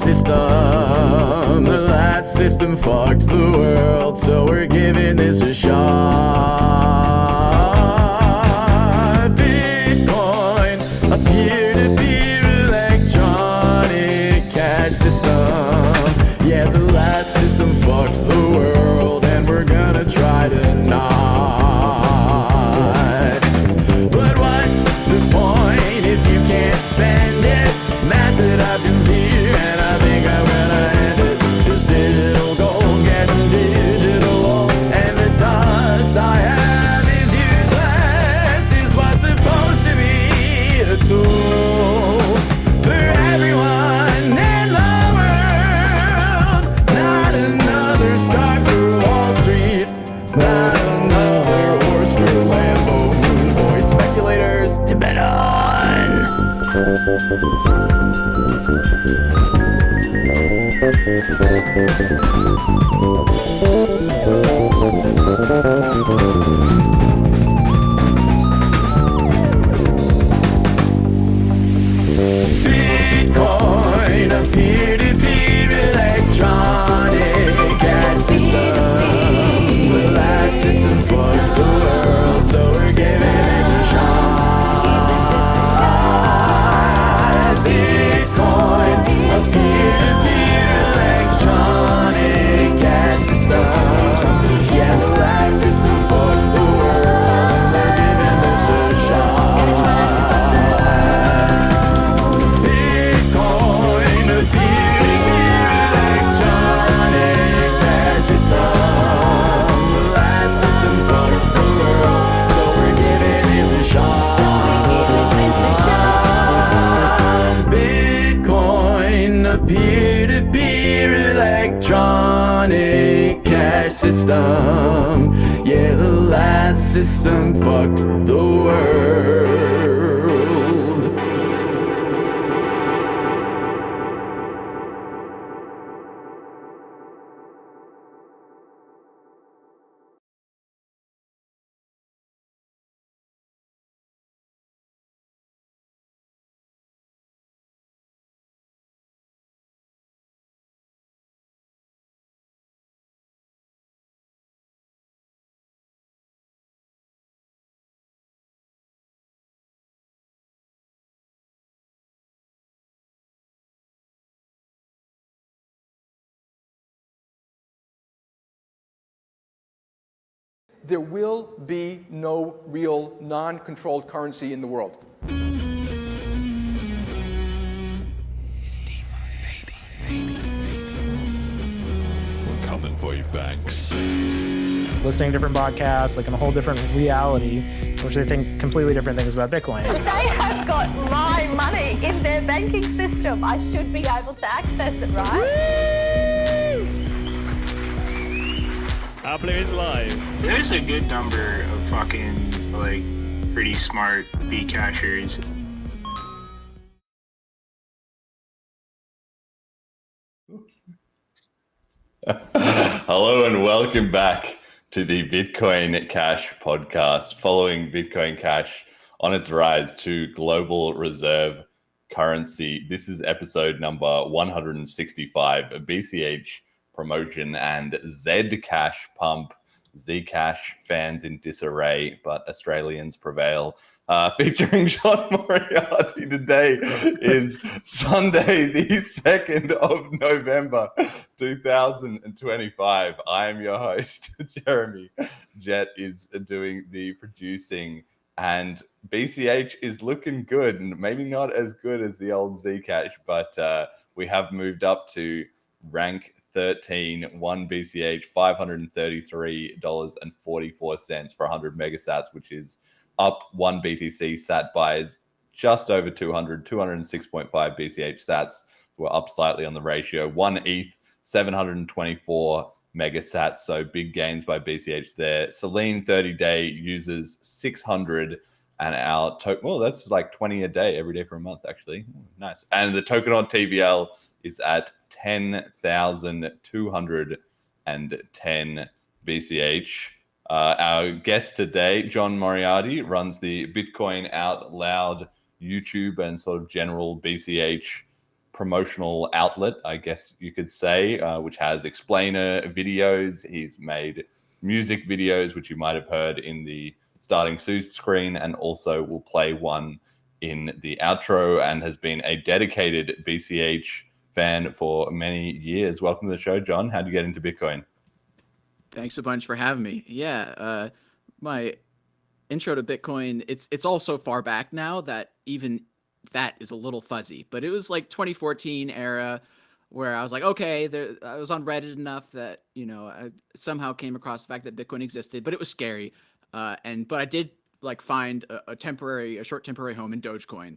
system. The last system fucked the world, so we're giving this a shot. Bitcoin, a peer-to-peer electronic cash system. Yeah, the last system fucked the world, and we're gonna try to not. But what's the point if you can't spend it? Massive options here, and I think I'm gonna end it. 'Cause digital gold's getting digital, and the dust I have is useless. This was supposed to be a tool for everyone in the world. Not another stock for Wall Street, not another horse for Lambo. Boy, speculators to bet on. Bitcoin, a peer-to-peer electronic cash system. The last system fucked the world, so we're giving it a shot. Bitcoin, a peer-to-peer electronic cash system. Yeah, the last system fucked the world, and we're giving this a shot. Bitcoin, a peer-to-peer electronic cash system. The last system fucked the world, so we're giving this a shot. Bitcoin, a peer-to-peer electronic cash system. Yeah, the last system fucked the world. There will be no real non-controlled currency in the world. We're coming for you, banks. Listening to different podcasts, like in a whole different reality, which they think completely different things about Bitcoin. They have got my money in their banking system. I should be able to access it, right? Our player is live. There's a good number of fucking, like, pretty smart B-cashers. Hello and welcome back to the Bitcoin Cash podcast, following Bitcoin Cash on its rise to global reserve currency. This is episode number 165, a BCH promotion and ZCash pump. ZCash fans in disarray, but Australians prevail. Featuring John Moriarty. Today is Sunday, the 2nd of November, 2025. I am your host, Jeremy. Jet is doing the producing, and BCH is looking good, and maybe not as good as the old ZCash, but we have moved up to rank 13, 1 BCH, $533.44 for 100 megasats, which is up 1 BTC sat buys just over 206.5 BCH sats. We're up slightly on the ratio. 1 ETH, 724 megasats, so big gains by BCH there. Selene 30-day uses 600, and our token, well, that's like 20 a day, every day for a month, actually. Nice. And the token on TVL is at 10,210 BCH. Our guest today, John Moriarty, runs the Bitcoin Out Loud YouTube and sort of general BCH promotional outlet, I guess you could say, which has explainer videos. He's made music videos, which you might have heard in the starting Suits screen, and also will play one in the outro, and has been a dedicated BCH fan for many years. Welcome to the show, John. How'd you get into Bitcoin? Thanks a bunch for having me. Yeah, my intro to Bitcoin, it's all so far back now that even that is a little fuzzy. But it was like 2014 era where I was like, okay, I was on Reddit enough that, I somehow came across the fact that Bitcoin existed, but it was scary. But I did like find a short temporary home in Dogecoin.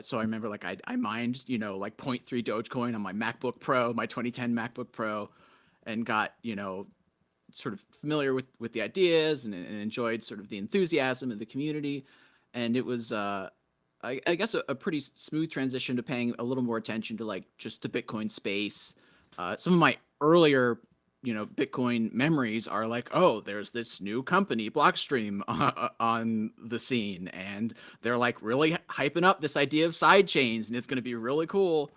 So I remember like I mined, like 0.3 Dogecoin on my MacBook Pro, my 2010 MacBook Pro, and got, sort of familiar with the ideas and enjoyed sort of the enthusiasm of the community. And it was, I guess, a pretty smooth transition to paying a little more attention to like just the Bitcoin space. Some of my earlier, Bitcoin memories are like, oh, there's this new company, Blockstream, on the scene, and they're like really hyping up this idea of side chains, and it's going to be really cool.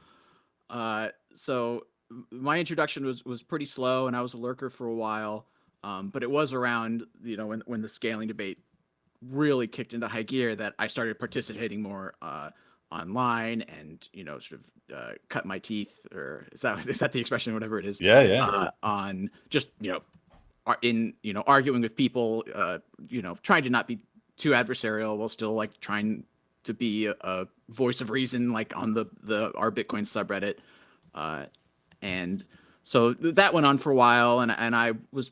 So my introduction was pretty slow, and I was a lurker for a while. But it was around, when the scaling debate really kicked into high gear that I started participating more online and, sort of cut my teeth, or is that the expression, whatever it is? Yeah. On just, arguing with people, trying to not be too adversarial while still like trying to be a voice of reason, like on our Bitcoin subreddit. And so that went on for a while, and I was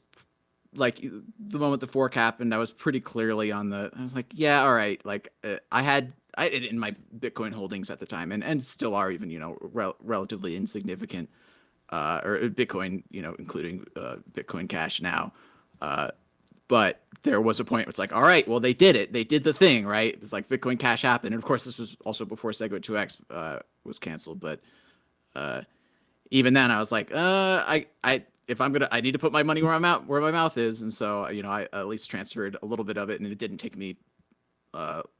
like, the moment the fork happened, I was pretty clearly I was like, yeah, all right. Like I had in my Bitcoin holdings at the time, and still are even, relatively insignificant, or Bitcoin, including Bitcoin Cash now. But there was a point where it's like, all right, well, they did it. They did the thing, right? It's like Bitcoin Cash happened. And of course, this was also before Segwit 2x was canceled. But even then, I was like, I need to put my money where my mouth is. And so, I at least transferred a little bit of it, and it didn't take me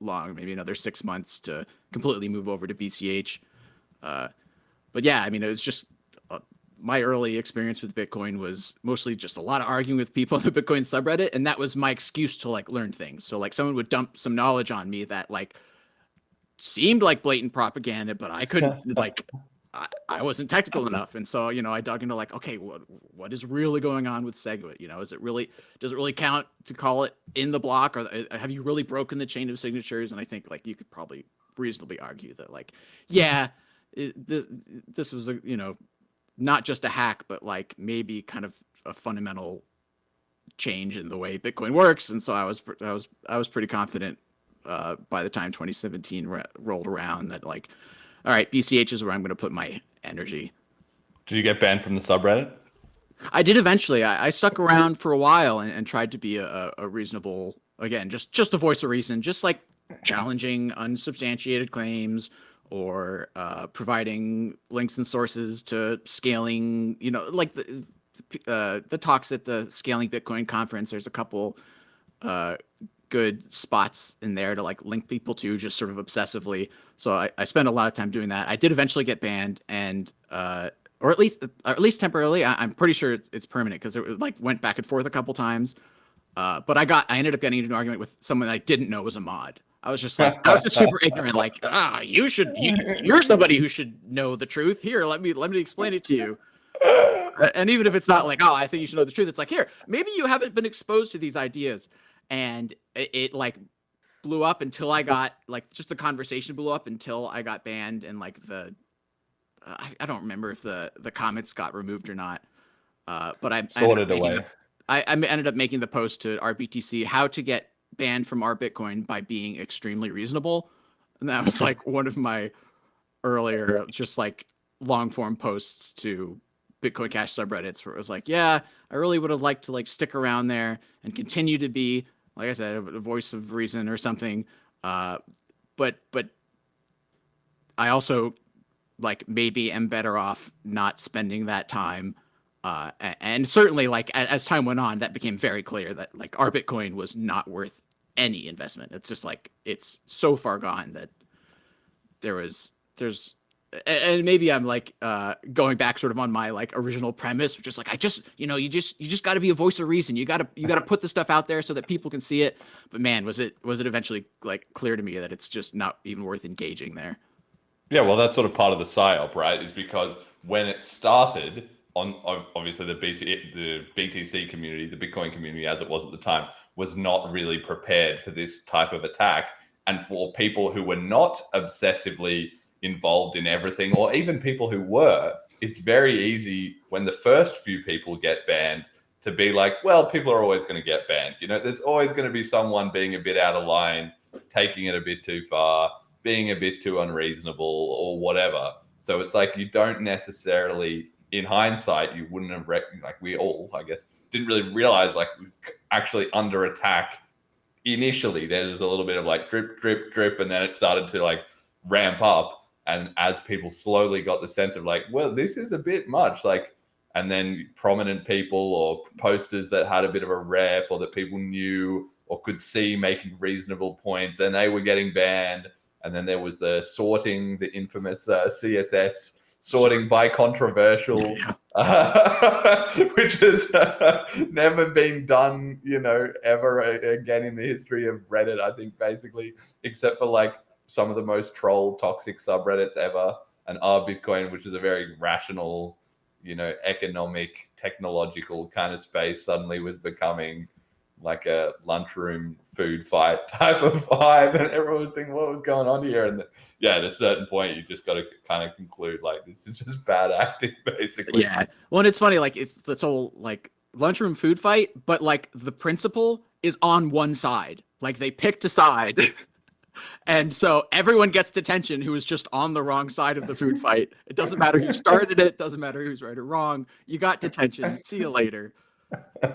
long, maybe another 6 months to completely move over to BCH. But yeah, I mean, it was just my early experience with Bitcoin was mostly just a lot of arguing with people on the Bitcoin subreddit. And that was my excuse to like learn things. So like someone would dump some knowledge on me that like seemed like blatant propaganda, but I couldn't like, I wasn't technical enough. And so, I dug into like, okay, what is really going on with Segwit? Does it really count to call it in the block, or have you really broken the chain of signatures? And I think like you could probably reasonably argue that like, yeah, this was not just a hack, but like maybe kind of a fundamental change in the way Bitcoin works. And so I was pretty confident by the time 2017 rolled around that like, all right, BCH is where I'm going to put my energy. Did you get banned from the subreddit? I did eventually. I stuck around for a while and tried to be a reasonable, again, just a voice of reason, just like challenging unsubstantiated claims or providing links and sources to scaling, like the talks at the Scaling Bitcoin conference. There's a couple good spots in there to like link people to just sort of obsessively. So I spent a lot of time doing that. I did eventually get banned, and or at least temporarily. I'm pretty sure it's permanent because it like went back and forth a couple times. But I ended up getting into an argument with someone I didn't know was a mod. I was just super ignorant. Like, you're somebody who should know the truth. Here, let me explain it to you. And even if it's not like, oh, I think you should know the truth, it's like, here, maybe you haven't been exposed to these ideas. And it like blew up until I got like, just the conversation blew up until I got banned, and like I don't remember if the comments got removed or not. But I sorted away. I ended up making the post to RBTC how to get banned from our Bitcoin by being extremely reasonable, and that was like one of my earlier just like long form posts to Bitcoin Cash subreddits, where it was like, yeah, I really would have liked to like stick around there and continue to be, like I said, a voice of reason or something. But I also like maybe am better off not spending that time. And certainly like as time went on, that became very clear that like our Bitcoin was not worth any investment. It's just like, it's so far gone that there's and maybe I'm like going back sort of on my like original premise, which is like you just got to be a voice of reason. You got to put the stuff out there so that people can see it. But man, was it eventually like clear to me that it's just not even worth engaging there. Yeah, well, that's sort of part of the psyop, right? Is because when it started on obviously the BTC community, the Bitcoin community, as it was at the time, was not really prepared for this type of attack, and for people who were not obsessively involved in everything, or even people who were, it's very easy when the first few people get banned to be like, well, people are always going to get banned. You know, there's always going to be someone being a bit out of line, taking it a bit too far, being a bit too unreasonable or whatever. So it's like, you don't necessarily, in hindsight, you wouldn't have, like we all, I guess, didn't really realize like actually under attack initially. There's a little bit of like drip, drip, drip, and then it started to like ramp up. And as people slowly got the sense of like, well, this is a bit much, like, and then prominent people or posters that had a bit of a rep or that people knew or could see making reasonable points, then they were getting banned. And then there was the sorting, the infamous CSS sorting by controversial, which has never been done, you know, ever again in the history of Reddit, I think, basically, except for like some of the most troll toxic subreddits ever, and Bitcoin, which is a very rational, you know, economic, technological kind of space, suddenly was becoming like a lunchroom food fight type of vibe, and everyone was saying what was going on here. And yeah, at a certain point, you just got to kind of conclude like this is just bad acting, basically. Yeah. Well, and it's funny, like it's this whole like lunchroom food fight, but like the principle is on one side. Like they picked a side. And so everyone gets detention who is just on the wrong side of the food fight. It doesn't matter who started it. Doesn't matter who's right or wrong. You got detention. See you later.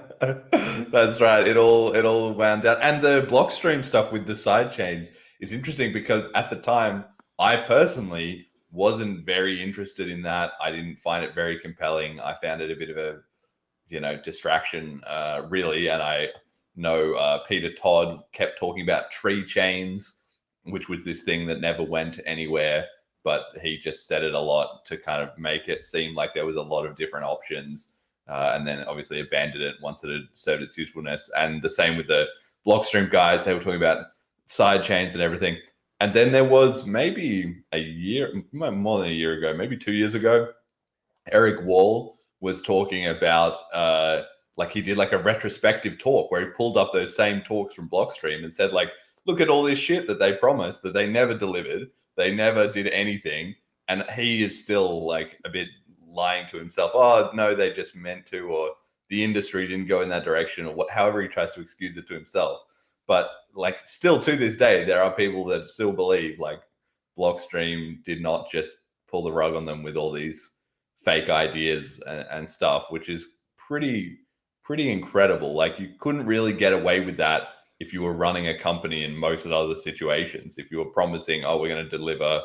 That's right. It all wound down. And the Blockstream stuff with the side chains is interesting because at the time, I personally wasn't very interested in that. I didn't find it very compelling. I found it a bit of a, you know, distraction, really. And I know Peter Todd kept talking about tree chains, which was this thing that never went anywhere, but he just said it a lot to kind of make it seem like there was a lot of different options. And then obviously abandoned it once it had served its usefulness. And the same with the Blockstream guys. They were talking about side chains and everything. And then there was maybe a year, more than a year ago, maybe 2 years ago, Eric Wall was talking about, like he did like a retrospective talk where he pulled up those same talks from Blockstream and said like, look at all this shit that they promised that they never delivered. They never did anything. And he is still like a bit lying to himself. Oh, no, they just meant to, or the industry didn't go in that direction, or however he tries to excuse it to himself. But like still to this day, there are people that still believe like Blockstream did not just pull the rug on them with all these fake ideas and stuff, which is pretty incredible. Like you couldn't really get away with that if you were running a company in most other situations. If you were promising, oh, we're going to deliver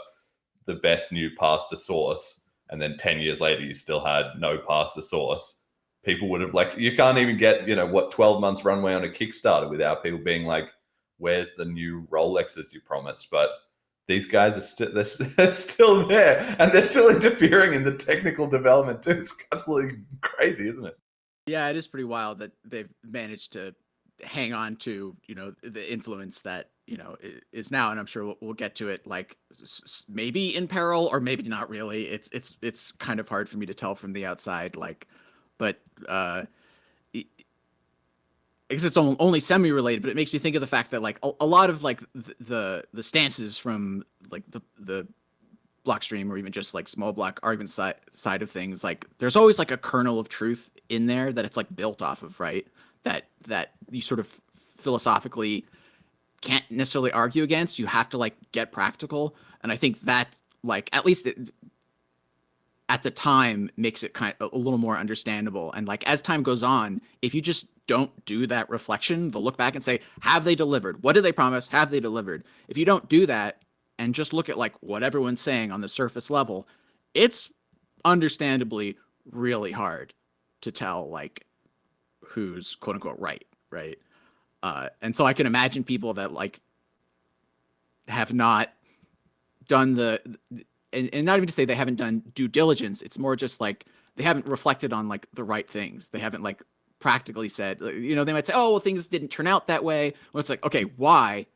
the best new pasta sauce, and then 10 years later you still had no pasta sauce, people would have like, you can't even get, you know, 12 months runway on a Kickstarter without people being like, where's the new Rolexes you promised? But these guys are they're still there, and they're still interfering in the technical development too. It's absolutely crazy, isn't it? Yeah, it is pretty wild that they've managed to hang on to, you know, the influence that, you know, is now, and I'm sure we'll get to it, like maybe in peril or maybe not really. It's kind of hard for me to tell from the outside, like, but I guess it's only semi-related, but it makes me think of the fact that like a lot of like the stances from like the Blockstream or even just like small block argument side of things, like there's always like a kernel of truth in there that it's like built off of, right? That you sort of philosophically can't necessarily argue against. You have to like get practical, and I think that like at least at the time makes it kind of a little more understandable. And like as time goes on, if you just don't do that reflection, they'll look back and say, have they delivered? What did they promise? Have they delivered? If you don't do that and just look at like what everyone's saying on the surface level, it's understandably really hard to tell like who's quote unquote right. And so I can imagine people that like have not done and not even to say they haven't done due diligence. It's more just like they haven't reflected on like the right things. They haven't like practically said, you know, they might say, oh, well, things didn't turn out that way. Well, it's like, okay, why?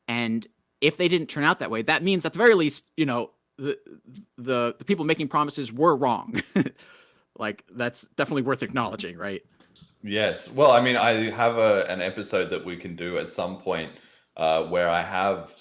And if they didn't turn out that way, that means at the very least, you know, the people making promises were wrong. Like that's definitely worth acknowledging, right? Yes. Well, I mean, I have an episode that we can do at some point where I have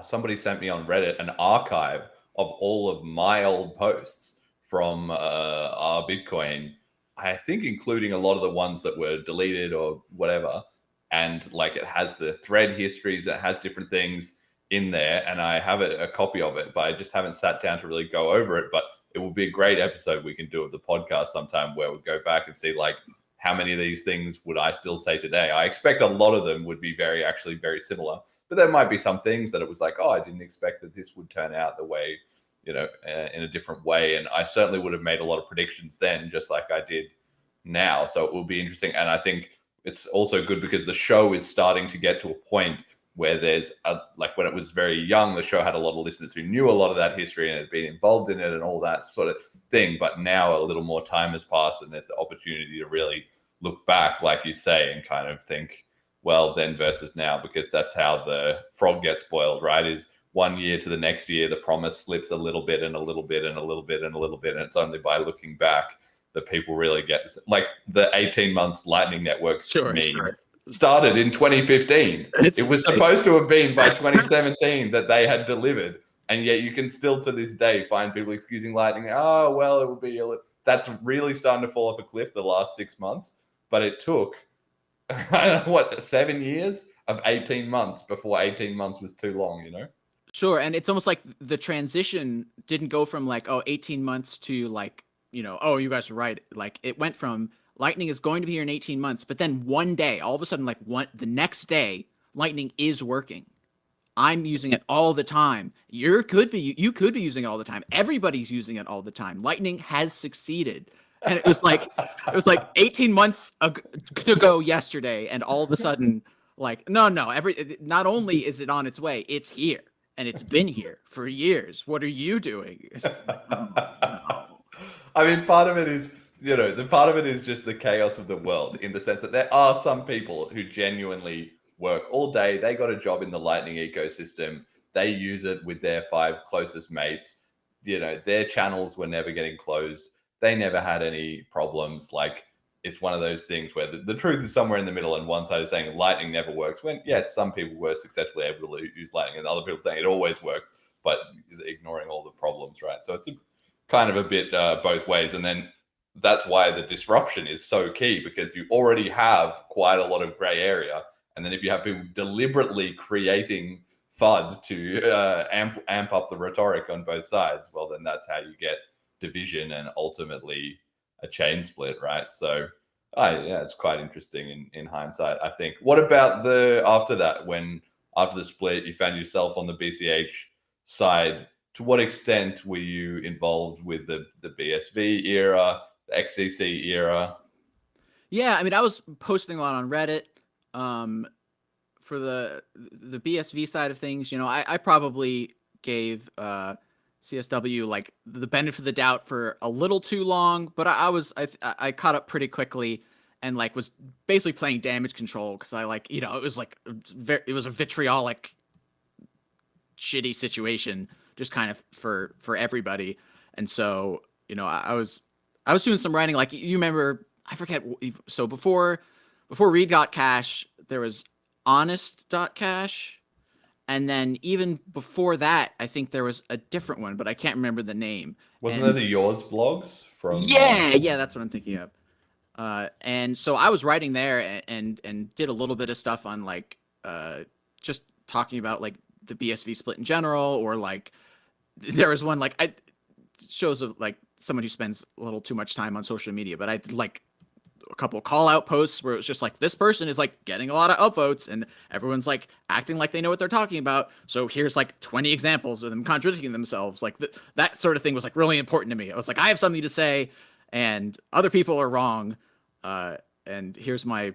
somebody sent me on Reddit an archive of all of my old posts from our Bitcoin. I think including a lot of the ones that were deleted or whatever. And like it has the thread histories, it has different things in there. And I have a copy of it, but I just haven't sat down to really go over it. But it will be a great episode we can do of the podcast sometime where we go back and see like how many of these things would I still say today. I expect a lot of them would be actually very similar. But there might be some things that it was like, oh, I didn't expect that this would turn out the way, you know, in a different way. And I certainly would have made a lot of predictions then, just like I did now. So it will be interesting. And I think it's also good because the show is starting to get to a point where there's like when it was very young, the show had a lot of listeners who knew a lot of that history and had been involved in it and all that sort of thing. But now a little more time has passed and there's the opportunity to really look back, like you say, and kind of think, well, then versus now, because that's how the frog gets boiled, right? Is 1 year to the next year, the promise slips a little bit and a little bit and a little bit and a little bit. And it's only by looking back that people really get, like the 18 months Lightning Network meme started in 2015. It was supposed to have been by 2017 that they had delivered. And yet you can still to this day find people excusing Lightning. Oh, well, it will be, that's really starting to fall off a cliff the last 6 months. But it took, I don't know what, 7 years of 18 months before 18 months was too long, you know? Sure. And it's almost like the transition didn't go from like, 18 months to like, you know, oh, you guys are right. Like it went from Lightning is going to be here in 18 months, but then one day, all of a sudden, like the next day, Lightning is working. I'm using it all the time. You could be using it all the time. Everybody's using it all the time. Lightning has succeeded. And it was like 18 months to go yesterday, and all of a sudden, like, no, not only is it on its way, it's here. And it's been here for years. What are you doing? It's like, no. I mean, part of it is, you know, the part of it is just the chaos of the world in the sense that there are some people who genuinely work all day. They got a job in the Lightning ecosystem. They use it with their 5 closest mates. You know, their channels were never getting closed. They never had any problems. Like, it's one of those things where the truth is somewhere in the middle, and one side is saying Lightning never works, when yes, some people were successfully able to use Lightning, and other people saying it always worked, but ignoring all the problems, right? So it's kind of a bit both ways. And then that's why the disruption is so key, because you already have quite a lot of gray area. And then if you have people deliberately creating FUD to amp up the rhetoric on both sides, well, then that's how you get division and ultimately a chain split, right? So yeah, it's quite interesting in hindsight, I think. What about after the split, you found yourself on the BCH side? To what extent were you involved with the BSV era, the XCC era? Yeah, I mean, I was posting a lot on Reddit. For the BSV side of things, you know, I probably gave CSW like the benefit of the doubt for a little too long, but I caught up pretty quickly and like was basically playing damage control because I like, you know, it was a vitriolic, shitty situation just kind of for everybody. And so, you know, I was doing some writing, like you remember, I forget. So before Reed got cash, there was honest.cash. And then even before that, I think there was a different one, but I can't remember the name. Wasn't there the Yours blogs from? Yeah, that's what I'm thinking of. And so I was writing there and did a little bit of stuff on like just talking about like the BSV split in general, or like there was one like shows of like someone who spends a little too much time on social media, but I did like a couple of call out posts where it was just like, this person is like getting a lot of upvotes and everyone's like acting like they know what they're talking about. So here's like 20 examples of them contradicting themselves. Like that sort of thing was like really important to me. I was like, I have something to say and other people are wrong. And here's my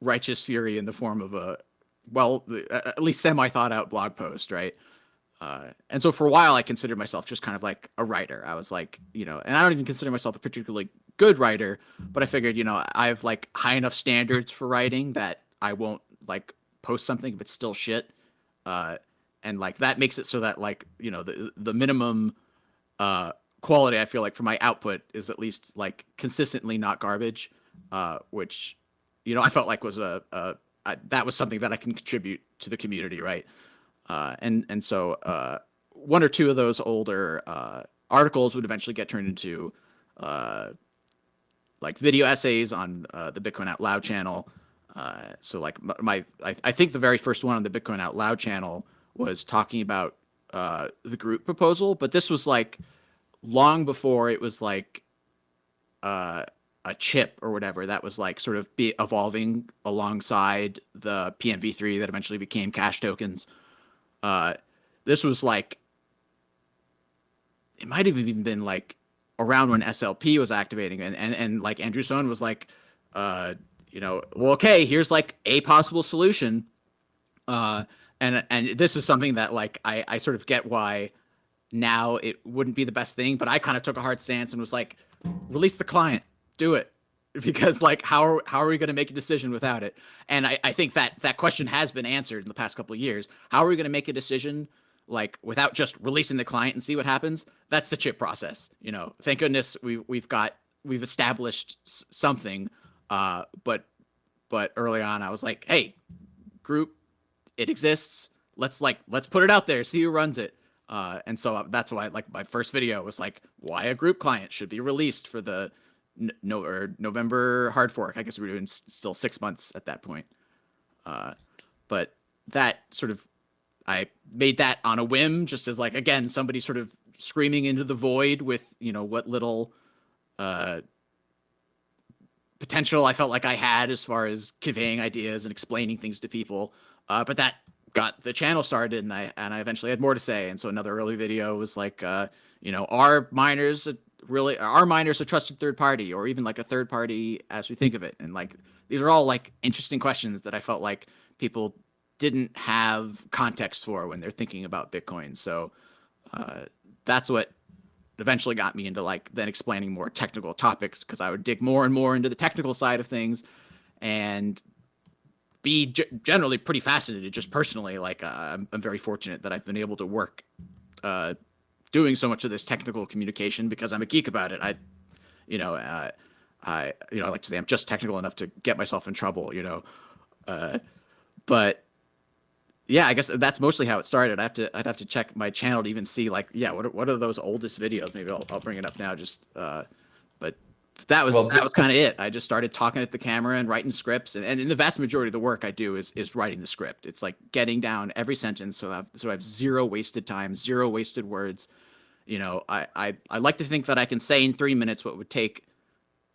righteous fury in the form of at least semi thought out blog post. Right. And so for a while, I considered myself just kind of like a writer. I was like, and I don't even consider myself a particularly good writer, but I figured, I have like high enough standards for writing that I won't like post something if it's still shit. And like that makes it so that like, the minimum quality I feel like for my output is at least like consistently not garbage, which, I felt like was that was something that I can contribute to the community, right? And so one or two of those older articles would eventually get turned into like video essays on the Bitcoin Out Loud channel. So like I think the very first one on the Bitcoin Out Loud channel was talking about the group proposal, but this was like long before it was like a chip or whatever that was like sort of be evolving alongside the PMV3 that eventually became Cash tokens. This was like, it might have even been like around when SLP was activating, and like Andrew Stone was like, well, okay, here's like a possible solution. And this was something that like, I sort of get why now it wouldn't be the best thing, but I kind of took a hard stance and was like, release the client, do it. Because like, how are we going to make a decision without it? And I think that question has been answered in the past couple of years. How are we going to make a decision like without just releasing the client and see what happens? That's the chip process. Thank goodness we've established something. But early on I was like, hey, group, it exists. Let's put it out there, see who runs it. And so that's why like my first video was like, why a group client should be released for the November hard fork. I guess we were doing still 6 months at that point. But that sort of, I made that on a whim, just as like, again, somebody sort of screaming into the void with, what little potential I felt like I had as far as conveying ideas and explaining things to people. But that got the channel started, and I eventually had more to say. And so another early video was like, are miners a trusted third party, or even like a third party as we think of it? And like, these are all like interesting questions that I felt like people didn't have context for when they're thinking about Bitcoin. So that's what eventually got me into like then explaining more technical topics, because I would dig more and more into the technical side of things and be generally pretty fascinated just personally. Like I'm very fortunate that I've been able to work doing so much of this technical communication because I'm a geek about it. I like to say I'm just technical enough to get myself in trouble, but yeah, I guess that's mostly how it started. I'd have to check my channel to even see like, yeah, what are those oldest videos? Maybe I'll bring it up now. Just, but that was kind of it. I just started talking at the camera and writing scripts, and the vast majority of the work I do is writing the script. It's like getting down every sentence so I have zero wasted time, zero wasted words. I like to think that I can say in 3 minutes what would take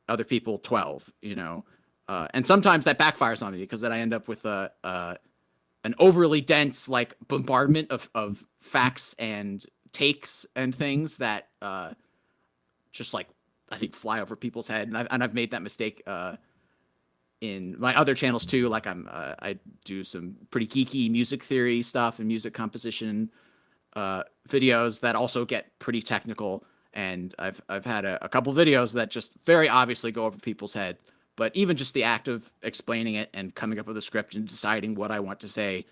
other people 12. And sometimes that backfires on me because then I end up with an overly dense like bombardment of facts and takes and things that just like I think fly over people's head, and I've made that mistake in my other channels too. Like I do some pretty geeky music theory stuff and music composition videos that also get pretty technical, and I've had a couple videos that just very obviously go over people's head. But even just the act of explaining it and coming up with a script and deciding what I want to say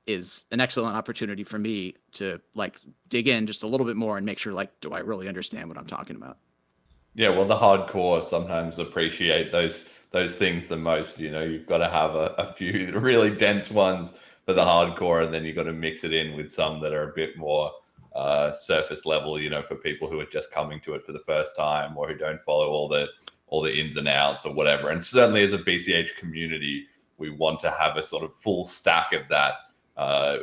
is an excellent opportunity for me to like dig in just a little bit more and make sure like, do I really understand what I'm talking about? Yeah, well, the hardcore sometimes appreciate those things the most. You've got to have a few really dense ones for the hardcore, and then you've got to mix it in with some that are a bit more surface level, for people who are just coming to it for the first time or who don't follow all the ins and outs or whatever. And certainly as a BCH community, we want to have a sort of full stack of that.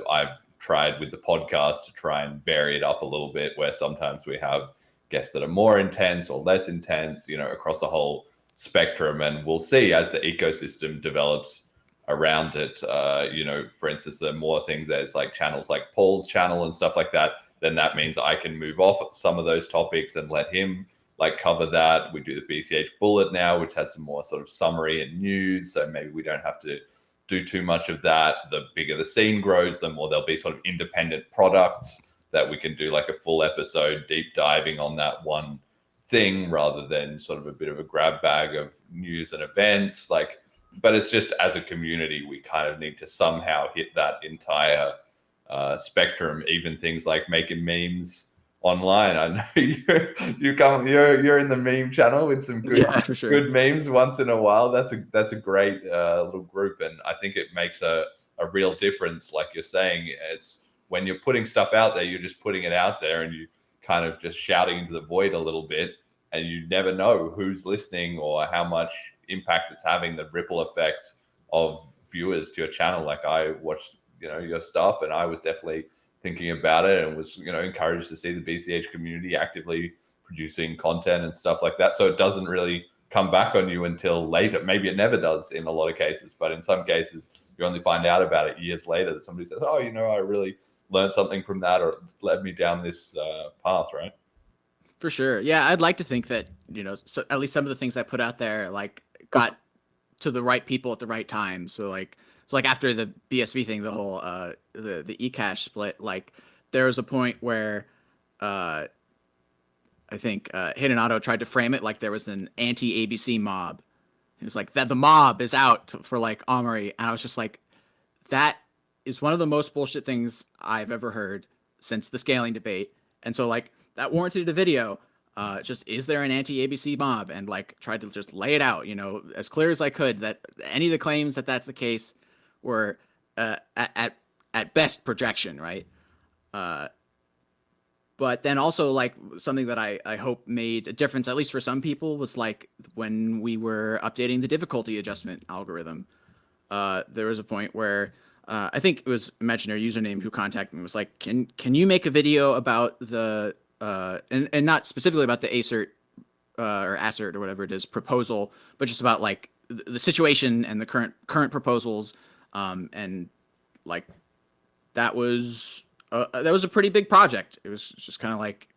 I've tried with the podcast to try and vary it up a little bit, where sometimes we have guests that are more intense or less intense, across the whole spectrum. And we'll see as the ecosystem develops around it. For instance, there are more things, there's like channels like Paul's channel and stuff like that. Then that means I can move off some of those topics and let him like cover that. We do the BCH Bullet now, which has some more sort of summary and news. So maybe we don't have to do too much of that. The bigger the scene grows, the more there'll be sort of independent products that we can do like a full episode deep diving on that one thing rather than sort of a bit of a grab bag of news and events. Like, but it's just as a community, we kind of need to somehow hit that entire spectrum, even things like making memes online. I know you're in the meme channel with some good for sure. good memes once in a while. That's a great little group, and I think it makes a real difference. Like you're saying, it's when you're putting stuff out there, you're just putting it out there, and you kind of just shouting into the void a little bit, and you never know who's listening or how much impact it's having, the ripple effect of viewers to your channel. Like I watched, your stuff, and I was definitely thinking about it and was, encouraged to see the BCH community actively producing content and stuff like that. So it doesn't really come back on you until later. Maybe it never does in a lot of cases, but in some cases you only find out about it years later that somebody says, oh, I really learned something from that, or it's led me down this path, right? For sure. Yeah, I'd like to think that, so at least some of the things I put out there, like, got to the right people at the right time. So like after the BSV thing, the whole the eCash split, like there was a point where I think Hidden Auto tried to frame it like there was an anti-ABC mob. It was like that the mob is out for like Omri, and I was just like, that is one of the most bullshit things I've ever heard since the scaling debate. And so like that warranted a video. Just, is there an anti-ABC mob? And like tried to just lay it out, as clear as I could, that any of the claims that that's the case were at best projection, right? But then also like something that I hope made a difference, at least for some people, was like when we were updating the difficulty adjustment algorithm. There was a point where I think it was Imaginary Username who contacted me, was like, can you make a video about the and not specifically about the ACERT or ACERT or whatever it is proposal, but just about like the situation and the current proposals, and like that was a pretty big project. It was just kind of like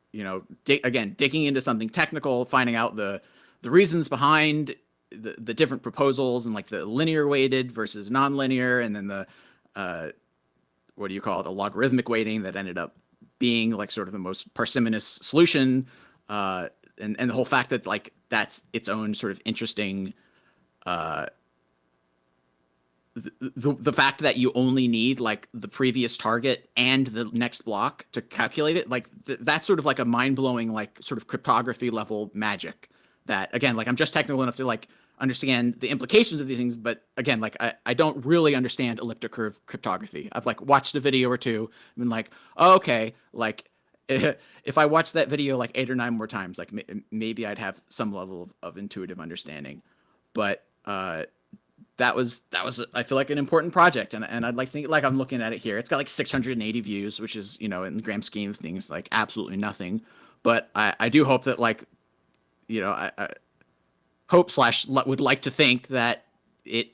digging into something technical, finding out the reasons behind the different proposals and like the linear weighted versus non-linear, and then the what do you call it, the logarithmic weighting that ended up being like sort of the most parsimonious solution, and the whole fact that like that's its own sort of interesting, the fact that you only need like the previous target and the next block to calculate it, like that's sort of like a mind-blowing like sort of cryptography level magic that, again, like I'm just technical enough to like understand the implications of these things, but again, like I don't really understand elliptic curve cryptography. I've like watched a video or two and been like, oh, okay, like if I watched that video like 8 or 9 more times, like maybe I'd have some level of intuitive understanding. But that was I feel like an important project, and I'd like to think, like I'm looking at it here, it's got like 680 views, which is, in the grand scheme of things, like absolutely nothing. But I do hope that like, I hope / would like to think that it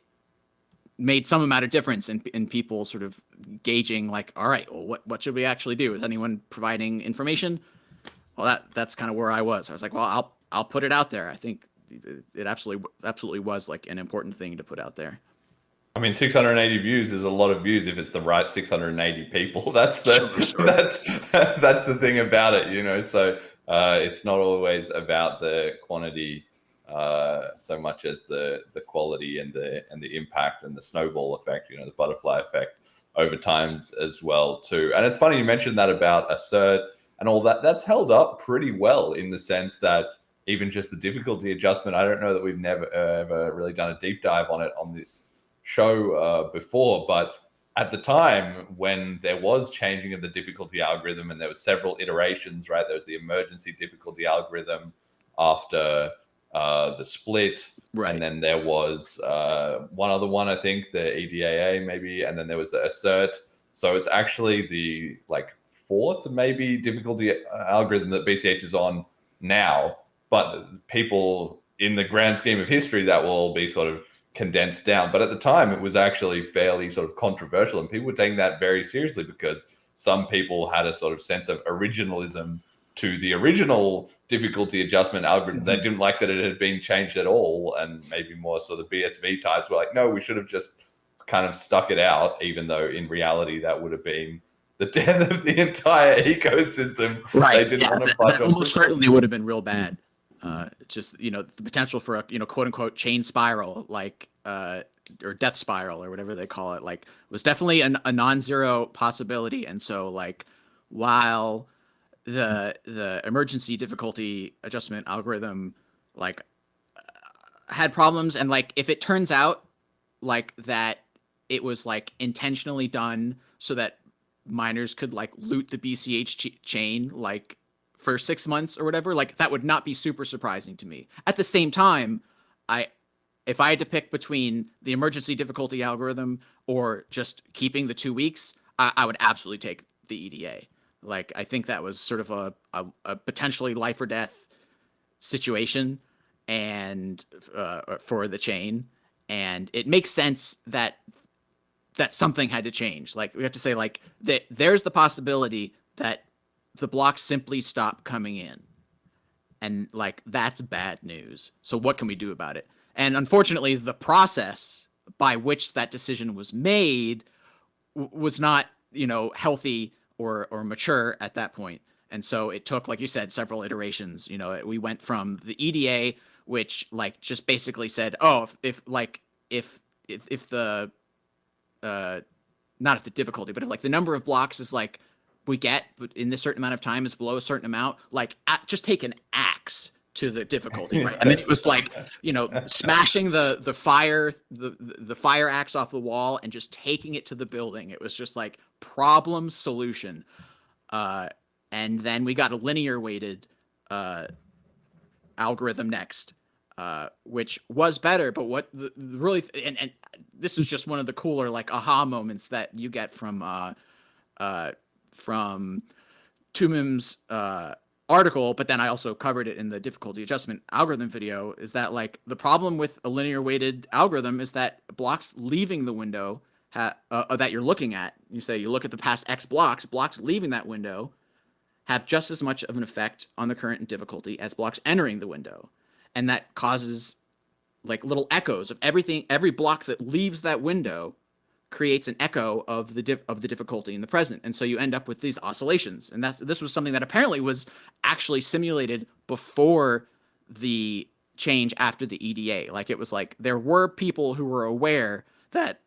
made some amount of difference in people sort of gauging like, all right, well, what should we actually do? Is anyone providing information? Well, that's kind of where I was. I was like, well, I'll put it out there. I think it absolutely was like an important thing to put out there. I mean, 680 views is a lot of views if it's the right 680 people. That's the Sure. that's the thing about it, So it's not always about the quantity so much as the quality and the impact and the snowball effect, the butterfly effect over times as well too. And it's funny you mentioned that about assert and all that. That's held up pretty well in the sense that even just the difficulty adjustment, I don't know that we've never ever really done a deep dive on it on this show before, but at the time when there was changing of the difficulty algorithm and there was several iterations, right? There was the emergency difficulty algorithm after the split, right? And then there was one other one, I think, the EDAA maybe, and then there was the assert. So it's actually the like 4th maybe difficulty algorithm that BCH is on now, but people in the grand scheme of history that will all be sort of condensed down. But at the time it was actually fairly sort of controversial, and people were taking that very seriously because some people had a sort of sense of originalism to the original difficulty adjustment algorithm. They didn't like that it had been changed at all, and maybe more so the BSV types were like, no, we should have just kind of stuck it out, even though in reality that would have been the death of the entire ecosystem. Right. They didn't Yeah, want to that budge on. almost certainly would have been real bad. Just the potential for a quote unquote chain spiral, like or death spiral or whatever they call it, like was definitely a non-zero possibility. And so like while the emergency difficulty adjustment algorithm like had problems, and like if it turns out like that it was like intentionally done so that miners could like loot the BCH chain like for 6 months or whatever, like that would not be super surprising to me. At the same time, if I had to pick between the emergency difficulty algorithm or just keeping the 2 weeks, I would absolutely take the EDA. Like I think that was sort of a potentially life or death situation, and for the chain, and it makes sense that something had to change. Like we have to say like that there's the possibility that the blocks simply stop coming in, and like that's bad news. So what can we do about it? And unfortunately, the process by which that decision was made was not, healthy or mature at that point. And so it took, like you said, several iterations. We went from the EDA, which like just basically said, oh, if the not if the difficulty, but if like the number of blocks is like we get but in this certain amount of time is below a certain amount, like just take an axe to the difficulty, right? I mean, it was like, smashing the fire axe off the wall and just taking it to the building. It was just like problem solution. And then we got a linear weighted algorithm next, which was better. But what the really and this was just one of the cooler like aha moments that you get from Tumim's article, but then I also covered it in the difficulty adjustment algorithm video, is that like the problem with a linear weighted algorithm is that blocks leaving the window that you're looking at, you look at the past X blocks leaving that window have just as much of an effect on the current difficulty as blocks entering the window. And that causes like little echoes of everything. Every block that leaves that window creates an echo of the difficulty in the present, and so you end up with these oscillations. And this was something that apparently was actually simulated before the change after the EDA. Like it was like there were people who were aware that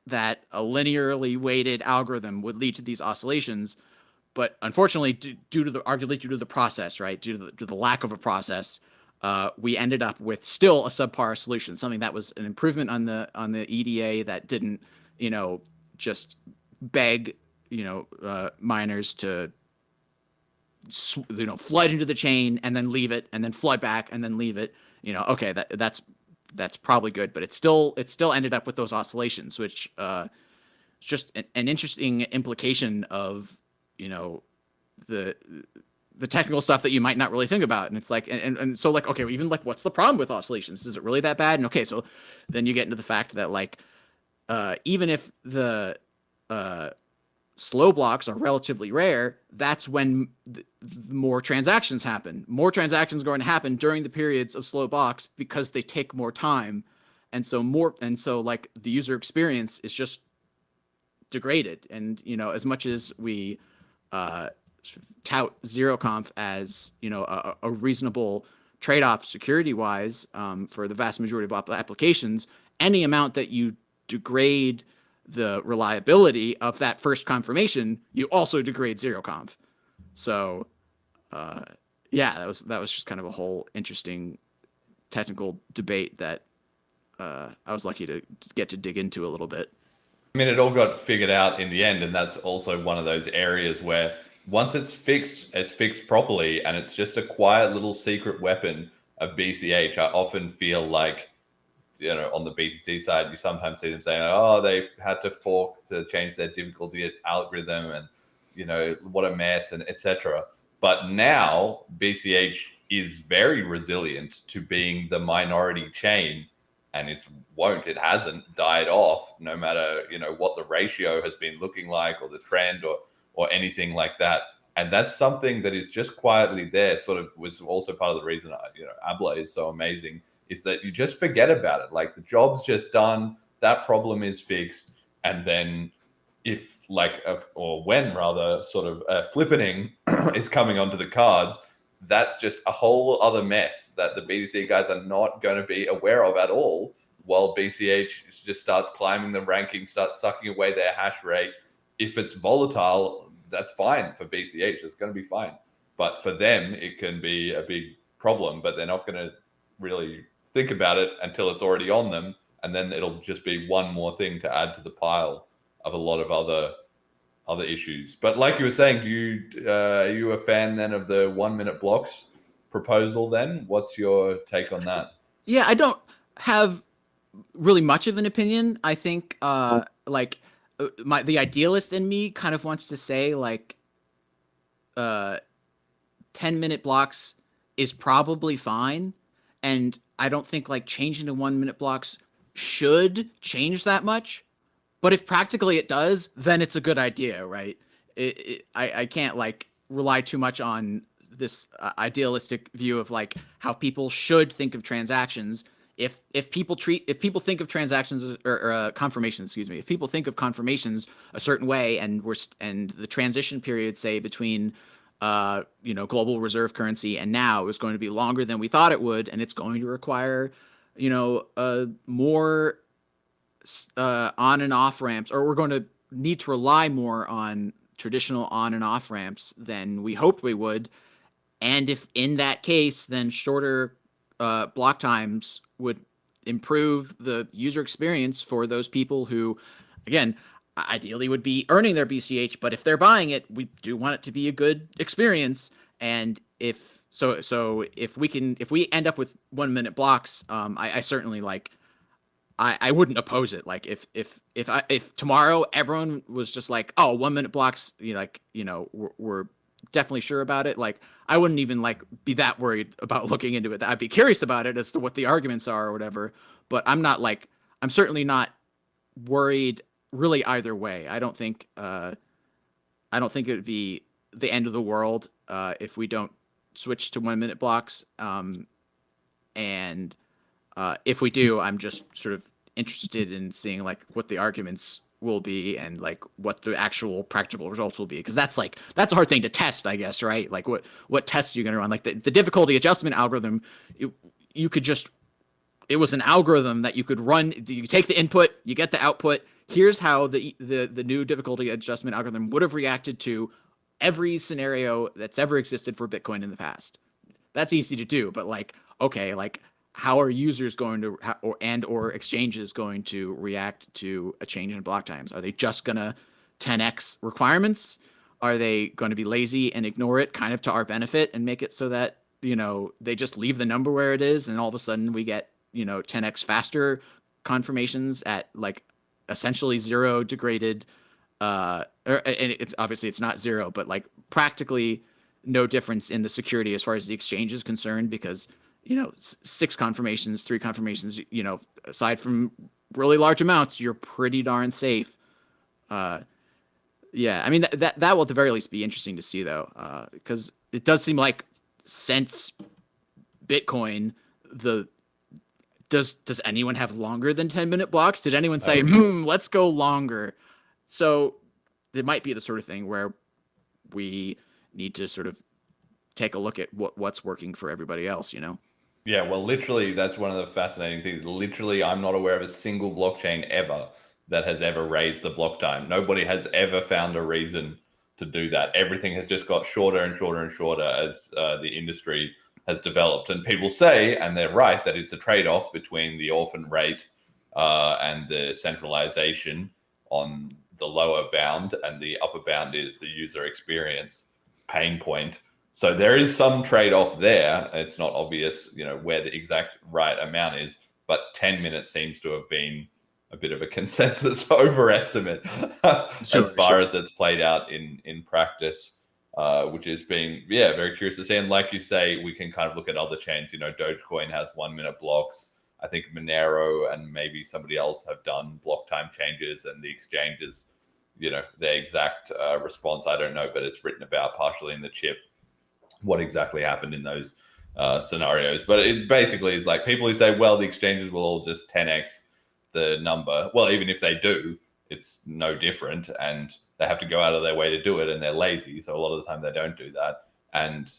a linearly weighted algorithm would lead to these oscillations, but unfortunately, due to the process, right, due to the lack of a process, we ended up with still a subpar solution. Something that was an improvement on the EDA that didn't just beg miners to flood into the chain and then leave it and then flood back and then leave it. Okay, that's probably good, but it still ended up with those oscillations, which is just an interesting implication of the technical stuff that you might not really think about. And it's like, and so like, okay, even like, what's the problem with oscillations? Is it really that bad? And okay, so then you get into the fact that like, even if the slow blocks are relatively rare, that's when more transactions happen. More transactions are going to happen during the periods of slow blocks because they take more time. And so like the user experience is just degraded. And, as much as we tout ZeroConf as, a reasonable trade-off security-wise for the vast majority of applications, any amount that you degrade the reliability of that first confirmation, you also degrade ZeroConf. So, that was just kind of a whole interesting technical debate that I was lucky to get to dig into a little bit. I mean, it all got figured out in the end, and that's also one of those areas where once it's fixed properly, and it's just a quiet little secret weapon of BCH. I often feel like, on the BTC side, you sometimes see them saying, oh, they've had to fork to change their difficulty algorithm, and, what a mess, and etc. But now BCH is very resilient to being the minority chain, and it hasn't died off, no matter, what the ratio has been looking like, or the trend, or anything like that. And that's something that is just quietly there, sort of was also part of the reason, Abla is so amazing, is that you just forget about it. Like the job's just done, that problem is fixed, and then if or when rather sort of flippening is coming onto the cards, that's just a whole other mess that the BTC guys are not going to be aware of at all, while BCH just starts climbing the rankings, starts sucking away their hash rate. If it's volatile, that's fine for BCH. It's going to be fine. But for them, it can be a big problem, but they're not going to really think about it until it's already on them. And then it'll just be one more thing to add to the pile of a lot of other issues. But like you were saying, are you a fan then of the 1 minute blocks proposal then? What's your take on that? Yeah, I don't have really much of an opinion. I think the idealist in me kind of wants to say 10-minute blocks is probably fine. And I don't think changing to 1 minute blocks should change that much. But if practically it does, then it's a good idea, right? I can't rely too much on this idealistic view of how people should think of transactions. If people think of transactions or confirmations, if people think of confirmations a certain way, and the transition period, say between global reserve currency and now is going to be longer than we thought it would, and it's going to require more on and off ramps, or we're going to need to rely more on traditional on and off ramps than we hoped we would. And if in that case, then shorter block times would improve the user experience for those people who, again, ideally would be earning their BCH, but if they're buying it, we do want it to be a good experience. And if we end up with 1 minute blocks, I certainly I wouldn't oppose it. If tomorrow everyone was just 1 minute blocks, we're definitely sure about it. I wouldn't even be that worried about looking into it. I'd be curious about it as to what the arguments are or whatever, but I'm certainly not worried really either way. I don't think it would be the end of the world if we don't switch to 1 minute blocks. And if we do, I'm just sort of interested in seeing what the arguments will be and what the actual practical results will be, because that's a hard thing to test, I guess, right? What tests are you going to run? The difficulty adjustment algorithm, it was an algorithm that you could run. You take the input, you get the output. Here's how the new difficulty adjustment algorithm would have reacted to every scenario that's ever existed for Bitcoin in the past. That's easy to do, but okay, how are users going to or exchanges going to react to a change in block times? Are they just going to 10x requirements? Are they going to be lazy and ignore it kind of to our benefit and make it so that, they just leave the number where it is and all of a sudden we get, 10x faster confirmations at essentially zero degraded, and it's obviously it's not zero, but practically no difference in the security as far as the exchange is concerned, because 6 confirmations, 3 confirmations, aside from really large amounts, you're pretty darn safe. Yeah, I mean, that will at the very least be interesting to see, though, because it does seem since Bitcoin, does anyone have longer than 10-minute blocks? Did anyone say, let's go longer? So it might be the sort of thing where we need to sort of take a look at what's working for everybody else, Yeah, well, literally, that's one of the fascinating things. Literally, I'm not aware of a single blockchain ever that has ever raised the block time. Nobody has ever found a reason to do that. Everything has just got shorter and shorter and shorter as the industry has developed. And people say, and they're right, that it's a trade-off between the orphan rate and the centralization on the lower bound, and the upper bound is the user experience pain point. So there is some trade-off there. It's not obvious, where the exact right amount is, but 10 minutes seems to have been a bit of a consensus overestimate as far as it's played out in practice, which has been, very curious to see. And like you say, we can kind of look at other chains. Dogecoin has 1 minute blocks. I think Monero and maybe somebody else have done block time changes, and the exchanges, their exact response, I don't know, but it's written about partially in the chip what exactly happened in those scenarios. But it basically is people who say, well, the exchanges will all just 10x the number. Well, even if they do, it's no different, and they have to go out of their way to do it, and they're lazy. So a lot of the time they don't do that. And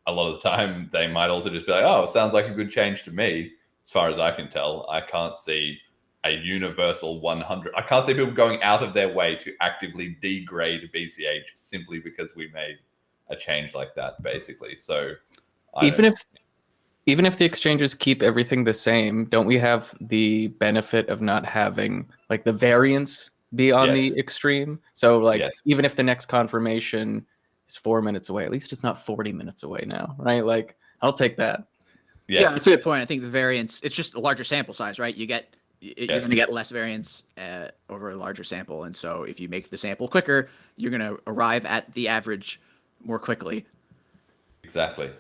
a lot of the time they might also just be like, oh, it sounds like a good change to me. As far as I can tell, I can't see a universal 100. I can't see people going out of their way to actively degrade BCH simply because we made a change like that, basically. So even if the exchanges keep everything the same, don't we have the benefit of not having like the variance be on the extreme? So like even if the next confirmation is 4 minutes away, at least it's not 40 minutes away now, right? Like I'll take that. Yeah, that's a good point. I think the variance, it's just a larger sample size, right? You're going to get less variance over a larger sample. And so if you make the sample quicker, you're going to arrive at the average more quickly. Exactly.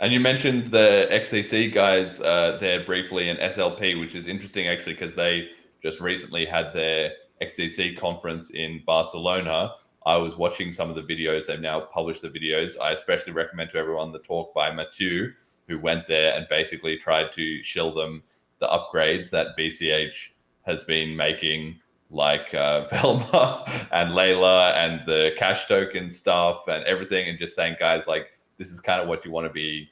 And you mentioned the XCC guys there briefly in SLP, which is interesting actually, because they just recently had their XCC conference in Barcelona. I was watching some of the videos. They've now published the videos. I especially recommend to everyone the talk by Mathieu, who went there and basically tried to shill them the upgrades that BCH has been making, like Velma and Layla and the cash token stuff and everything, and just saying, guys, like, this is kind of what you want to be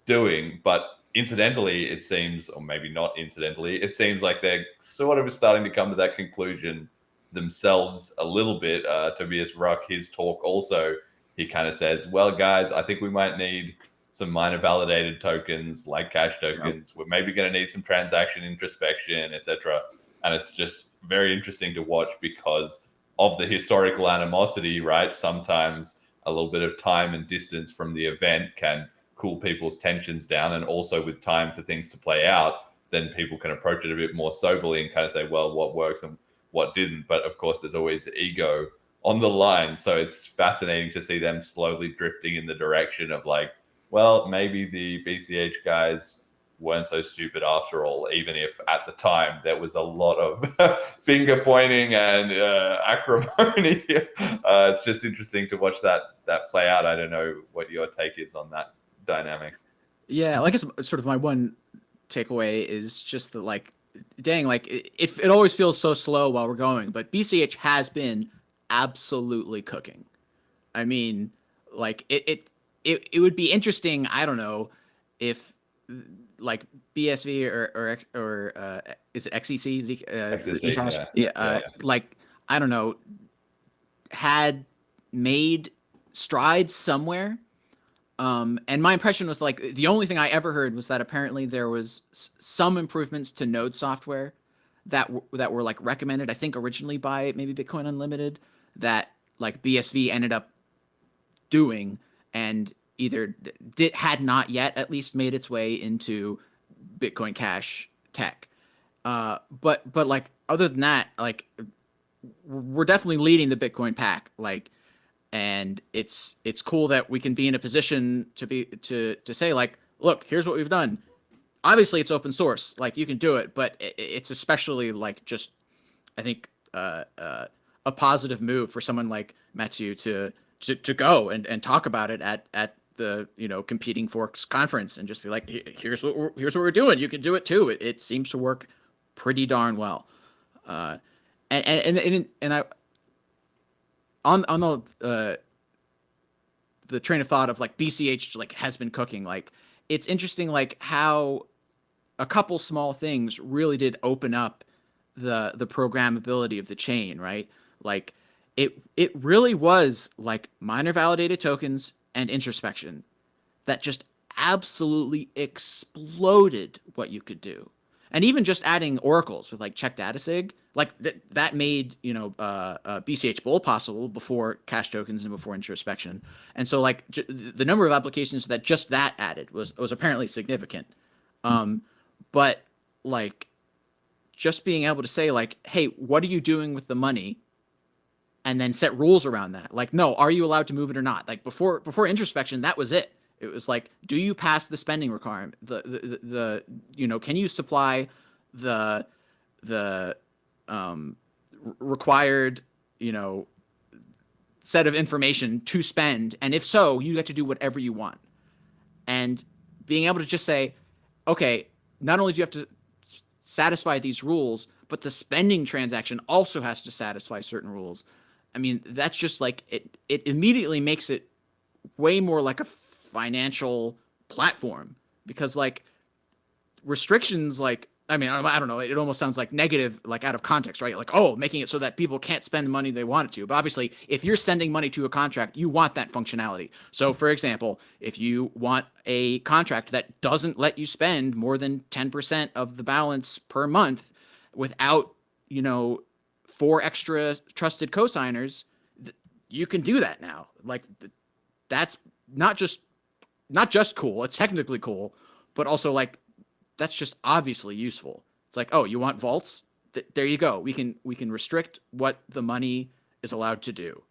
doing. But incidentally, it seems, or maybe not incidentally, it seems like they're sort of starting to come to that conclusion themselves a little bit. Tobias Ruck, his talk also, he kind of says, well, guys, I think we might need some minor validated tokens like cash tokens. We're maybe going to need some transaction introspection, etc. And it's just very interesting to watch because of the historical animosity, right? Sometimes a little bit of time and distance from the event can cool people's tensions down. And also with time for things to play out, then people can approach it a bit more soberly and kind of say, well, what works and what didn't. But of course, there's always ego on the line. So it's fascinating to see them slowly drifting in the direction of like, well, maybe the BCH guys weren't so stupid after all, even if at the time there was a lot of finger pointing and acrimony. It's just interesting to watch that play out. I don't know what your take is on that dynamic. Yeah, I guess sort of my one takeaway is just that, like, dang, like it always feels so slow while we're going, but BCH has been absolutely cooking. I mean, like it would be interesting. I don't know if like BSV or is it XCC? XCC, like I don't know, had made strides somewhere. And my impression was like the only thing I ever heard was that apparently there was some improvements to node software that were like recommended, I think originally by maybe Bitcoin Unlimited, that like BSV ended up doing and either had not yet at least made its way into Bitcoin Cash tech. But like other than that, like we're definitely leading the Bitcoin pack. Like, and it's cool that we can be in a position to say like, look, here's what we've done. Obviously it's open source, like you can do it, but it's especially like just, I think, a positive move for someone like Mathieu to go and talk about it at the, you know, Competing Forks conference and just be like, here's what we're doing. You can do it too. It seems to work pretty darn well. And I, on the train of thought of like BCH like has been cooking, like it's interesting like how a couple small things really did open up the programmability of the chain, right? Like it really was like minor validated tokens and introspection that just absolutely exploded what you could do. And even just adding oracles with like check data sig, like that made, you know, BCH Bull possible before cash tokens and before introspection. And so like the number of applications that just that added was apparently significant. But like just being able to say like, hey, what are you doing with the money? And then set rules around that. Like, no, are you allowed to move it or not? Like before introspection, that was it. It was like, do you pass the spending requirement? The you know, can you supply the required, you know, set of information to spend? And if so, you get to do whatever you want. And being able to just say, okay, not only do you have to satisfy these rules, but the spending transaction also has to satisfy certain rules. I mean, that's just like it immediately makes it way more like a financial platform, because like restrictions, like, I mean, I don't know, it almost sounds like negative, like out of context, right? Like, oh, making it so that people can't spend the money they wanted to. But obviously, if you're sending money to a contract, you want that functionality. So for example, if you want a contract that doesn't let you spend more than 10% of the balance per month without, 4 extra trusted cosigners, you can do that now. Like, that's not just cool, it's technically cool, but also like, that's just obviously useful. It's like, oh, you want vaults? There you go. We can restrict what the money is allowed to do.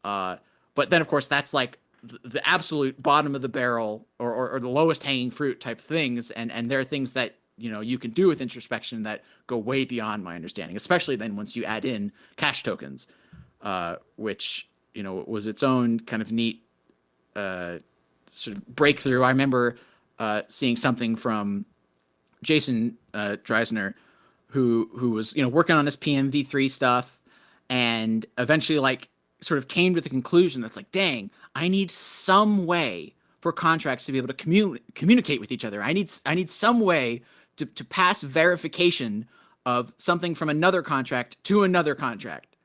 But then, of course, that's like the absolute bottom of the barrel or the lowest hanging fruit type things. And there are things that, you can do with introspection that go way beyond my understanding, especially then once you add in cash tokens, which, was its own kind of neat sort of breakthrough. I remember seeing something from Jason Dreisner, who was working on his PMV3 stuff, and eventually like sort of came to the conclusion that's like, dang, I need some way for contracts to be able to communicate with each other. I need some way to pass verification of something from another contract to another contract,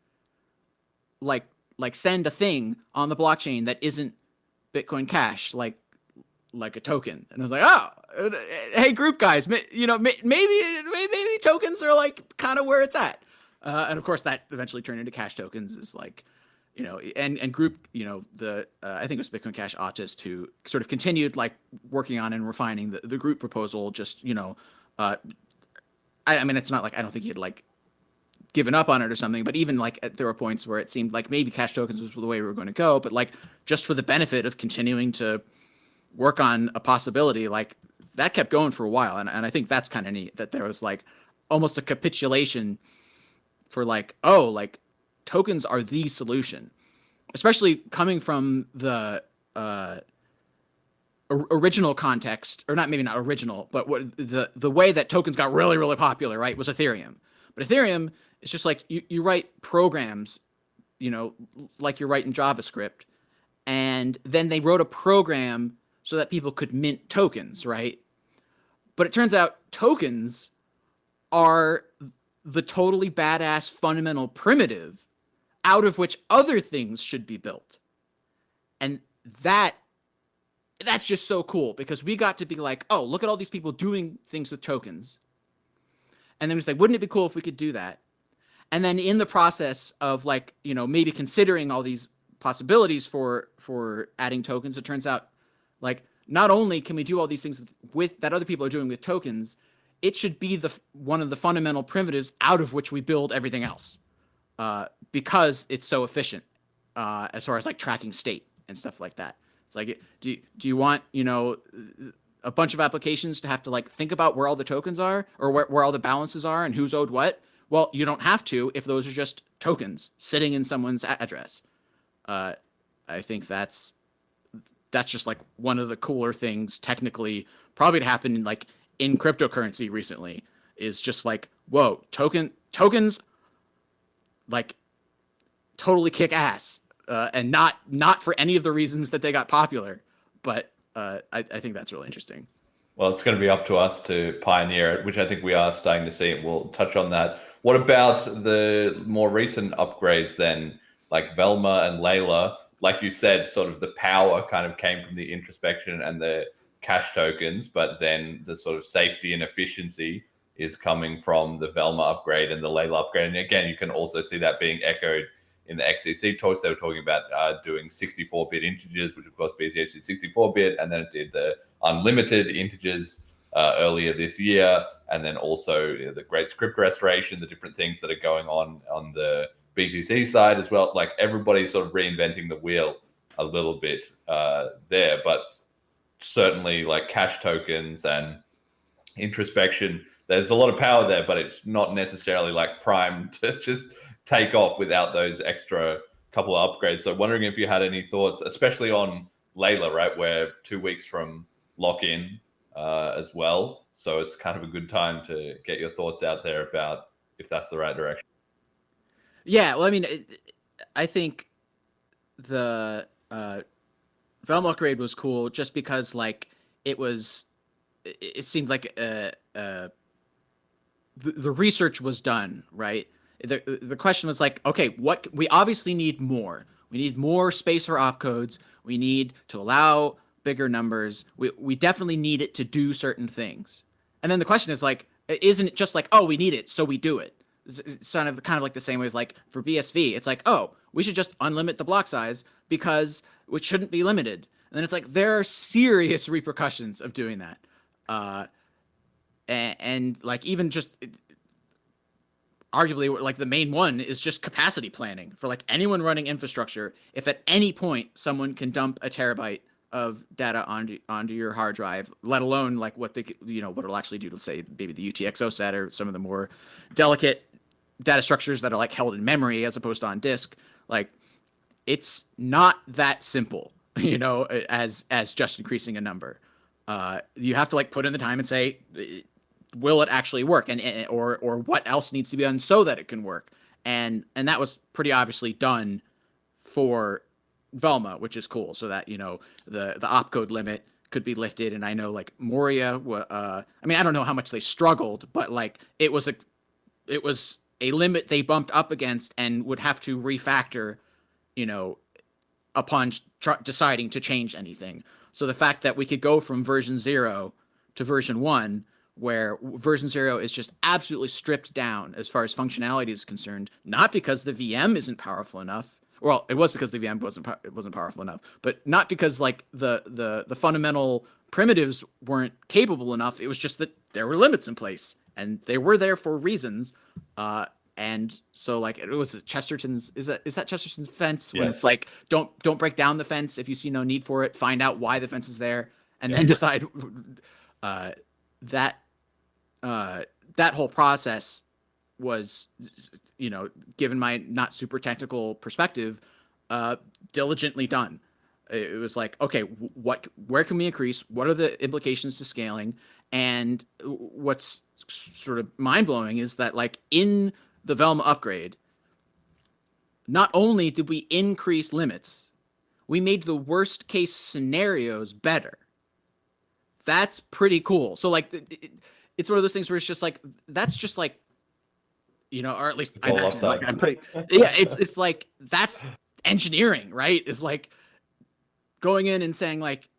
like send a thing on the blockchain that isn't Bitcoin Cash, like a token. And I was like, oh, hey, group guys, maybe tokens are like kind of where it's at. And of course, that eventually turned into cash tokens. Is like, and group, I think it was Bitcoin Cash Autist who sort of continued like working on and refining the group proposal. Just, I mean, it's not like I don't think he had like given up on it or something, but even like there were points where it seemed like maybe cash tokens was the way we were going to go, but like just for the benefit of continuing to work on a possibility, like that kept going for a while. And I think that's kind of neat that there was like almost a capitulation for like, oh, like tokens are the solution, especially coming from the original context, or not, maybe not original, but what the way that tokens got really, really popular, right, was Ethereum. But Ethereum is just like you write programs, like you're writing JavaScript, and then they wrote a program so that people could mint tokens, right? But it turns out tokens are the totally badass fundamental primitive out of which other things should be built. And that's just so cool, because we got to be like, oh, look at all these people doing things with tokens. And then it's like, wouldn't it be cool if we could do that? And then in the process of like, maybe considering all these possibilities for adding tokens, it turns out like, not only can we do all these things with that other people are doing with tokens, it should be one of the fundamental primitives out of which we build everything else, because it's so efficient as far as like tracking state and stuff like that. It's like, do you want, a bunch of applications to have to like think about where all the tokens are, or where all the balances are and who's owed what? Well, you don't have to if those are just tokens sitting in someone's address. I think that's just like one of the cooler things technically probably to happen like in cryptocurrency recently, is just like, whoa, tokens like totally kick ass, and not for any of the reasons that they got popular, but I think that's really interesting. Well, it's going to be up to us to pioneer it, which I think we are starting to see. We'll touch on that. What about the more recent upgrades then, like Velma and Layla? Like you said, sort of the power kind of came from the introspection and the cash tokens, but then the sort of safety and efficiency is coming from the Velma upgrade and the Layla upgrade. And again, you can also see that being echoed in the XCC talks. They were talking about doing 64-bit integers, which of course BCH did 64-bit, and then it did the unlimited integers earlier this year, and then also the great script restoration, the different things that are going on the BTC side as well. Like everybody's sort of reinventing the wheel a little bit there, but certainly like cash tokens and introspection, there's a lot of power there, but it's not necessarily like primed to just take off without those extra couple of upgrades. So wondering if you had any thoughts, especially on Layla, right? We're 2 weeks from lock-in as well. So it's kind of a good time to get your thoughts out there about if that's the right direction. Yeah, well, I mean, I think the Velma upgrade was cool just because like it seemed like the research was done, right? The question was like, okay, what we obviously need more. We need more space for opcodes. We need to allow bigger numbers. We definitely need it to do certain things. And then the question is like, isn't it just like, oh, we need it, so we do it? It's kind of like the same way as like for BSV. It's like, oh, we should just unlimit the block size because it shouldn't be limited. And then it's like, there are serious repercussions of doing that. And like even just arguably like the main one is just capacity planning for like anyone running infrastructure. If at any point someone can dump a terabyte of data onto your hard drive, let alone like what what it'll actually do to say maybe the UTXO set or some of the more delicate data structures that are like held in memory as opposed to on disk, like it's not that simple, as just increasing a number. You have to like put in the time and say, will it actually work, or what else needs to be done so that it can work, and that was pretty obviously done for Velma, which is cool, so that the opcode limit could be lifted. And I know like Moria, I mean, I don't know how much they struggled, but like it was a limit they bumped up against and would have to refactor, upon deciding to change anything. So the fact that we could go from version 0 to version 1, where version 0 is just absolutely stripped down as far as functionality is concerned, not because the VM isn't powerful enough. Well, it was because the VM wasn't powerful enough, but not because like the fundamental primitives weren't capable enough. It was just that there were limits in place, and they were there for reasons. And so like it was Chesterton's. Is that Chesterton's fence? When it's like don't break down the fence if you see no need for it. Find out why the fence is there, and then decide. That whole process was, given my not super technical perspective, diligently done. It was like, okay, where can we increase? What are the implications to scaling? And what's sort of mind blowing is that like in the Velma upgrade, not only did we increase limits, we made the worst case scenarios better. That's pretty cool. So like, it's one of those things where it's just like, that's just like, or at least I imagine, like I'm putting, it's like, that's engineering, right? Is like going in and saying like,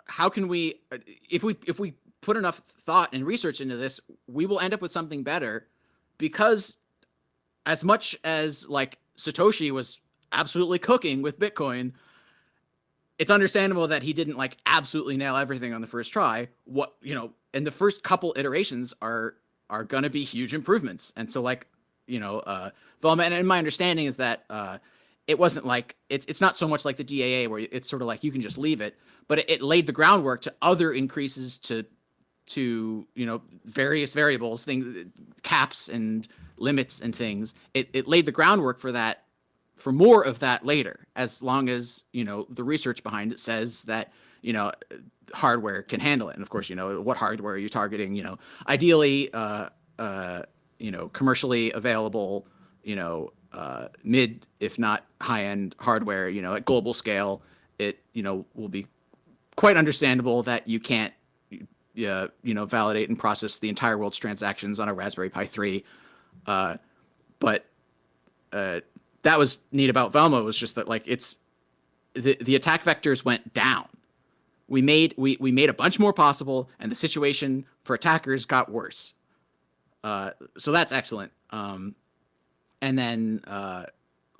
how can we, if we put enough thought and research into this, we will end up with something better. Because as much as like Satoshi was absolutely cooking with Bitcoin, it's understandable that he didn't like absolutely nail everything on the first try. And the first couple iterations are going to be huge improvements. And so like, Velma, and my understanding is that it wasn't like, it's not so much like the DAA where it's sort of like you can just leave it, but it laid the groundwork to other increases to various variables, things, caps and limits and things. It laid the groundwork for that, for more of that later, as long as the research behind it says that hardware can handle it. And of course, what hardware are you targeting? Ideally, commercially available, mid if not high end hardware. At global scale, it will be quite understandable that you can't validate and process the entire world's transactions on a Raspberry Pi 3. But that was neat about Velma, was just that like it's the attack vectors went down. We made a bunch more possible, and the situation for attackers got worse. So that's excellent. And then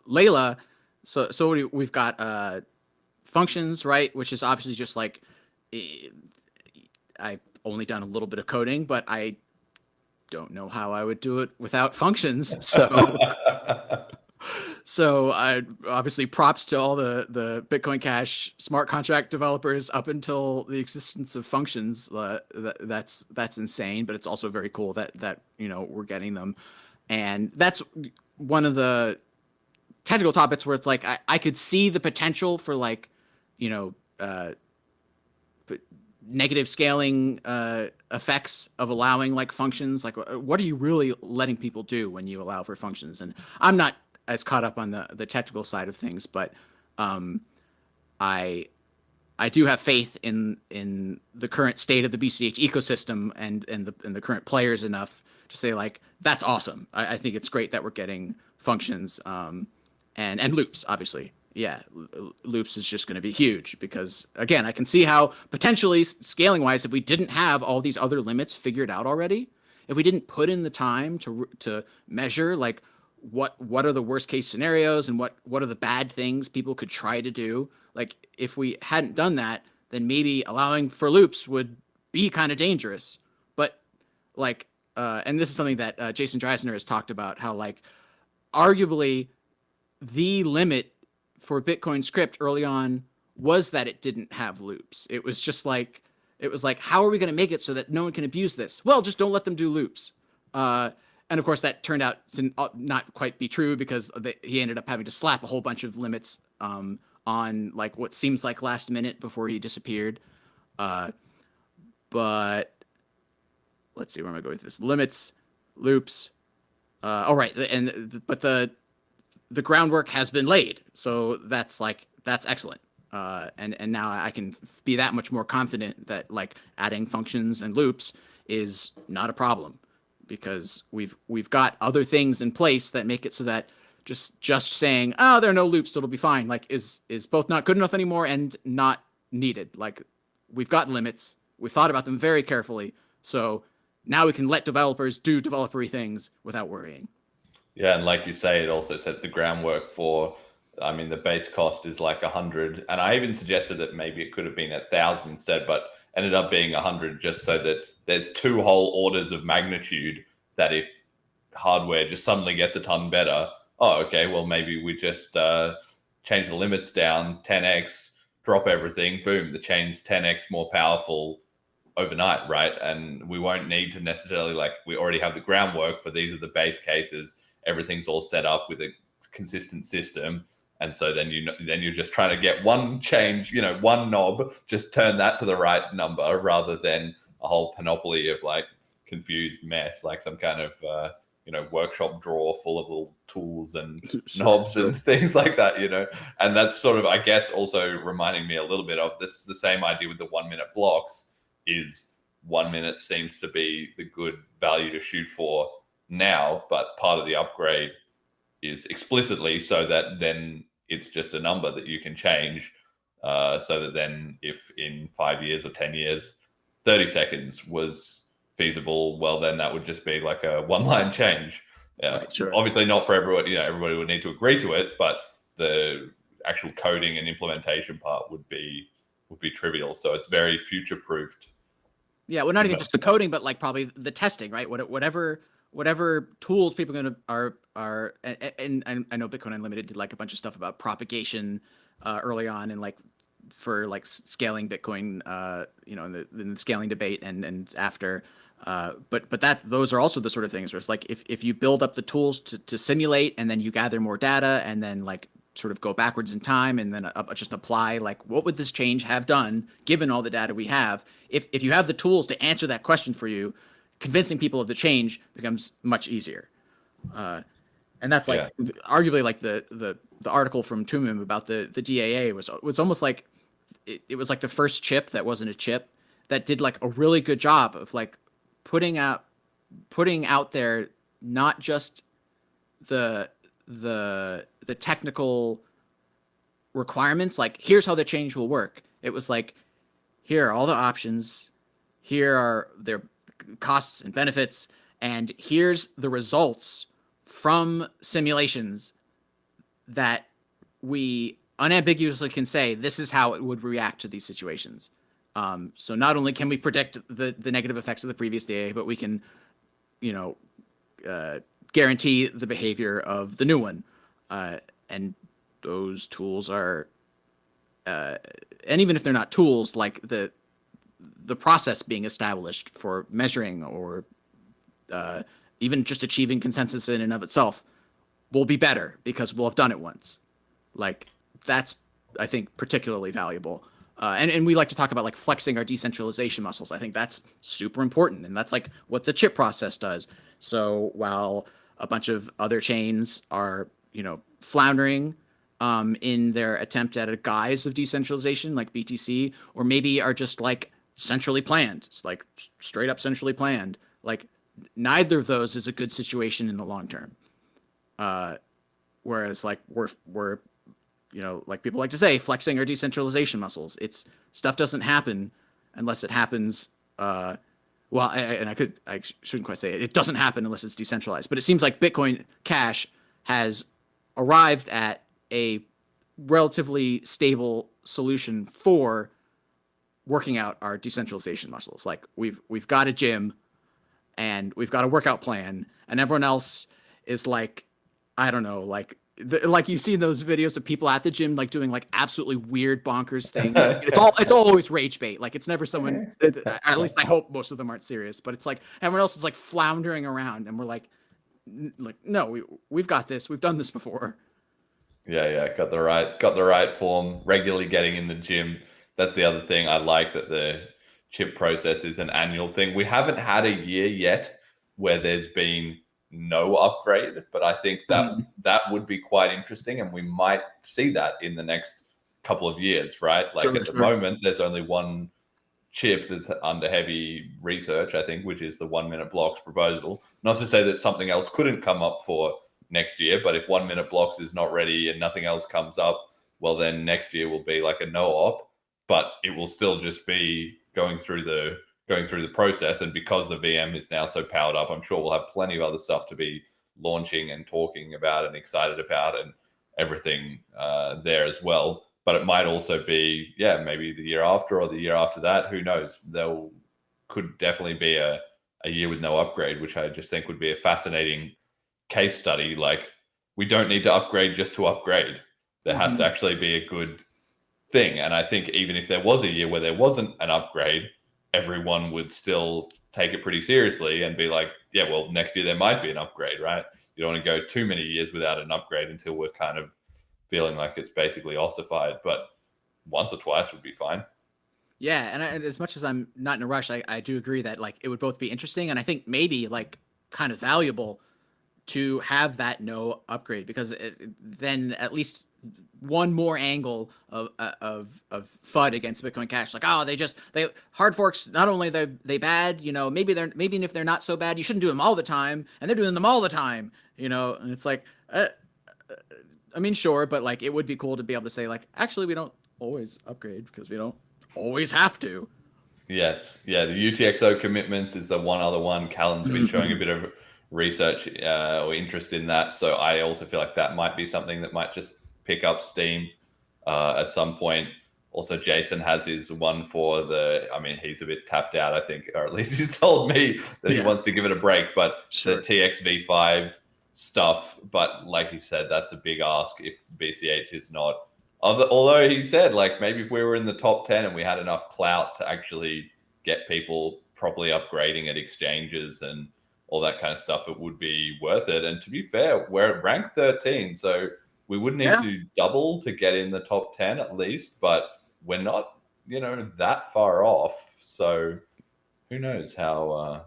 Layla, so we've got functions, right? Which is obviously just like I've only done a little bit of coding, but I don't know how I would do it without functions. So I obviously props to all the Bitcoin Cash smart contract developers up until the existence of functions. That's insane, but it's also very cool that we're getting them. And that's one of the technical topics where it's like I could see the potential for like negative scaling effects of allowing like functions. Like, what are you really letting people do when you allow for functions? And I'm not as caught up on the technical side of things, but I do have faith in the current state of the BCH ecosystem and the current players enough to say like that's awesome. I think it's great that we're getting functions and loops, obviously. Yeah, loops is just going to be huge because again, I can see how potentially scaling wise, if we didn't have all these other limits figured out already, if we didn't put in the time to measure like what are the worst case scenarios and what are the bad things people could try to do, like if we hadn't done that, then maybe allowing for loops would be kind of dangerous. But like, and this is something that Jason Dreisner has talked about, how like arguably the limit for Bitcoin script early on was that it didn't have loops. It was just like, how are we going to make it so that no one can abuse this? Well, just don't let them do loops. And of course, that turned out to not quite be true because he ended up having to slap a whole bunch of limits on like what seems like last minute before he disappeared. But let's see, where am I going with this? Limits, loops. All right, but the groundwork has been laid, so that's excellent. And now I can be that much more confident that like adding functions and loops is not a problem because we've got other things in place that make it so that just saying, oh, there are no loops, it'll be fine, like is both not good enough anymore and not needed. Like we've got limits, we've thought about them very carefully, so now we can let developers do developer-y things without worrying. Yeah, and like you say, it also sets the groundwork for, I mean, the base cost is like 100, and I even suggested that maybe it could have been 1,000 instead, but ended up being 100 just so that there's two whole orders of magnitude that if hardware just suddenly gets a ton better, oh, okay, well, maybe we just change the limits down 10x, drop everything, boom, the chain's 10x more powerful overnight, right? And we won't need to necessarily, like, we already have the groundwork for these are the base cases. Everything's all set up with a consistent system. And so then you're just trying to get one change, one knob, just turn that to the right number rather than a whole panoply of like confused mess, like some kind of, workshop drawer full of little tools and knobs and things like that, And that's sort of, I guess, also reminding me a little bit of this, the same idea with the 1 minute blocks is 1 minute seems to be the good value to shoot for now, but part of the upgrade is explicitly so that then it's just a number that you can change, so that then if in 5 years or 10 years 30 seconds was feasible, well then that would just be like a one-line change. Right, sure. Obviously not for everyone, everybody would need to agree to it, but the actual coding and implementation part would be trivial. So it's very future-proofed. Yeah, well, not even just the coding, but like probably the testing, right? Whatever tools people are and I know Bitcoin Unlimited did like a bunch of stuff about propagation early on and like for like scaling Bitcoin, in the scaling debate and after. But those are also the sort of things where it's like if you build up the tools to simulate and then you gather more data and then like sort of go backwards in time and then just apply like what would this change have done given all the data we have. If you have the tools to answer that question for you, convincing people of the change becomes much easier. And that's like arguably like the article from Tumim about the DAA was almost like it was like the first chip that wasn't a chip that did like a really good job of like putting out there not just the technical requirements, like here's how the change will work. It was like, here are all the options, here are their costs and benefits, and here's the results from simulations that we unambiguously can say this is how it would react to these situations. So not only can we predict the negative effects of the previous DA, but we can, guarantee the behavior of the new one. And those tools are, and even if they're not tools, like the process being established for measuring or even just achieving consensus in and of itself will be better because we'll have done it once. Like that's, I think, particularly valuable. And we like to talk about like flexing our decentralization muscles. I think that's super important, and that's like what the chip process does. So while a bunch of other chains are, floundering in their attempt at a guise of decentralization, like BTC, or maybe are just like centrally planned, it's like straight up centrally planned. Like neither of those is a good situation in the long term. Whereas like we're like people like to say, flexing our decentralization muscles. It's stuff doesn't happen unless it happens. I shouldn't quite say it. It doesn't happen unless it's decentralized. But it seems like Bitcoin Cash has arrived at a relatively stable solution for working out our decentralization muscles. Like we've got a gym, and we've got a workout plan, and everyone else is like, I don't know, like you've seen those videos of people at the gym like doing like absolutely weird bonkers things. It's always rage bait. Like it's never someone. At least I hope most of them aren't serious. But it's like everyone else is like floundering around, and we're like no, we've got this. We've done this before. Yeah, got the right form. Regularly getting in the gym. That's the other thing. I like that the chip process is an annual thing. We haven't had a year yet where there's been no upgrade, but I think that would be quite interesting, and we might see that in the next couple of years, right? Like at the moment, there's only one chip that's under heavy research, I think, which is the 1 minute blocks proposal. Not to say that something else couldn't come up for next year, but if 1 minute blocks is not ready and nothing else comes up, well, then next year will be like a no op, but it will still just be going through the process. And because the VM is now so powered up, I'm sure we'll have plenty of other stuff to be launching and talking about and excited about and everything there as well. But it might also be, maybe the year after or the year after that. Who knows? Could definitely be a year with no upgrade, which I just think would be a fascinating case study. Like, we don't need to upgrade just to upgrade. There has to actually be a good thing. And I think even if there was a year where there wasn't an upgrade, everyone would still take it pretty seriously and be like, next year there might be an upgrade, right? You don't want to go too many years without an upgrade until we're kind of feeling like it's basically ossified, but once or twice would be fine. Yeah, and as much as I'm not in a rush, I do agree that like it would both be interesting, and I think maybe like kind of valuable to have that no upgrade, because then at least one more angle of FUD against Bitcoin Cash. Like, they hard forks. Not only they bad, maybe if they're not so bad, you shouldn't do them all the time, and they're doing them all the time, And it's like, I mean, sure, but like it would be cool to be able to say like, actually, we don't always upgrade because we don't always have to. Yes, the UTXO commitments is the one other one. Callan's been showing a bit of research or interest in that, so I also feel like that might be something that might just pick up steam at some point. Also, Jason has his one for he's a bit tapped out, I think, or at least he's told me that he wants to give it a break, but the TXV5 stuff, but like he said, that's a big ask if BCH is not, although he said like maybe if we were in the top 10 and we had enough clout to actually get people properly upgrading at exchanges and all that kind of stuff, it would be worth it. And to be fair, we're at rank 13, so we would need to double to get in the top 10 at least, but we're not, that far off. So who knows how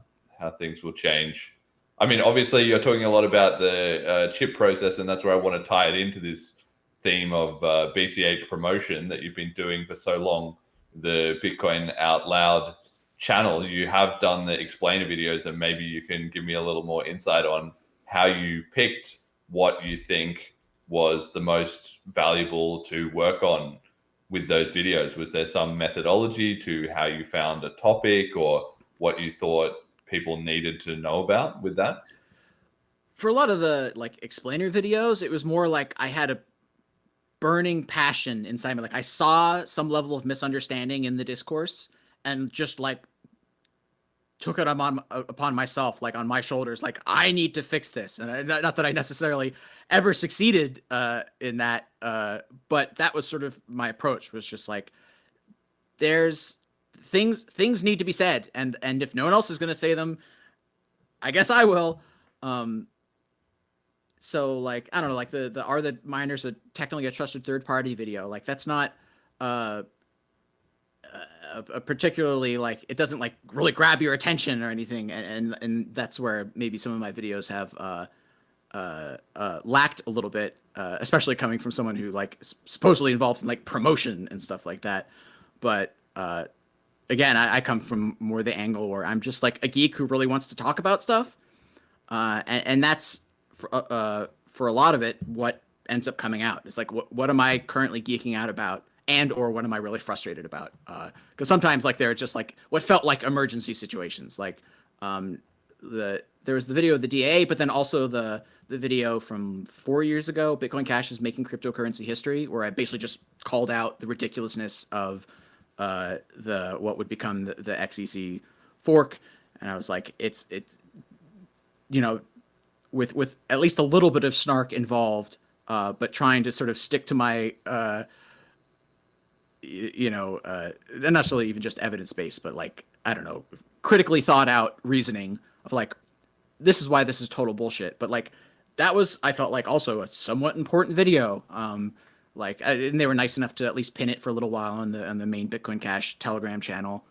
things will change. I mean, obviously you're talking a lot about the chip process, and that's where I want to tie it into this theme of BCH promotion that you've been doing for so long, the Bitcoin Out Loud channel. You have done the explainer videos, and maybe you can give me a little more insight on how you picked what you think was the most valuable to work on with those videos. Was there some methodology to how you found a topic, or what you thought people needed to know about with that? For a lot of the like explainer videos, it was more like I had a burning passion inside me. Like I saw some level of misunderstanding in the discourse and just like took it upon myself, like on my shoulders, like I need to fix this. And not that I necessarily ever succeeded in that, but that was sort of my approach, was just like, there's things need to be said, and if no one else is going to say them, I guess I will. So like, I don't know, like the are the miners technically a trusted third party video? Like that's not particularly like it doesn't like really grab your attention or anything, and that's where maybe some of my videos have lacked a little bit, especially coming from someone who like is supposedly involved in like promotion and stuff like that. But again, I come from more the angle where I'm just like a geek who really wants to talk about stuff, and that's for a lot of it what ends up coming out. It's like what am I currently geeking out about, and or what am I really frustrated about? Because sometimes like there are just like what felt like emergency situations, like there was the video of the DA, but then also the video from 4 years ago, Bitcoin Cash is making cryptocurrency history, where I basically just called out the ridiculousness of the what would become the XEC fork, and I was like, it's you know, with at least a little bit of snark involved, but trying to sort of stick to my not necessarily even just evidence based, but like I don't know, critically thought out reasoning of like, this is why this is total bullshit. But like that was, I felt like also a somewhat important video. And they were nice enough to at least pin it for a little while on the main Bitcoin Cash Telegram channel.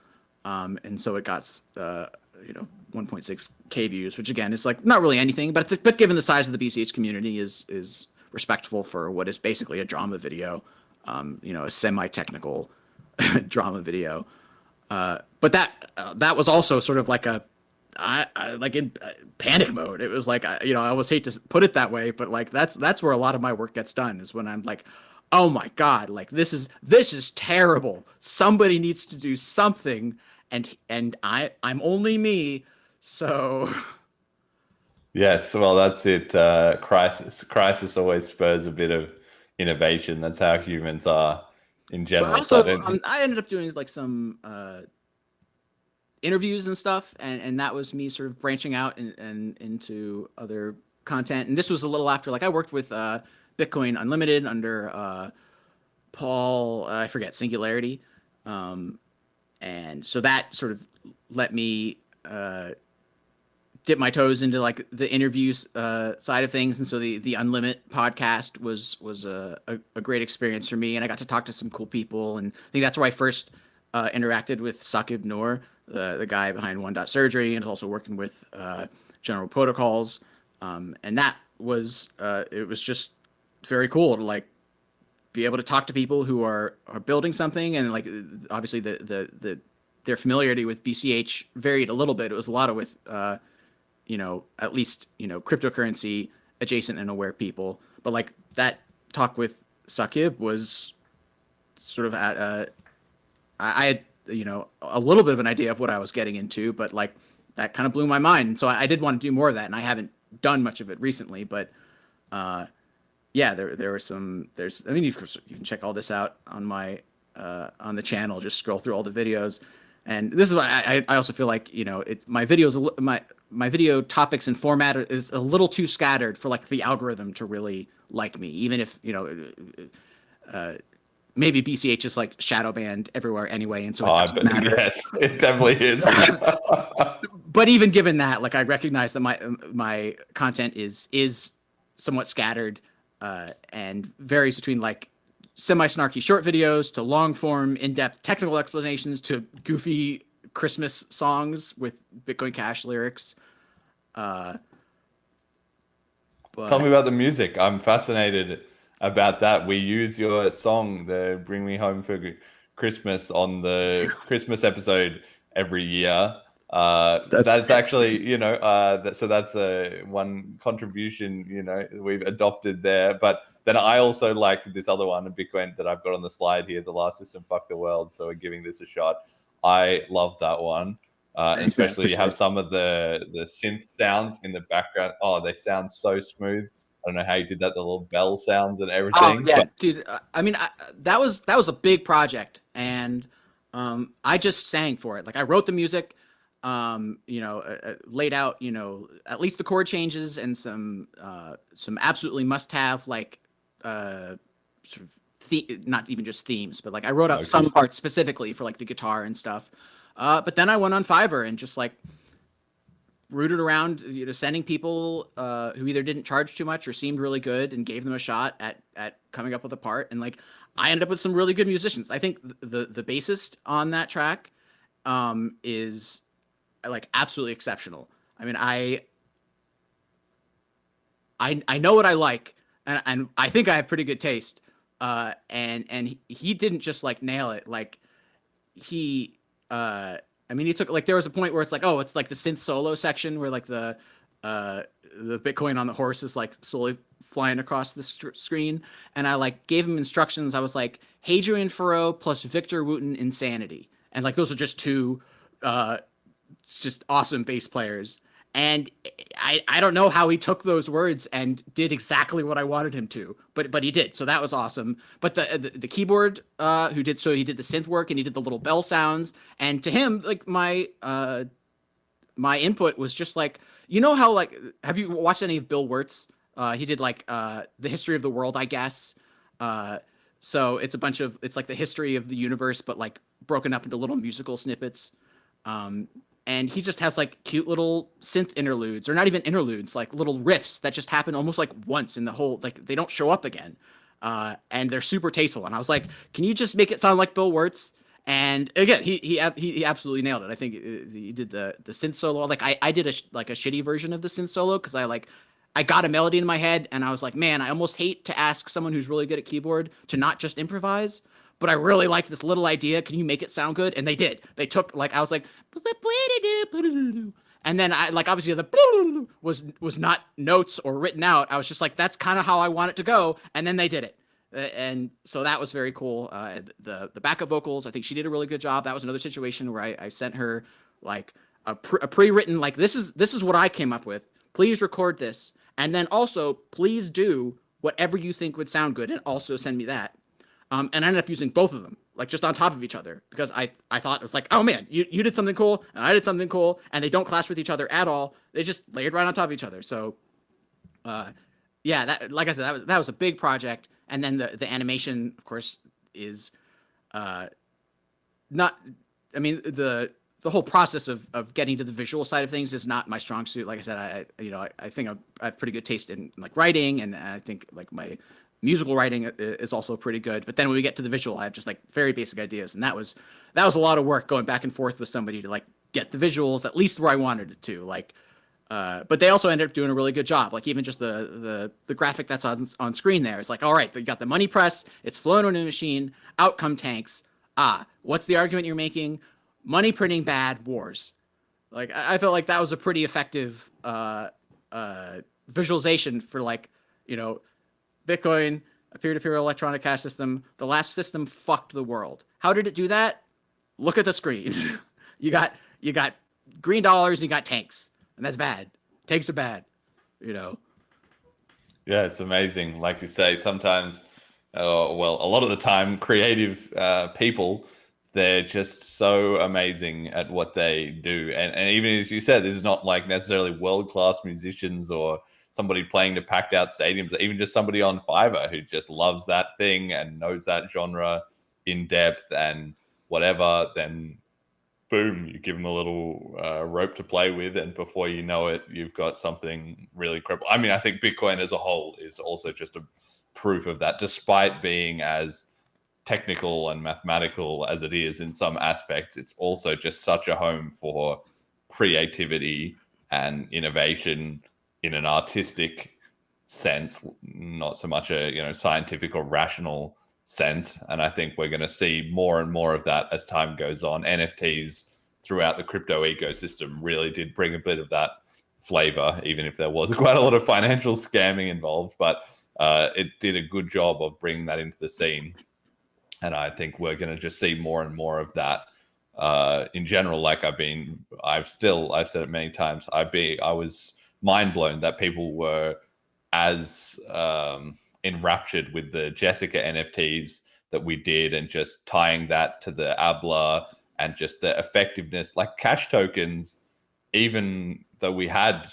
And so it got 1.6K views, which again is like not really anything, but given the size of the BCH community is respectful for what is basically a drama video, a semi-technical drama video. But that was also sort of like I like in panic mode. It was like, I always hate to put it that way, but like that's where a lot of my work gets done, is when I'm like, oh my God, like this is terrible. Somebody needs to do something, and I'm only me, so. Yes, well, that's it. Crisis always spurs a bit of innovation. That's how humans are in general. But also, I ended up doing like some interviews and stuff, and that was me sort of branching out and into other content. And this was a little after, like I worked with Bitcoin Unlimited under Paul, I forget, Singularity, and so that sort of let me dip my toes into like the interviews side of things. And so the Unlimit podcast was a great experience for me, and I got to talk to some cool people, and I think that's where I first interacted with Saqib Noor, the guy behind Surgery, and also working with General Protocols, and that was it was just very cool to like be able to talk to people who are building something, and like obviously their familiarity with BCH varied a little bit. It was a lot of with at least cryptocurrency adjacent and aware people, but like that talk with Saqib was sort of at I had a little bit of an idea of what I was getting into, but like that kind of blew my mind. And so I did want to do more of that, and I haven't done much of it recently, but there were some, you can check all this out on my on the channel, just scroll through all the videos. And this is why I also feel like, it's my videos, my video topics and format is a little too scattered for like the algorithm to really like me, even if, maybe BCH is like shadow banned everywhere anyway, and so it doesn't matter. Yes, it definitely is. But even given that, like I recognize that my content is somewhat scattered and varies between like semi-snarky short videos to long-form, in-depth technical explanations to goofy Christmas songs with Bitcoin Cash lyrics. Tell me about the music. I'm fascinated about that. We use your song, the "Bring Me Home for Christmas," on the Christmas episode every year. That's actually, so that's one contribution, we've adopted there. But then I also like this other one, a Bitcoin that I've got on the slide here, "The Last System Fucked the World." So we're giving this a shot. I love that one. Especially you have some of the synth sounds in the background. Oh, they sound so smooth. I don't know how you did that, the little bell sounds and everything. Oh, yeah, dude. That was a big project, and I just sang for it. Like I wrote the music, laid out, at least the chord changes and some absolutely must-have like sort of not even just themes, but like I wrote out some parts specifically for like the guitar and stuff. But then I went on Fiverr and just like rooted around, sending people who either didn't charge too much or seemed really good, and gave them a shot at coming up with a part. And like I ended up with some really good musicians. I think the bassist on that track is like absolutely exceptional. I mean, I know what I like, and I think I have pretty good taste. And he didn't just like nail it. Like he took, like, there was a point where it's like, oh, it's like the synth solo section where like the Bitcoin on the horse is like slowly flying across the screen, and I like gave him instructions. I was like, Hadrian Furrow plus Victor Wooten Insanity, and like those are just two just awesome bass players. And I don't know how he took those words and did exactly what I wanted him to, but he did. So that was awesome. But the keyboard he did the synth work, and he did the little bell sounds. And to him, like my input was just like, you know how, like, have you watched any of Bill Wirtz? He did like the history of the world, I guess. So it's like the history of the universe, but like broken up into little musical snippets. And he just has like cute little synth interludes, or not even interludes, like little riffs that just happen almost like once in the whole, like they don't show up again. And they're super tasteful. And I was like, can you just make it sound like Bill Wirtz? And again, he absolutely nailed it. I think he did the synth solo. Like I did a shitty version of the synth solo, because I got a melody in my head, and I was like, man, I almost hate to ask someone who's really good at keyboard to not just improvise, but I really like this little idea. Can you make it sound good? And they did. They took, like, I was like, and then I, like, obviously the was not notes or written out. I was just like, that's kind of how I want it to go. And then they did it. And so that was very cool. The backup vocals, I think she did a really good job. That was another situation where I sent her like a pre-written, like, this is what I came up with. Please record this. And then also, please do whatever you think would sound good, and also send me that. And I ended up using both of them, like, just on top of each other, because I thought it was like, oh man, you did something cool, and I did something cool, and they don't clash with each other at all. They just layered right on top of each other. So, yeah, that, like I said, that was a big project. And then the animation, of course, is not. I mean, the whole process of getting to the visual side of things is not my strong suit. Like I said, I think I have pretty good taste in like writing, and I think like my musical writing is also pretty good. But then when we get to the visual, I have just like very basic ideas, and that was a lot of work going back and forth with somebody to like get the visuals at least where I wanted it to. Like, but they also ended up doing a really good job. Like, even just the graphic that's on screen there, it's like, all right, you got the money press, it's flown on a machine, out come tanks. What's the argument you're making? Money printing bad, wars. Like, I felt like that was a pretty effective visualization for, like, Bitcoin, a peer-to-peer electronic cash system. The last system fucked the world. How did it do that? Look at the screen. you got green dollars and you got tanks, and that's bad. Tanks are bad, Yeah, it's amazing. Like you say, sometimes, a lot of the time, creative people, they're just so amazing at what they do. And even as you said, this is not like necessarily world-class musicians or somebody playing to packed out stadiums, even just somebody on Fiverr who just loves that thing and knows that genre in depth and whatever, then boom, you give them a little rope to play with, and before you know it, you've got something really incredible. I mean, I think Bitcoin as a whole is also just a proof of that, despite being as technical and mathematical as it is in some aspects. It's also just such a home for creativity and innovation in an artistic sense, not so much a scientific or rational sense. And I think we're going to see more and more of that as time goes on. NFTs throughout the crypto ecosystem really did bring a bit of that flavor, even if there was quite a lot of financial scamming involved, but it did a good job of bringing that into the scene. And I think we're going to just see more and more of that in general. Like I've said it many times, I was mind blown that people were as enraptured with the Jessica NFTs that we did, and just tying that to the ABLA and just the effectiveness, like cash tokens, even though we had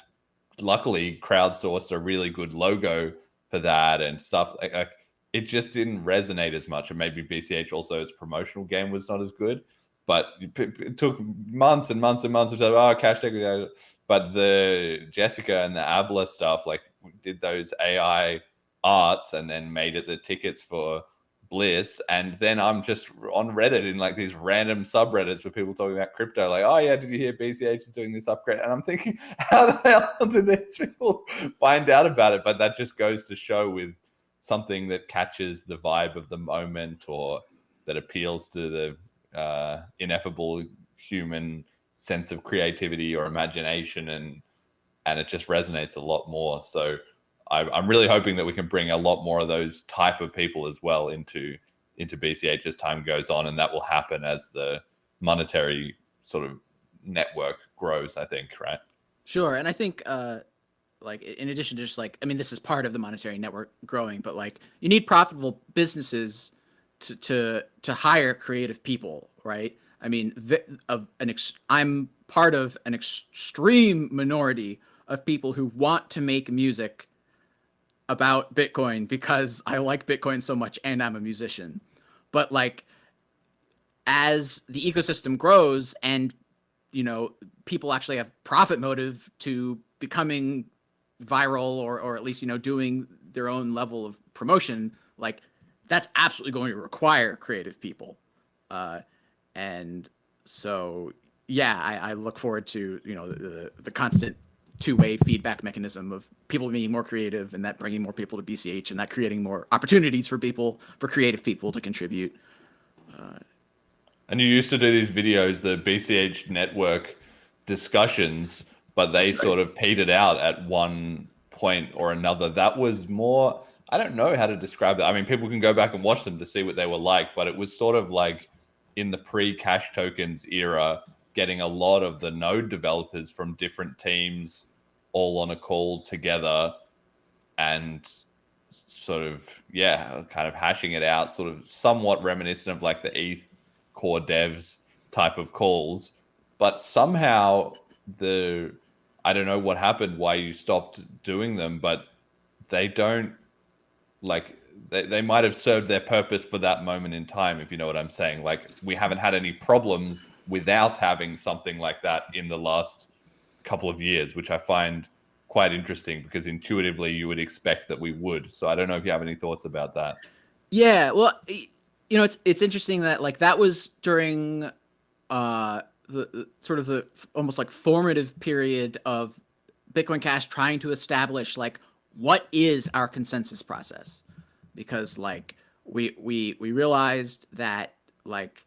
luckily crowdsourced a really good logo for that and stuff, like it just didn't resonate as much. And maybe BCH also, its promotional game was not as good, but it took months and months and months of cash token. But the Jessica and the ABLA stuff, like we did those AI arts and then made it the tickets for bliss, and then I'm just on Reddit in like these random subreddits with people talking about crypto, like, oh yeah, did you hear BCH is doing this upgrade? And I'm thinking, how the hell did these people find out about it? But that just goes to show with something that catches the vibe of the moment, or that appeals to the ineffable human sense of creativity or imagination, and it just resonates a lot more. So I'm really hoping that we can bring a lot more of those type of people as well into BCH as time goes on, and that will happen as the monetary sort of network grows, I think, right? Sure. And I think like in addition to just like, I mean, this is part of the monetary network growing, but like you need profitable businesses to hire creative people, right? I mean, I'm part of an extreme minority of people who want to make music about Bitcoin because I like Bitcoin so much and I'm a musician. But like, as the ecosystem grows and, you know, people actually have profit motive to becoming viral or at least, you know, doing their own level of promotion, like that's absolutely going to require creative people. And so, yeah, I look forward to, you know, the constant two-way feedback mechanism of people being more creative and that bringing more people to BCH and that creating more opportunities for creative people to contribute. And you used to do these videos, the BCH network discussions, but they sort of petered out at one point or another. That was more, I don't know how to describe it. I mean, people can go back and watch them to see what they were like, but it was sort of like in the pre-cash tokens era, getting a lot of the node developers from different teams all on a call together and sort of, yeah, kind of hashing it out, sort of somewhat reminiscent of like the ETH core devs type of calls. But somehow I don't know what happened, why you stopped doing them, but they don't, like, they might have served their purpose for that moment in time, if you know what I'm saying. Like, we haven't had any problems without having something like that in the last couple of years, which I find quite interesting because intuitively you would expect that we would. So I don't know if you have any thoughts about that. Yeah, well, you know, it's interesting that like that was during the sort of the almost like formative period of Bitcoin Cash trying to establish like what is our consensus process, because like we realized that, like,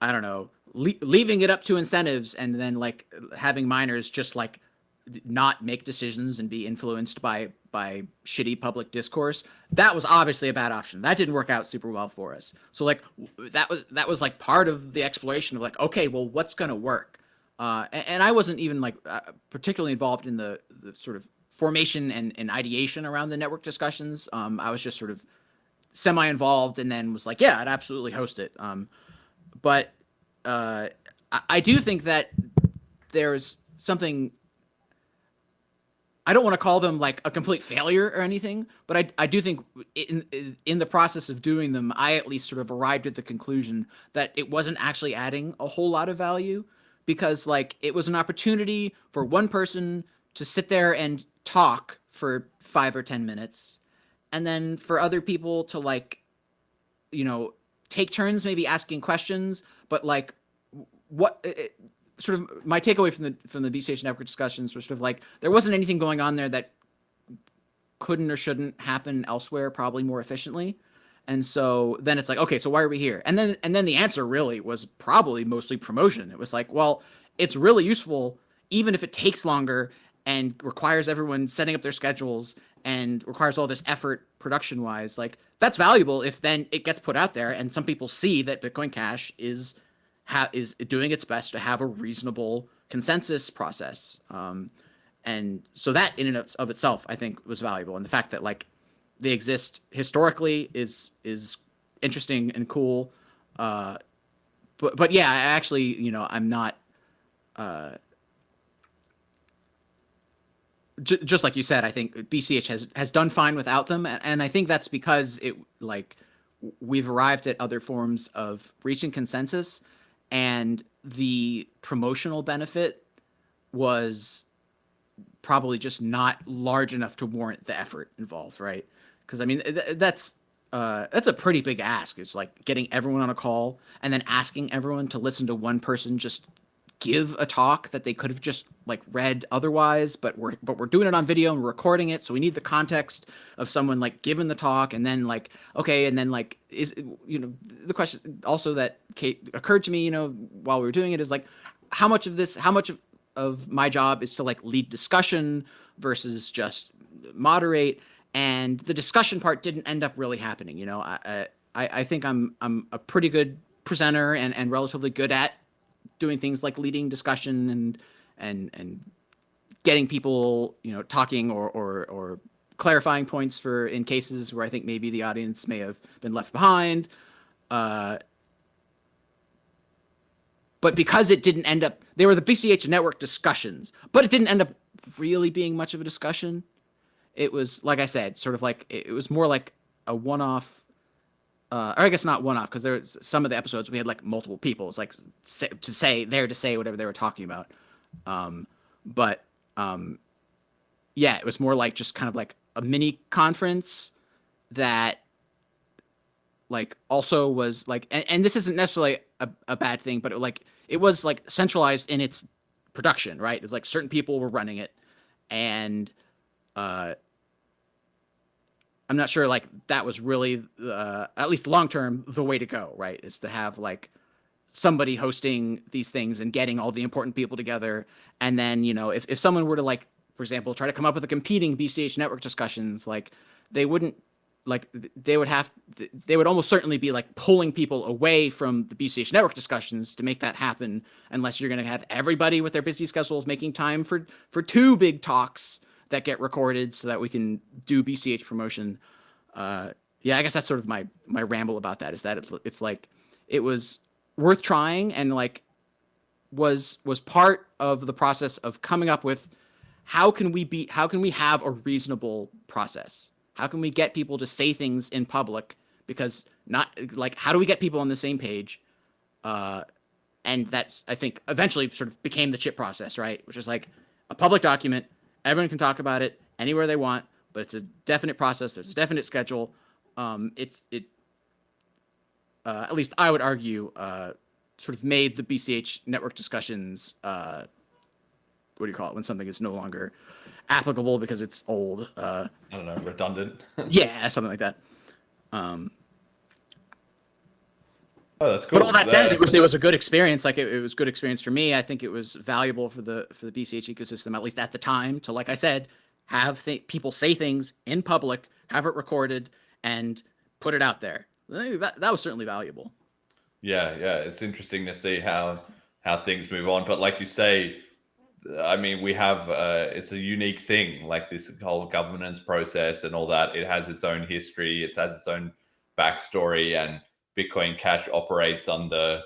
I don't know, leaving it up to incentives and then like having miners just like not make decisions and be influenced by shitty public discourse, that was obviously a bad option. That didn't work out super well for us. So like that was like part of the exploration of like, okay, well, what's going to work? And I wasn't even like particularly involved in the sort of formation and ideation around the network discussions. I was just sort of semi-involved and then was like, yeah, I'd absolutely host it. But I do think that there's something, I don't want to call them like a complete failure or anything, but I do think in the process of doing them, I at least sort of arrived at the conclusion that it wasn't actually adding a whole lot of value, because like it was an opportunity for one person to sit there and talk for 5 or 10 minutes, and then for other people to like, you know, take turns maybe asking questions, but like what sort of my takeaway from the BCH network discussions was sort of like there wasn't anything going on there that couldn't or shouldn't happen elsewhere, probably more efficiently. And so then it's like, okay, so why are we here? And then the answer really was probably mostly promotion. It was like, well, it's really useful even if it takes longer and requires everyone setting up their schedules and requires all this effort production wise. Like that's valuable if then it gets put out there and some people see that Bitcoin Cash is doing its best to have a reasonable consensus process. And so that in and of itself, I think, was valuable. And the fact that like they exist historically is interesting and cool. But yeah, I actually, you know, I'm not, just like you said, I think BCH has done fine without them. And I think that's because it like we've arrived at other forms of reaching consensus, and the promotional benefit was probably just not large enough to warrant the effort involved, right? Because I mean, that's that's a pretty big ask. It's like getting everyone on a call and then asking everyone to listen to one person just give a talk that they could have just like read otherwise, but we're doing it on video and we're recording it, so we need the context of someone like giving the talk, and then like okay, and then like is the question also that occurred to me while we were doing it is like how much of my job is to like lead discussion versus just moderate, and the discussion part didn't end up really happening. I think I'm a pretty good presenter and relatively good at doing things like leading discussion and getting people talking or clarifying points for in cases where I think maybe the audience may have been left behind. But because it didn't end up, they were the BCH network discussions, but it didn't end up really being much of a discussion. It was, like I said, sort of like, it was more like a one-off, or I guess not one-off, because there was some of the episodes we had like multiple people. It's like to say whatever they were talking about. Yeah, it was more like just kind of like a mini conference that like also was like, and this isn't necessarily a bad thing, but it was like centralized in its production, right? It's like certain people were running it, and I'm not sure like that was really at least long term the way to go, right? Is to have like somebody hosting these things and getting all the important people together, and then if someone were to like, for example, try to come up with a competing BCH network discussions, like they wouldn't like they would almost certainly be like pulling people away from the BCH network discussions to make that happen, unless you're going to have everybody with their busy schedules making time for two big talks that get recorded so that we can do BCH promotion. Yeah, I guess that's sort of my ramble about that, is that it's like it was worth trying and like was part of the process of coming up with how can we have a reasonable process? How can we get people to say things in public? Because not like, how do we get people on the same page? And that's, I think, eventually sort of became the chip process, right? Which is like a public document. Everyone can talk about it anywhere they want, but it's a definite process. There's a definite schedule. At least I would argue, sort of made the BCH network discussions, what do you call it, when something is no longer applicable because it's old. I don't know, redundant. Yeah, something like that. Oh, that's cool. But all that said, it was a good experience. Like it was a good experience for me. I think it was valuable for the BCH ecosystem, at least at the time, to, like I said, have people say things in public, have it recorded, and put it out there. That was certainly valuable. Yeah, it's interesting to see how things move on. But like you say, I mean, we have it's a unique thing, like this whole governance process and all that. It has its own history. It has its own backstory, and Bitcoin Cash operates under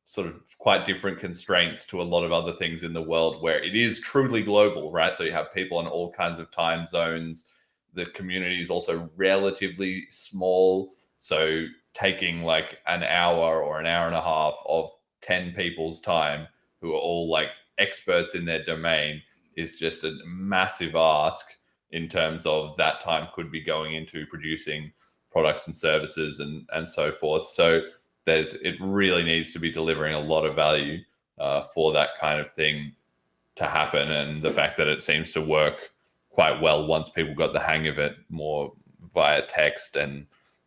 sort of quite different constraints to a lot of other things in the world, where it is truly global, right? So you have people in all kinds of time zones. The community is also relatively small. So taking like an hour or an hour and a half of 10 people's time who are all like experts in their domain is just a massive ask in terms of that time could be going into producing products and services and so forth. So it really needs to be delivering a lot of value for that kind of thing to happen. And the fact that it seems to work quite well once people got the hang of it, more via text and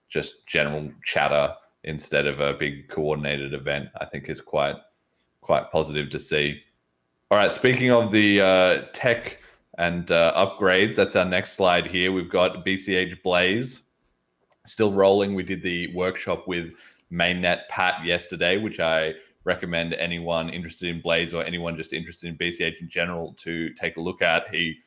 just general chatter instead of a big coordinated event, I think is quite positive to see. All right, speaking of the tech and upgrades, that's our next slide here. We've got BCH Blaze still rolling. We did the workshop with mainnet Pat yesterday, which I recommend anyone interested in Blaze or anyone just interested in BCH in general to take a look at. He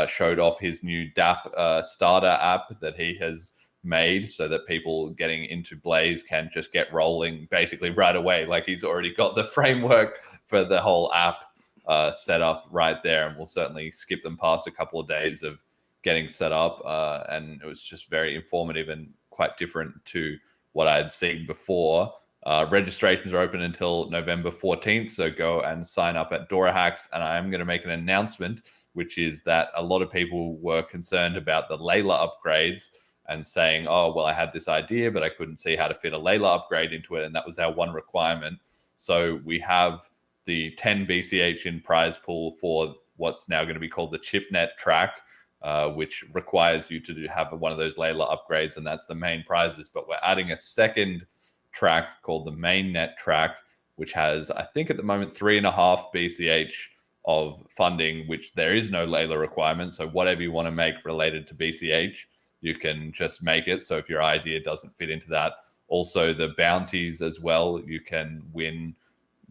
showed off his new DApp starter app that he has made so that people getting into Blaze can just get rolling basically right away. Like he's already got the framework for the whole app set up right there, and we'll certainly skip them past a couple of days of getting set up. And it was just very informative and quite different to what I had seen before. Registrations are open until November 14th, so go and sign up at DoraHacks. And I am going to make an announcement, which is that a lot of people were concerned about the Layla upgrades and saying, oh, well, I had this idea, but I couldn't see how to fit a Layla upgrade into it. And that was our one requirement. So we have the 10 BCH in prize pool for what's now going to be called the ChipNet track, which requires you to have one of those Layla upgrades, and that's the main prizes. But we're adding a second track called the mainnet track, which has, I think at the moment, 3.5 BCH of funding, which there is no Layla requirement. So whatever you want to make related to BCH, you can just make it. So if your idea doesn't fit into that, also the bounties as well, you can win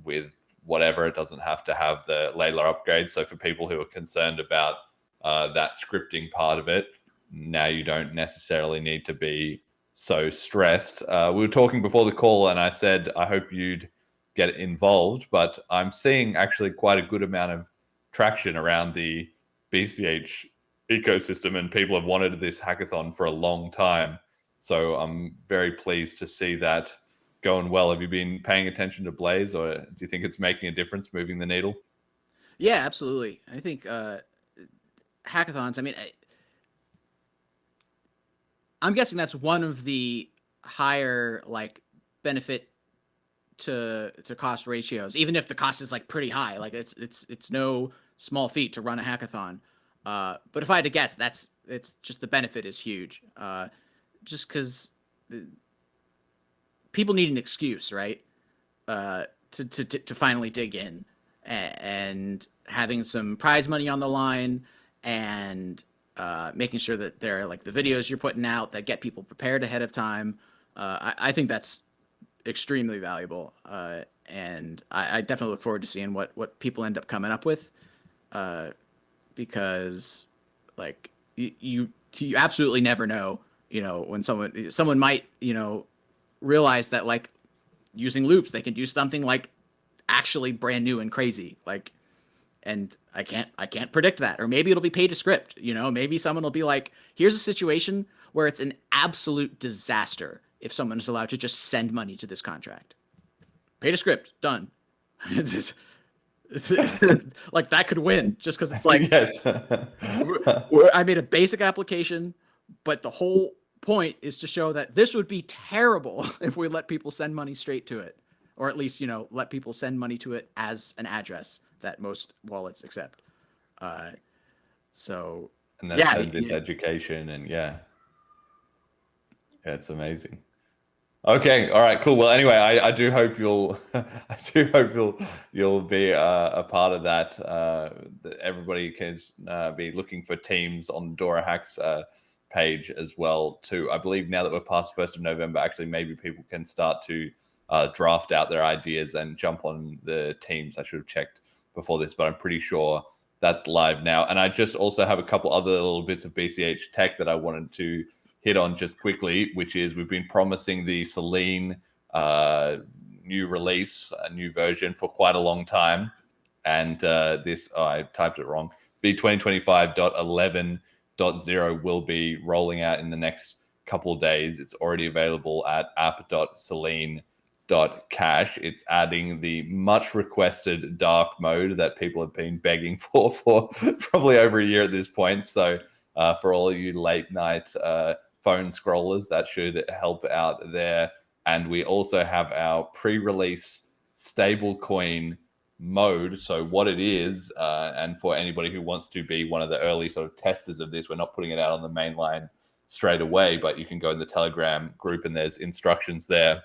with whatever. It doesn't have to have the Layla upgrade. So for people who are concerned about that scripting part of it, now you don't necessarily need to be so stressed. We were talking before the call and I said, I hope you'd get involved, but I'm seeing actually quite a good amount of traction around the BCH ecosystem, and people have wanted this hackathon for a long time. So I'm very pleased to see that going well. Have you been paying attention to Blaze, or do you think it's making a difference, moving the needle? Yeah, absolutely. I think hackathons, I mean, I'm guessing that's one of the higher like benefit to cost ratios, even if the cost is like pretty high. Like it's no small feat to run a hackathon. But if I had to guess, it's just the benefit is huge. Just because people need an excuse, right? To finally dig in, and having some prize money on the line, and making sure that they're like the videos you're putting out that get people prepared ahead of time. I think that's extremely valuable. And I definitely look forward to seeing what people end up coming up with. Because like you absolutely never know, when someone might, realize that like using loops, they can do something like actually brand new and crazy. Like, and I can't predict that. Or maybe it'll be pay to script, maybe someone will be like, here's a situation where it's an absolute disaster if someone is allowed to just send money to this contract. Pay to script, done. Like that could win just because it's like, yes. I made a basic application, but the whole point is to show that this would be terrible if we let people send money straight to it, or at least let people send money to it as an address that most wallets accept. So and that turns into education, and it's amazing. Okay, all right, cool. Well, anyway, I do hope you'll be a part of that. That everybody can be looking for teams on Dora Hacks page as well too. I believe now that we're past 1st of November, actually maybe people can start to draft out their ideas and jump on the teams. I should have checked before this, but I'm pretty sure that's live now. And I just also have a couple other little bits of BCH tech that I wanted to hit on just quickly, which is we've been promising the Selene new release, a new version for quite a long time. And I typed it wrong. V2025.11.0 will be rolling out in the next couple of days. It's already available at app.selene.cash. It's adding the much requested dark mode that people have been begging for probably over a year at this point. So for all of you late night phone scrollers, that should help out there. And we also have our pre-release stablecoin mode. So what it is, and for anybody who wants to be one of the early sort of testers of this, we're not putting it out on the main line straight away, but you can go in the Telegram group and there's instructions there.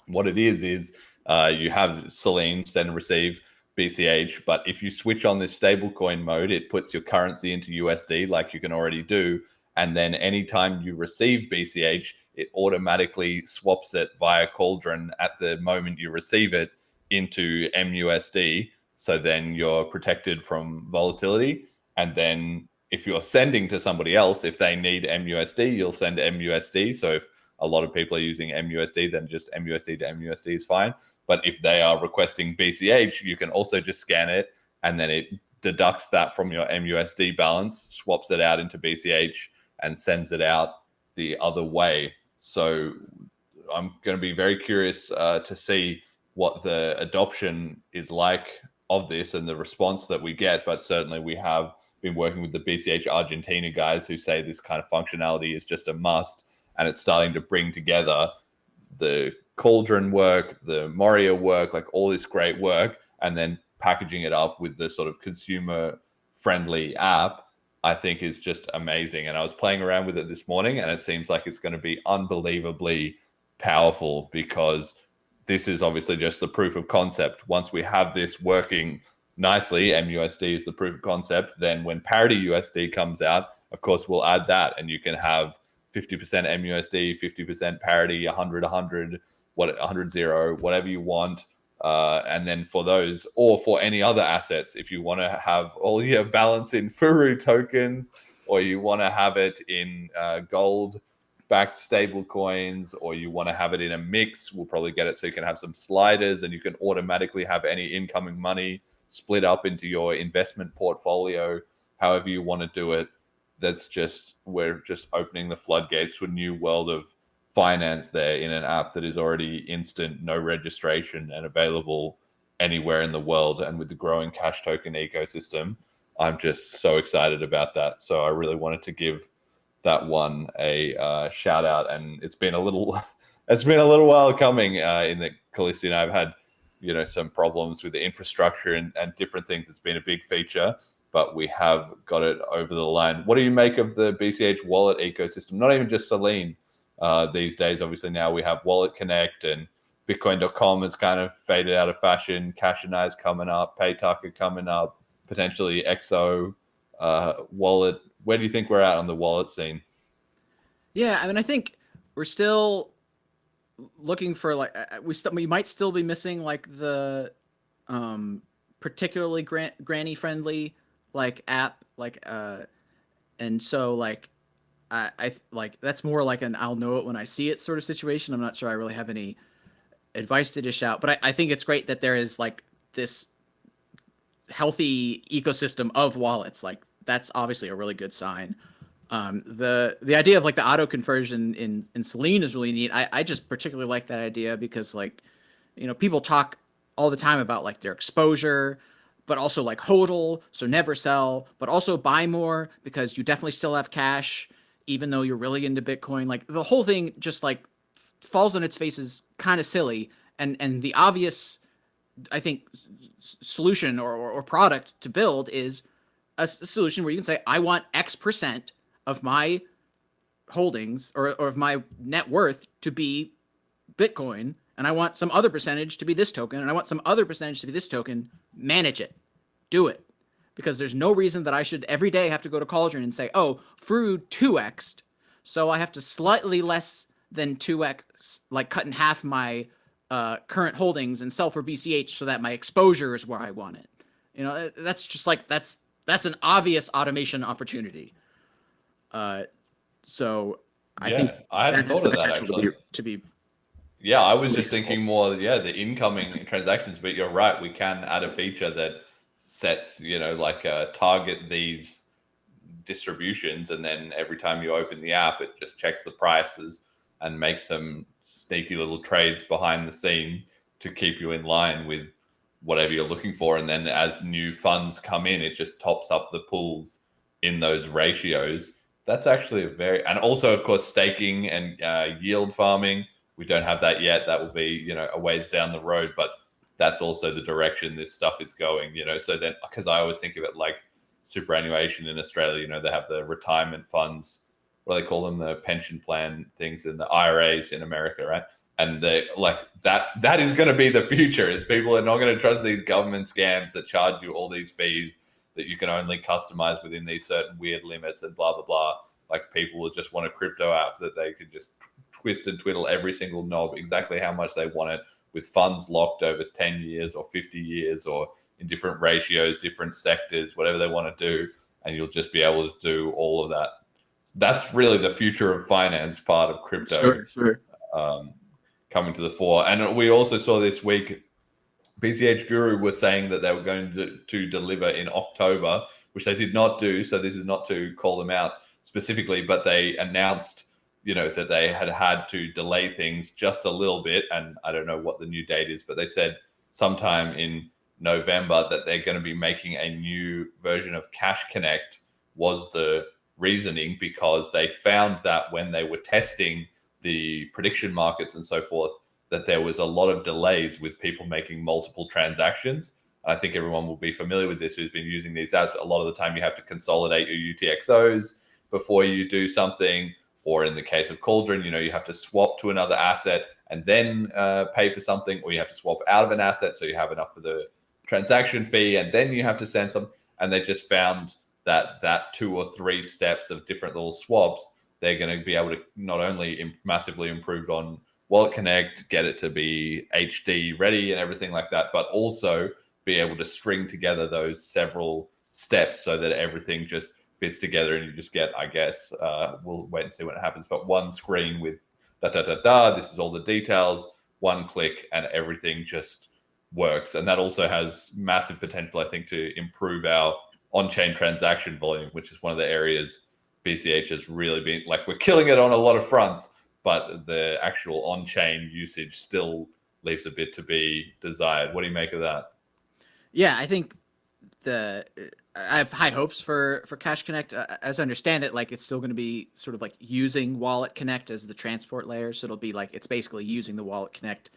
What it is you have Selene, send and receive BCH, but if you switch on this stablecoin mode, it puts your currency into USD like you can already do. And then anytime you receive BCH, it automatically swaps it via Cauldron at the moment you receive it into MUSD. So then you're protected from volatility. And then if you're sending to somebody else, if they need MUSD, you'll send MUSD. So if a lot of people are using MUSD, then just MUSD to MUSD is fine. But if they are requesting BCH, you can also just scan it, and then it deducts that from your MUSD balance, swaps it out into BCH, and sends it out the other way. So I'm going to be very curious to see what the adoption is like of this and the response that we get. But certainly we have been working with the BCH Argentina guys who say this kind of functionality is just a must, and it's starting to bring together the Cauldron work, the Moria work, like all this great work, and then packaging it up with the sort of consumer friendly app, I think is just amazing. And I was playing around with it this morning, and it seems like it's going to be unbelievably powerful, because this is obviously just the proof of concept. Once we have this working nicely, MUSD is the proof of concept, then when parity USD comes out, of course, we'll add that, and you can have 50% MUSD, 50% parity, 100, 100, whatever you want. And then for those, or for any other assets, if you want to have all your balance in Furu tokens, or you want to have it in gold-backed stable coins, or you want to have it in a mix, we'll probably get it so you can have some sliders, and you can automatically have any incoming money split up into your investment portfolio, however you want to do it. We're just opening the floodgates to a new world of finance there in an app that is already instant, no registration, and available anywhere in the world. And with the growing cash token ecosystem, I'm just so excited about that. So I really wanted to give that one a shout out. And it's been a little while coming in that Callisti and I've had, some problems with the infrastructure and different things. It's been a big feature, but we have got it over the line. What do you make of the BCH wallet ecosystem? Not even just Selene these days. Obviously now we have Wallet Connect, and Bitcoin.com has kind of faded out of fashion. Cash and I is coming up, PayTucker coming up, potentially XO wallet. Where do you think we're at on the wallet scene? Yeah, I mean, I think we're still looking for we might still be missing like the particularly granny friendly app and so I like that's more like an I'll know it when I see it sort of situation. I'm not sure I really have any advice to dish out, but I think it's great that there is this healthy ecosystem of wallets. That's obviously a really good sign. The idea of the auto conversion in Selene is really neat. I just particularly like that idea because people talk all the time about their exposure, but also hodl, so never sell, but also buy more because you definitely still have cash even though you're really into Bitcoin. The whole thing just falls on its face is kind of silly, and the obvious, I think, solution or product to build is a solution where you can say, I want X% of my holdings or of my net worth to be Bitcoin, and I want some other percentage to be this token, and I want some other percentage to be this token. Manage it. Do it. Because there's no reason that I should every day have to go to Cauldron and say, oh, Fru 2x'd, so I have to slightly less than 2x, cut in half my current holdings and sell for BCH so that my exposure is where I want it. That's just that's an obvious automation opportunity. So I think I hadn't thought of that actually. To be yeah, I was just thinking more, the incoming transactions, but you're right. We can add a feature that sets, target these distributions, and then every time you open the app, it just checks the prices and makes some sneaky little trades behind the scene to keep you in line with whatever you're looking for. And then as new funds come in, it just tops up the pools in those ratios. That's actually and also, of course, staking and yield farming. We don't have that yet. That will be, a ways down the road, but that's also the direction this stuff is going, So then, because I always think of it like superannuation in Australia, they have the retirement funds, what do they call them? The pension plan things, and the IRAs in America, right? And they that is going to be the future, is people are not going to trust these government scams that charge you all these fees that you can only customize within these certain weird limits and blah, blah, blah. People will just want a crypto app that they can just twist and twiddle every single knob exactly how much they want it, with funds locked over 10 years or 50 years or in different ratios, different sectors, whatever they want to do. And you'll just be able to do all of that. That's really the future of finance part of crypto. Sure. Coming to the fore. And we also saw this week, BCH Guru was saying that they were going to deliver in October, which they did not do. So this is not to call them out specifically, but they announced, that they had to delay things just a little bit. And I don't know what the new date is, but they said sometime in November that they're going to be making a new version of Cash Connect was the reasoning, because they found that when they were testing the prediction markets and so forth, that there was a lot of delays with people making multiple transactions. I think everyone will be familiar with this who's been using these apps. A lot of the time you have to consolidate your UTXOs before you do something, or in the case of Cauldron, you have to swap to another asset and then pay for something, or you have to swap out of an asset so you have enough for the transaction fee, and then you have to send some. And they just found that 2 or 3 steps of different little swaps, they're going to be able to not only massively improve on Wallet Connect, get it to be HD ready and everything like that, but also be able to string together those several steps so that everything just fits together and you just get, I guess, we'll wait and see what happens, but one screen with this is all the details, one click, and everything just works. And that also has massive potential, I think, to improve our on-chain transaction volume, which is one of the areas BCH has really been, like, we're killing it on a lot of fronts, but the actual on-chain usage still leaves a bit to be desired. What do you make of that? Yeah, I think I have high hopes for Cash Connect. As I understand it, like, it's still going to be sort of like using Wallet Connect as the transport layer. So it'll be like, it's basically using the Wallet Connect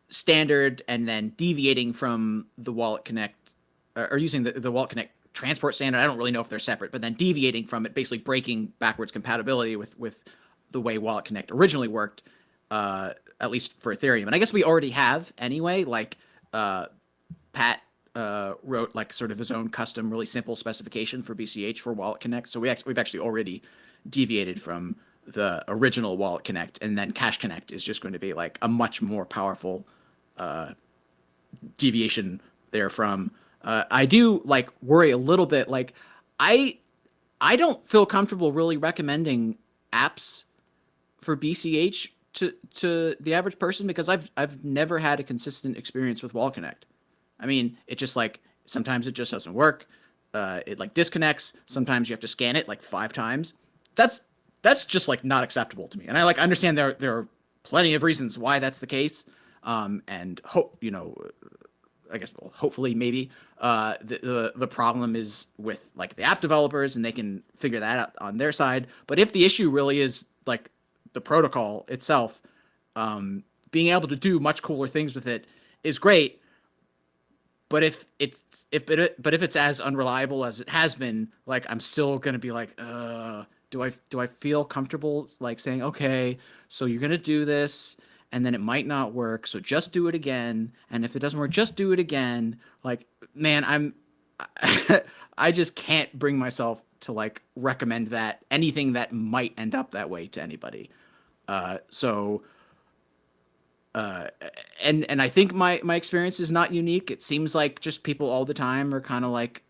standard and then deviating from the Wallet Connect, or using the Wallet Connect transport standard. I don't really know if they're separate, but then deviating from it, basically breaking backwards compatibility with the way Wallet Connect originally worked, at least for Ethereum. And I guess we already have anyway. Like, Pat wrote like sort of his own custom, really simple specification for BCH for Wallet Connect. So we've actually already deviated from the original Wallet Connect, and then Cash Connect is just going to be like a much more powerful deviation therefrom. I do like worry a little bit. Like, I don't feel comfortable really recommending apps for BCH to the average person, because I've never had a consistent experience with Wallet Connect. I mean, it just like, sometimes it just doesn't work. It like disconnects. Sometimes you have to scan it like 5 times. That's just like not acceptable to me. And I like understand there are plenty of reasons why that's the case. And I guess, well, hopefully maybe the problem is with like the app developers, and they can figure that out on their side. But if the issue really is like the protocol itself, being able to do much cooler things with it is great. But if it's as unreliable as it has been, like, I'm still gonna be like, do I feel comfortable like saying, okay, so you're gonna do this, and then it might not work, so just do it again, and if it doesn't work, just do it again. Like, man, I just can't bring myself to like recommend that anything that might end up that way to anybody. And I think my experience is not unique. It seems like just people all the time are kind of like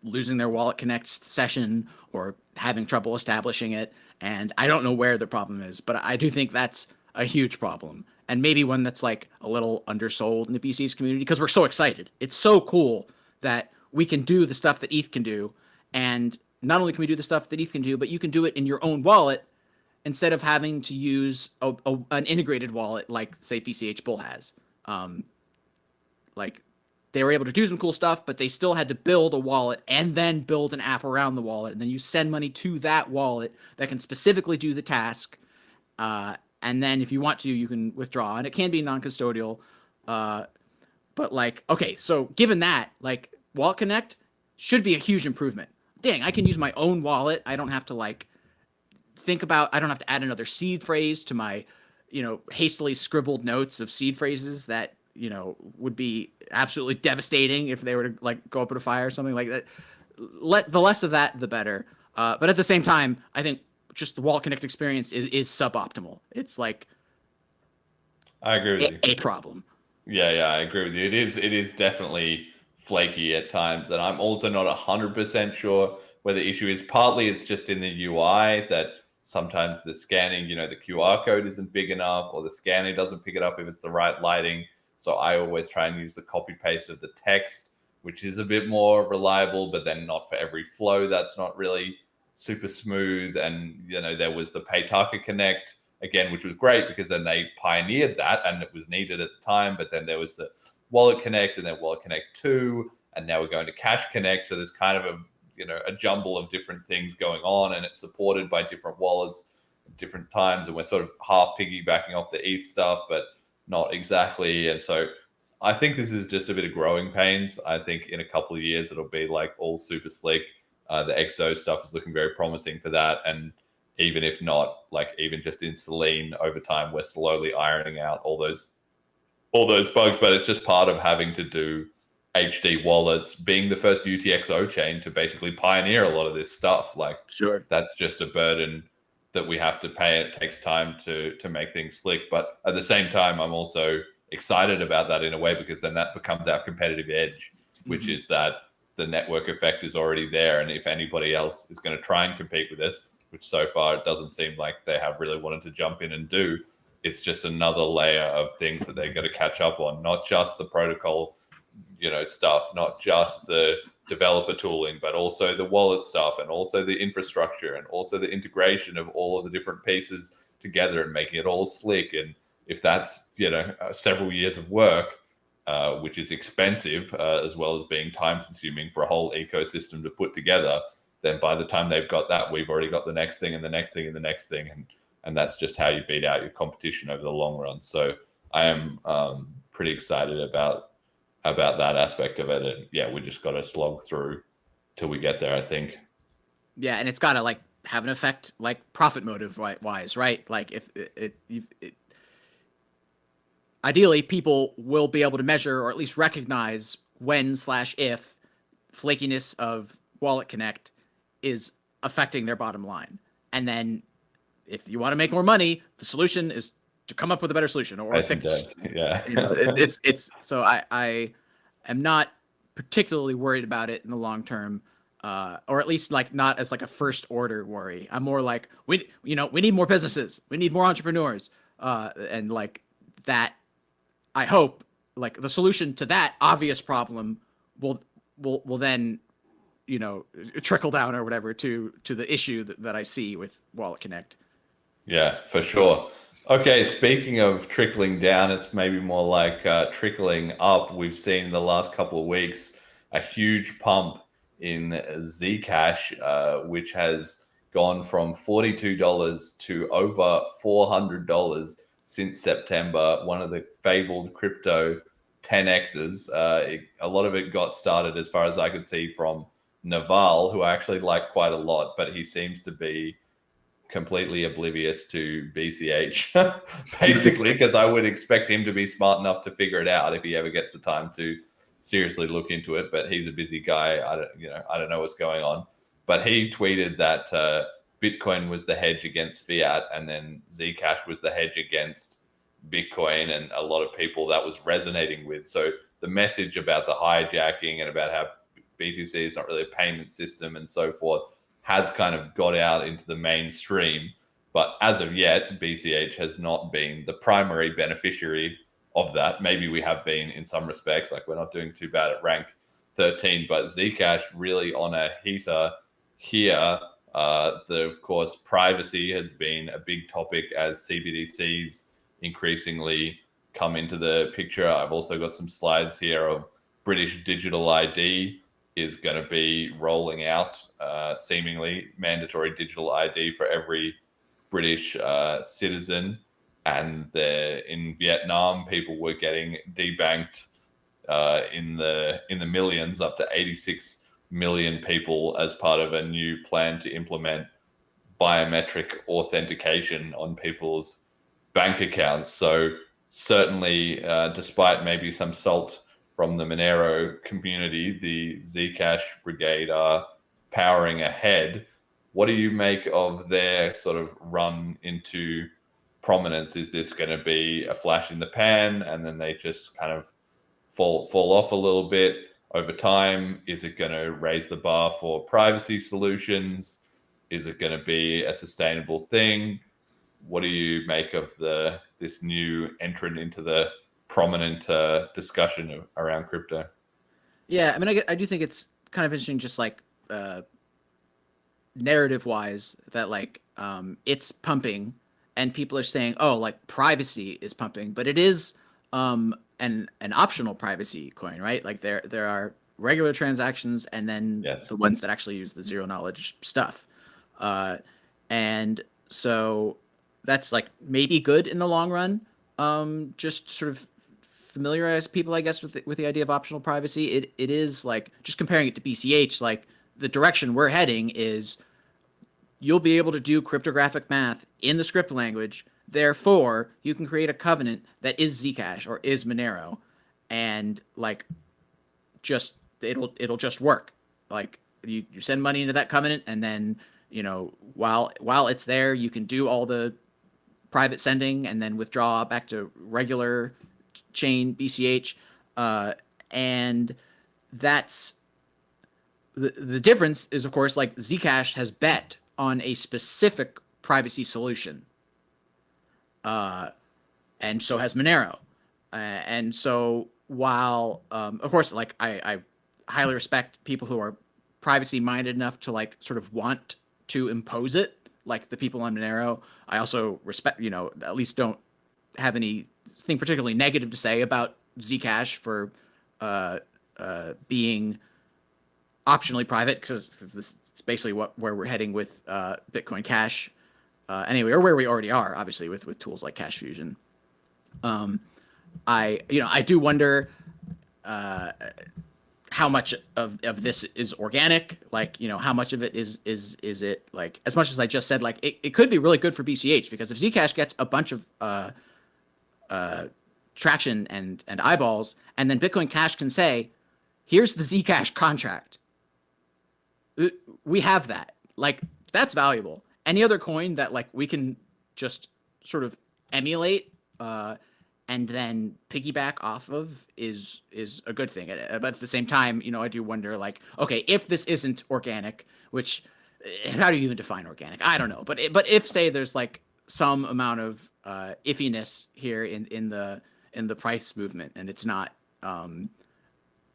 losing their Wallet Connect session or having trouble establishing it. And I don't know where the problem is, but I do think that's a huge problem, and maybe one that's like a little undersold in the BCH community, because we're so excited. It's so cool that we can do the stuff that ETH can do. And not only can we do the stuff that ETH can do, but you can do it in your own wallet, instead of having to use an integrated wallet like, say, BCH Bull has. Like, they were able to do some cool stuff, but they still had to build a wallet and then build an app around the wallet. And then you send money to that wallet that can specifically do the task. And then if you want to, you can withdraw. And it can be non-custodial. But like, okay, so given that, like, Wallet Connect should be a huge improvement. Dang, I can use my own wallet. I don't have to like I don't have to add another seed phrase to my, hastily scribbled notes of seed phrases that, would be absolutely devastating if they were to like go up in a fire or something like that. The less of that, the better. But at the same time, I think just the Wallet Connect experience is suboptimal. It's like, I agree with you. A problem. Yeah, I agree with you. It is definitely flaky at times, and I'm also not 100% sure where the issue is. Partly it's just in the UI that sometimes the scanning, the QR code isn't big enough, or the scanner doesn't pick it up if it's the right lighting. So I always try and use the copy paste of the text, which is a bit more reliable, but then not for every flow. That's not really super smooth. And, there was the Paytaka Connect again, which was great because then they pioneered that and it was needed at the time. But then there was the Wallet Connect and then Wallet Connect 2, and now we're going to Cash Connect. So there's kind of a jumble of different things going on, and it's supported by different wallets at different times, and we're sort of half piggybacking off the ETH stuff, but not exactly. And so I think this is just a bit of growing pains. I think in a couple of years it'll be like all super slick. The XO stuff is looking very promising for that, and even if not, like even just in Selene over time, we're slowly ironing out all those bugs. But it's just part of having to do HD wallets, being the first UTXO chain to basically pioneer a lot of this stuff. Like, sure, that's just a burden that we have to pay. It takes time to make things slick, but at the same time, I'm also excited about that in a way, because then that becomes our competitive edge, which is that the network effect is already there, and if anybody else is going to try and compete with us, which so far it doesn't seem like they have really wanted to jump in and do, it's just another layer of things that they're going to catch up on, not just the protocol stuff, not just the developer tooling, but also the wallet stuff, and also the infrastructure, and also the integration of all of the different pieces together and making it all slick. And if that's several years of work, which is expensive, as well as being time consuming for a whole ecosystem to put together, then by the time they've got that, we've already got the next thing and the next thing and the next thing, and that's just how you beat out your competition over the long run. So I am pretty excited about that aspect of it. And yeah, we just got to slog through till we get there, I think. Yeah, and it's got to like have an effect, like profit motive wise, right? Like if it ideally people will be able to measure or at least recognize when/if flakiness of Wallet Connect is affecting their bottom line. And then if you want to make more money, the solution is to come up with a better solution or fix. Yeah. It's so I am not particularly worried about it in the long term, or at least like not as like a first order worry. I'm more like we need more businesses, we need more entrepreneurs, and like that. I hope like the solution to that obvious problem will then trickle down or whatever to the issue that I see with Wallet Connect. Yeah, for sure. Okay, speaking of trickling down, it's maybe more like trickling up. We've seen the last couple of weeks a huge pump in ZCash, which has gone from $42 to over $400 since September. One of the fabled crypto 10x's. A lot of it got started, as far as I could see, from Naval, who I actually like quite a lot, but he seems to be completely oblivious to BCH, basically, because I would expect him to be smart enough to figure it out if he ever gets the time to seriously look into it. But he's a busy guy. I don't know what's going on. But he tweeted that Bitcoin was the hedge against fiat, and then Zcash was the hedge against Bitcoin, and a lot of people that was resonating with. So the message about the hijacking and about how BTC is not really a payment system and so forth has kind of got out into the mainstream. But as of yet, BCH has not been the primary beneficiary of that. Maybe we have been in some respects, like we're not doing too bad at rank 13, but Zcash really on a heater here. Of course, privacy has been a big topic as CBDCs increasingly come into the picture. I've also got some slides here of British digital ID is going to be rolling out, seemingly mandatory digital ID for every British citizen. And in Vietnam, people were getting debanked in the millions, up to 86 million people, as part of a new plan to implement biometric authentication on people's bank accounts. So certainly, despite maybe some salt from the Monero community, the Zcash brigade are powering ahead. What do you make of their sort of run into prominence? Is this going to be a flash in the pan and then they just kind of fall off a little bit over time? Is it going to raise the bar for privacy solutions? Is it going to be a sustainable thing? What do you make of this new entrant into the prominent discussion around crypto? Yeah, I mean, I do think it's kind of interesting, just like narrative wise, that like it's pumping and people are saying, oh, like privacy is pumping, but it is an optional privacy coin, right? Like there are regular transactions and then the ones that actually use the zero knowledge stuff. And so that's like maybe good in the long run. Just sort of familiarize people, I guess, with the idea of optional privacy. It is like, just comparing it to BCH, like the direction we're heading is you'll be able to do cryptographic math in the script language. Therefore, you can create a covenant that is Zcash or is Monero, and like just it'll just work. Like you send money into that covenant, and then while it's there, you can do all the private sending and then withdraw back to regular chain BCH, and that's the difference is, of course, like Zcash has bet on a specific privacy solution, and so has Monero, and so while of course, like I highly respect people who are privacy minded enough to like sort of want to impose it, like the people on Monero. I also respect, at least don't have anything particularly negative to say about Zcash for being optionally private, because it's basically where we're heading with Bitcoin Cash anyway, or where we already are, obviously, with tools like Cash Fusion. I do wonder how much of this is organic, like, how much of it is it, like, as much as I just said, like, it could be really good for BCH, because if Zcash gets a bunch of traction and eyeballs, and then Bitcoin Cash can say, here's the Zcash contract. We have that. Like, that's valuable. Any other coin that, like, we can just sort of emulate and then piggyback off of is a good thing. But at the same time, I do wonder, like, okay, if this isn't organic, which, how do you even define organic? I don't know. But if, say, there's like some amount of iffiness here in the price movement, and it's not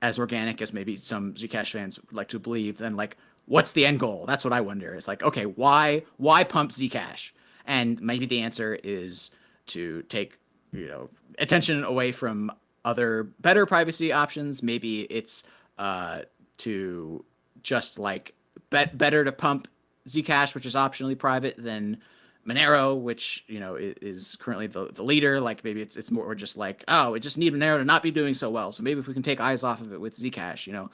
as organic as maybe some Zcash fans would like to believe, then, like, what's the end goal? That's what I wonder. It's like, okay, why pump Zcash? And maybe the answer is to take attention away from other better privacy options. Maybe it's to just like better to pump Zcash, which is optionally private, than Monero, which is currently the leader. Like, maybe it's more just like, oh, we just need Monero to not be doing so well, so maybe if we can take eyes off of it with Zcash,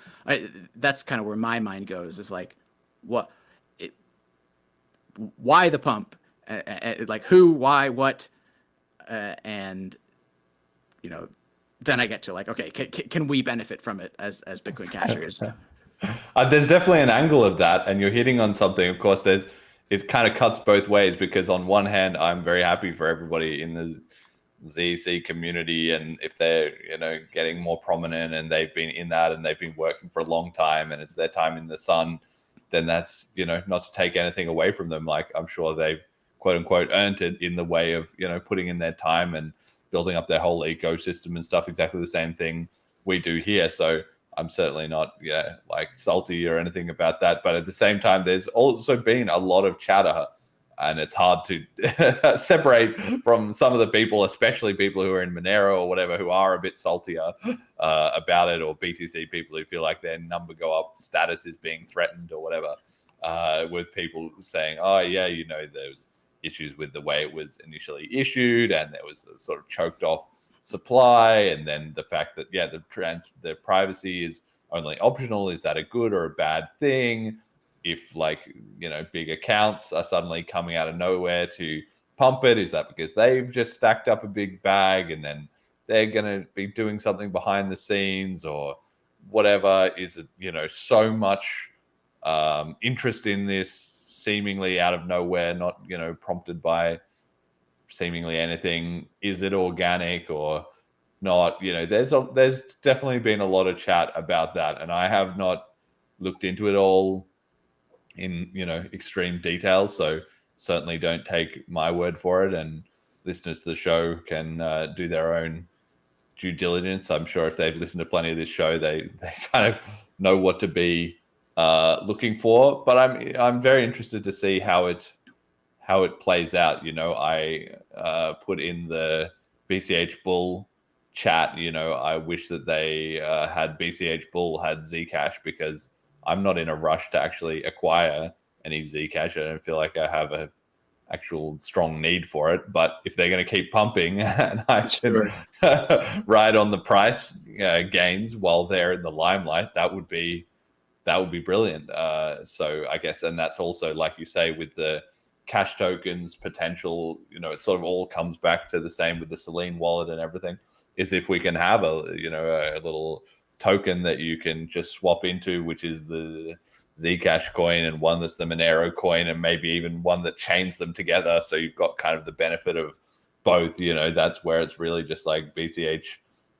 that's kind of where my mind goes. Is like, why the pump? Like, who, why, what, and then I get to, like, okay, can we benefit from it as Bitcoin cashers? There's definitely an angle of that, and you're hitting on something. Of course, it kind of cuts both ways, because on one hand, I'm very happy for everybody in the ZC community, and if they're getting more prominent and they've been in that and they've been working for a long time and it's their time in the sun, then that's not to take anything away from them. Like, I'm sure they've quote unquote earned it in the way of putting in their time and building up their whole ecosystem and stuff. Exactly the same thing we do here. So I'm certainly not like salty or anything about that. But at the same time, there's also been a lot of chatter, and it's hard to separate from some of the people, especially people who are in Monero or whatever, who are a bit saltier about it, or BTC people who feel like their number go up status is being threatened or whatever, with people saying, oh yeah, there's issues with the way it was initially issued, and there was a sort of choked off supply, and then the fact that the privacy is only optional. Is that a good or a bad thing? If, like, big accounts are suddenly coming out of nowhere to pump it, is that because they've just stacked up a big bag and then they're going to be doing something behind the scenes or whatever? Is it so much interest in this seemingly out of nowhere, not prompted by seemingly anything? Is it organic or not? There's definitely been a lot of chat about that, and I have not looked into it all in extreme detail, so certainly don't take my word for it, and listeners to the show can do their own due diligence. I'm sure if they've listened to plenty of this show, they kind of know what to be looking for. But I'm very interested to see how it plays out. I put in the BCH bull chat, I wish that they had BCH Bull had ZCash, because I'm not in a rush to actually acquire any Zcash. I don't feel like I have a actual strong need for it. But if they're going to keep pumping and I can ride on the price gains while they're in the limelight, that would be brilliant. So I guess, and that's also, like you say, with the cash tokens potential, it sort of all comes back to the same with the Selene wallet and everything, is if we can have a little token that you can just swap into, which is the Zcash coin, and one that's the Monero coin, and maybe even one that chains them together. So you've got kind of the benefit of both, that's where it's really just like BCH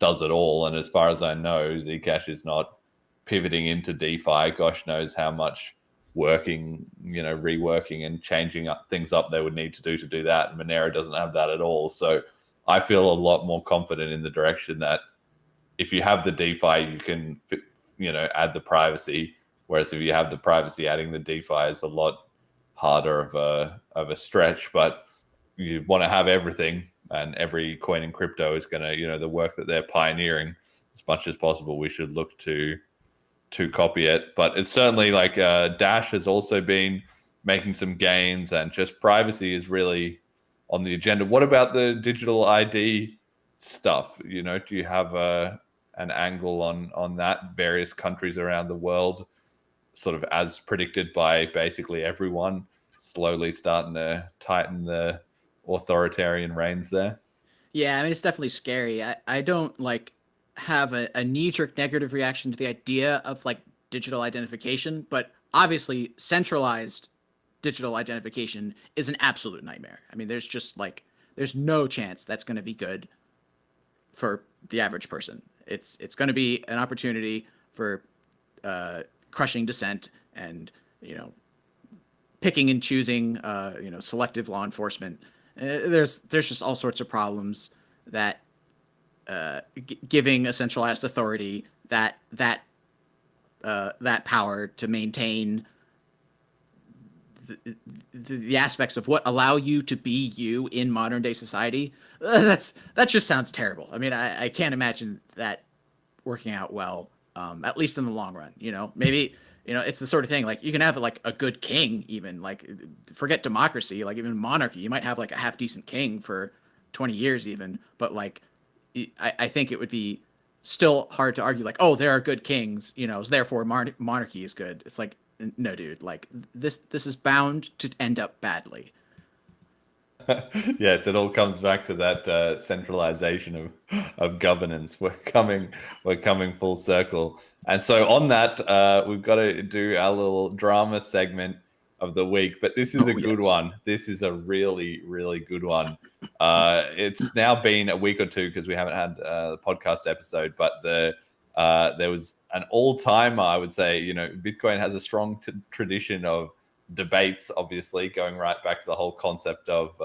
does it all. And as far as I know, Zcash is not pivoting into DeFi. Gosh knows how much reworking and changing things up they would need to do that. And Monero doesn't have that at all. So I feel a lot more confident in the direction that if you have the DeFi, you can, add the privacy. Whereas if you have the privacy, adding the DeFi is a lot harder of a stretch. But you want to have everything, and every coin in crypto is going to, the work that they're pioneering, as much as possible, we should look to copy it. But it's certainly like Dash has also been making some gains, and just privacy is really on the agenda. What about the digital ID stuff? Do you have an angle on that? Various countries around the world, sort of as predicted by basically everyone, slowly starting to tighten the authoritarian reins there. Yeah, I mean, it's definitely scary. I don't have a knee-jerk negative reaction to the idea of digital identification, but obviously centralized digital identification is an absolute nightmare. I mean, there's just there's no chance that's going to be good for the average person. It's going to be an opportunity for crushing dissent and picking and choosing selective law enforcement. There's just all sorts of problems that giving a centralized authority that power to maintain the aspects of what allow you to be you in modern day society, that just sounds terrible. I mean, I can't imagine that working out well, at least in the long run. Maybe it's the sort of thing you can have a good king, even forget democracy, even monarchy. You might have a half decent king for 20 years even, but I think it would be still hard to argue oh, there are good kings, so therefore monarchy is good. It's no, dude, this is bound to end up badly. Yes, it all comes back to that centralization of governance. We're coming full circle. And so on that, we've got to do our little drama segment of the week. But this is a good one. This is a really, really good one. It's now been a week or two because we haven't had the podcast episode, but there was an all-timer, I would say. Bitcoin has a strong tradition of debates, obviously, going right back to the whole concept of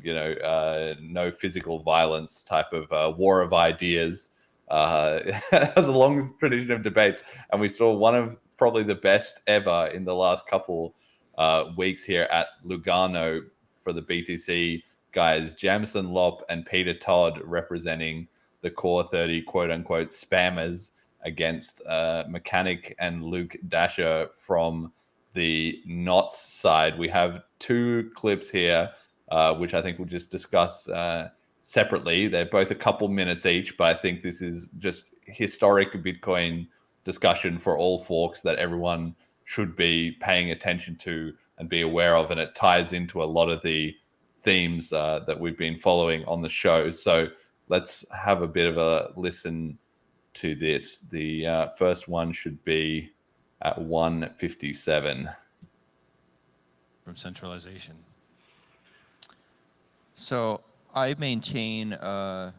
no physical violence type of war of ideas. It has a long tradition of debates, and we saw one of probably the best ever in the last couple weeks here at Lugano for the BTC guys, Jamison Lopp and Peter Todd representing the Core 30 quote-unquote spammers against Mechanic and Luke Dasher from the Knots side. We have two clips here, which I think we'll just discuss separately. They're both a couple minutes each, but I think this is just historic Bitcoin discussion for all forks that everyone should be paying attention to and be aware of. And it ties into a lot of the themes that we've been following on the show. So let's have a bit of a listen to this. The first one should be at 1:57. From centralization. So I maintain a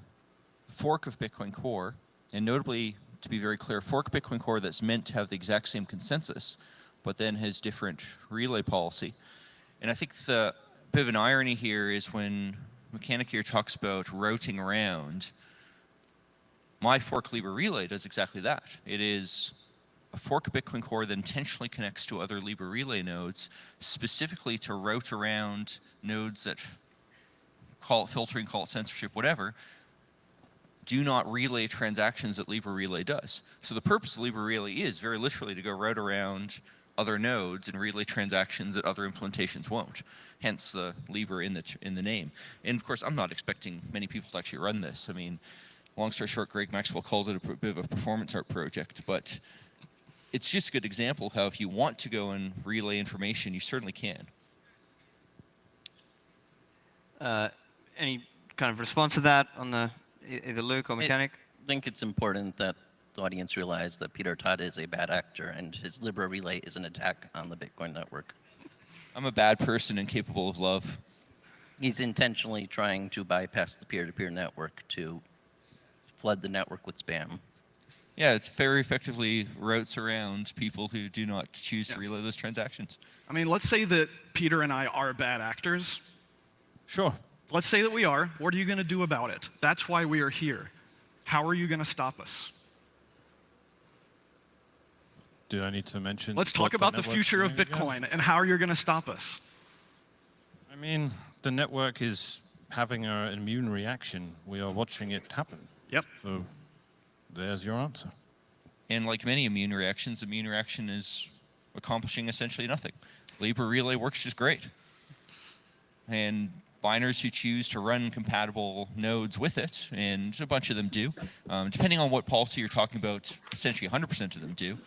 fork of Bitcoin Core, and notably, to be very clear, fork of Bitcoin Core that's meant to have the exact same consensus, but then has different relay policy. And I think the bit of an irony here is when Mechanic here talks about routing around, my fork Libra Relay does exactly that. It is a fork of Bitcoin Core that intentionally connects to other Libra Relay nodes, specifically to route around nodes that, call it filtering, call it censorship, whatever, do not relay transactions that Libra Relay does. So the purpose of Libra Relay is very literally to go route around other nodes and relay transactions that other implementations won't. Hence the Libra in the name. And of course, I'm not expecting many people to actually run this. I mean, long story short, Greg Maxwell called it a bit of a performance art project, but it's just a good example of how if you want to go and relay information, you certainly can. Any kind of response to that on the either Luke or Mechanic? I think it's important that the audience realize that Peter Todd is a bad actor and his Libra Relay is an attack on the Bitcoin network. I'm a bad person and capable of love. He's intentionally trying to bypass the peer-to-peer network to flood the network with spam. Yeah, it's very effectively routes around people who do not choose to relay those transactions. I mean, let's say that Peter and I are bad actors. Sure. Let's say that we are. What are you going to do about it? That's why we are here. How are you going to stop us? Do I need to mention? Let's talk about the future of Bitcoin and how you're going to stop us. I mean, the network is having an immune reaction. We are watching it happen. Yep. So there's your answer. And like many immune reactions, immune reaction is accomplishing essentially nothing. Libra Relay works just great. And miners who choose to run compatible nodes with it, and a bunch of them do, depending on what policy you're talking about, essentially 100% of them do.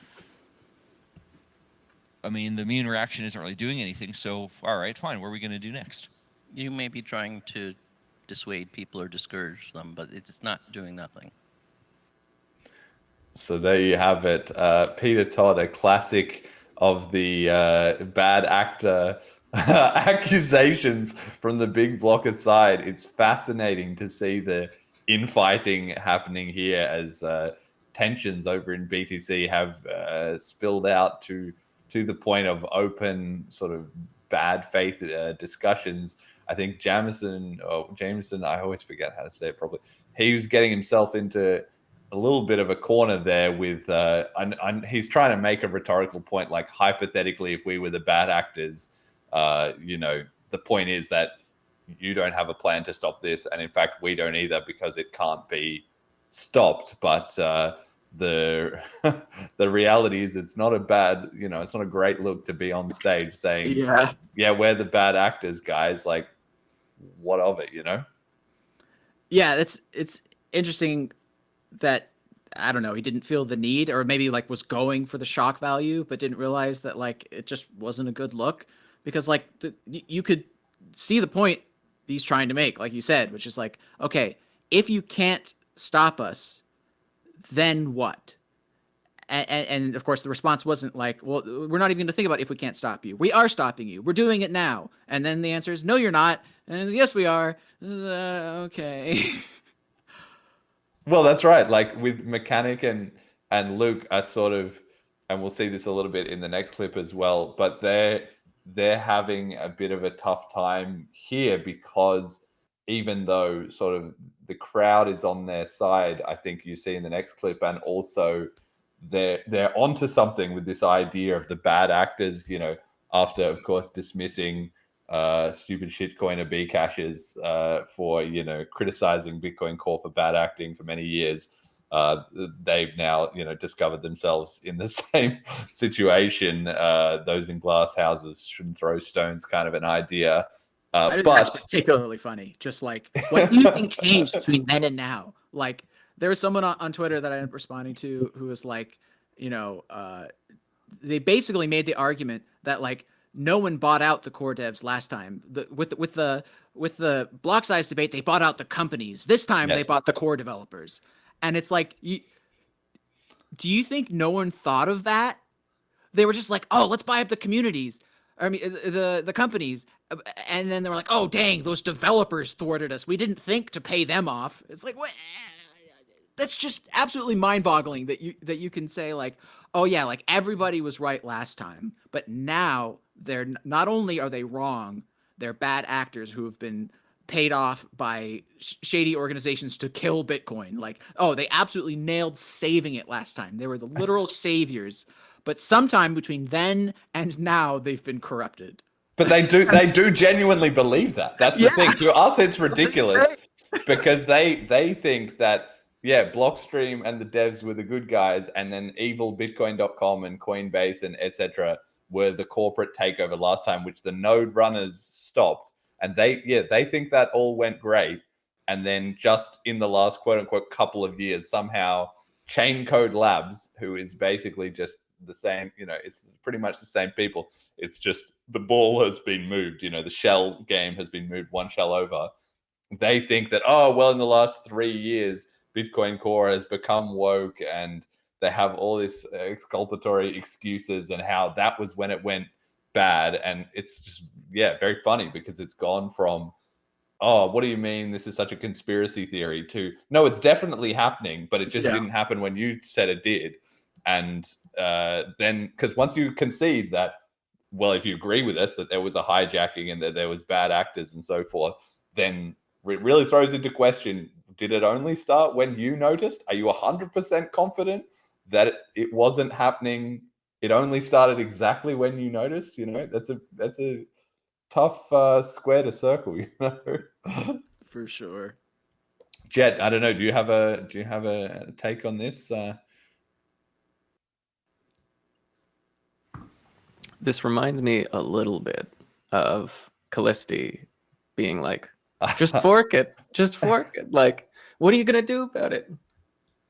I mean, the immune reaction isn't really doing anything, so all right, fine, what are we going to do next? You may be trying to dissuade people or discourage them, but it's not doing nothing. So there you have it. Peter Todd, a classic of the bad actor accusations from the big blocker side. It's fascinating to see the infighting happening here as tensions over in BTC have spilled out to the point of open sort of bad faith discussions. I think Jameson, I always forget how to say it properly. He was getting himself into a little bit of a corner there with, he's trying to make a rhetorical point, like hypothetically, if we were the bad actors, the point is that you don't have a plan to stop this. And in fact, we don't either because it can't be stopped. But the reality is it's not a bad, it's not a great look to be on stage saying, yeah, we're the bad actors, guys. Like, what of it, Yeah, it's interesting that, I don't know, he didn't feel the need, or maybe like was going for the shock value, but didn't realize that like it just wasn't a good look. Because like you could see the point he's trying to make, like you said, which is like, okay, if you can't stop us, then what? And of course the response wasn't like, well, we're not even going to think about if we can't stop you. We are stopping you. We're doing it now. And then the answer is, no, you're not. And yes, we are. Okay. Well, that's right. Like with Mechanic and Luke are sort of, and we'll see this a little bit in the next clip as well, but they're having a bit of a tough time here because even though sort of the crowd is on their side, I think you see in the next clip, and also they're onto something with this idea of the bad actors, after of course dismissing stupid shitcoiner BCashers for criticizing Bitcoin Core for bad acting for many years. They've now discovered themselves in the same situation. Those in glass houses shouldn't throw stones, kind of an idea. But that's particularly funny. Just like, what do you think changed between then and now? Like, there was someone on Twitter that I ended up responding to who was like, they basically made the argument that like no one bought out the core devs last time. With the block size debate, they bought out the companies. This time they bought the core developers. And it's like, do you think no one thought of that? They were just like, oh, let's buy up the communities. I mean, the companies. And then they were like, oh, dang, those developers thwarted us. We didn't think to pay them off. It's like, what? That's just absolutely mind-boggling that you can say like, oh yeah, like everybody was right last time, but now they're not only are they wrong, they're bad actors who have been paid off by shady organizations to kill Bitcoin. Like, oh, they absolutely nailed saving it last time. They were the literal saviors. But sometime between then and now, they've been corrupted. But they do genuinely believe that. That's the thing. To us, it's ridiculous because they think that Blockstream and the devs were the good guys, and then evil Bitcoin.com and Coinbase and etc. were the corporate takeover last time, which the node runners stopped. And they think that all went great. And then just in the last quote unquote couple of years, somehow Chain Code Labs, who is basically just the same, it's pretty much the same people. It's just the ball has been moved. The shell game has been moved one shell over. They think that, in the last 3 years, Bitcoin Core has become woke, and they have all this exculpatory excuses and how that was when it went bad. And it's just, very funny because it's gone from, what do you mean this is such a conspiracy theory, to, no, it's definitely happening, but it just didn't happen when you said it did. And then, because once you concede that, well, if you agree with us that there was a hijacking and that there was bad actors and so forth, then it really throws into question, did it only start when you noticed? Are you 100% confident that it wasn't happening? It only started exactly when you noticed? That's a tough square to circle, For sure. Jet, I don't know. Do you have a take on this? This reminds me a little bit of Callisti being like, just fork it. Just fork it. Like, what are you going to do about it?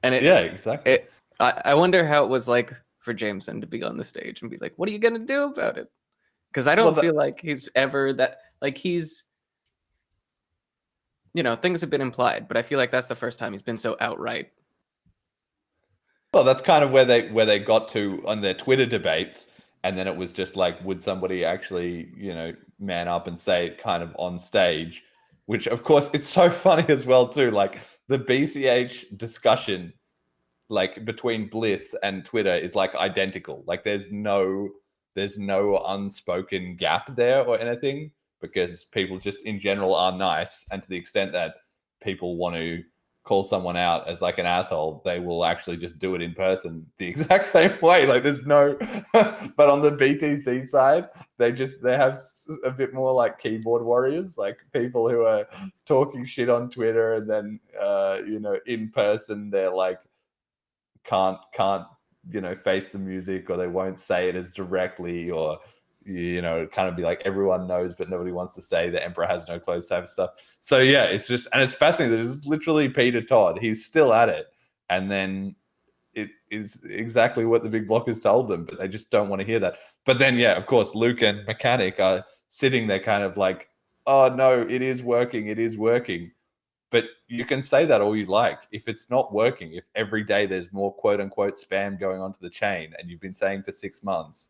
And exactly. I wonder how it was like for Jameson to be on the stage and be like, what are you going to do about it? Because I don't feel like he's ever that, like he's, things have been implied, but I feel like that's the first time he's been so outright. Well, that's kind of where they got to on their Twitter debates. And then it was just like, would somebody actually, man up and say it kind of on stage? Which, of course, it's so funny as well, too. Like, the BCH discussion, like, between Bliss and Twitter is, like, identical. Like, there's no unspoken gap there or anything, because people just, in general, are nice. And to the extent that people want to call someone out as like an asshole, they will actually just do it in person the exact same way. Like, there's no but on the BTC side, they have a bit more like keyboard warriors, like people who are talking shit on Twitter, and then in person they're like can't face the music, or they won't say it as directly, or kind of be like, everyone knows but nobody wants to say the emperor has no clothes type of stuff. So it's just, and it's fascinating that it's literally Peter Todd, he's still at it, and then it is exactly what the big blockers told them, but they just don't want to hear that. But then of course Luke and Mechanic are sitting there kind of like, oh no, it is working. But you can say that all you like. If it's not working, if every day there's more quote unquote spam going onto the chain, and you've been saying for 6 months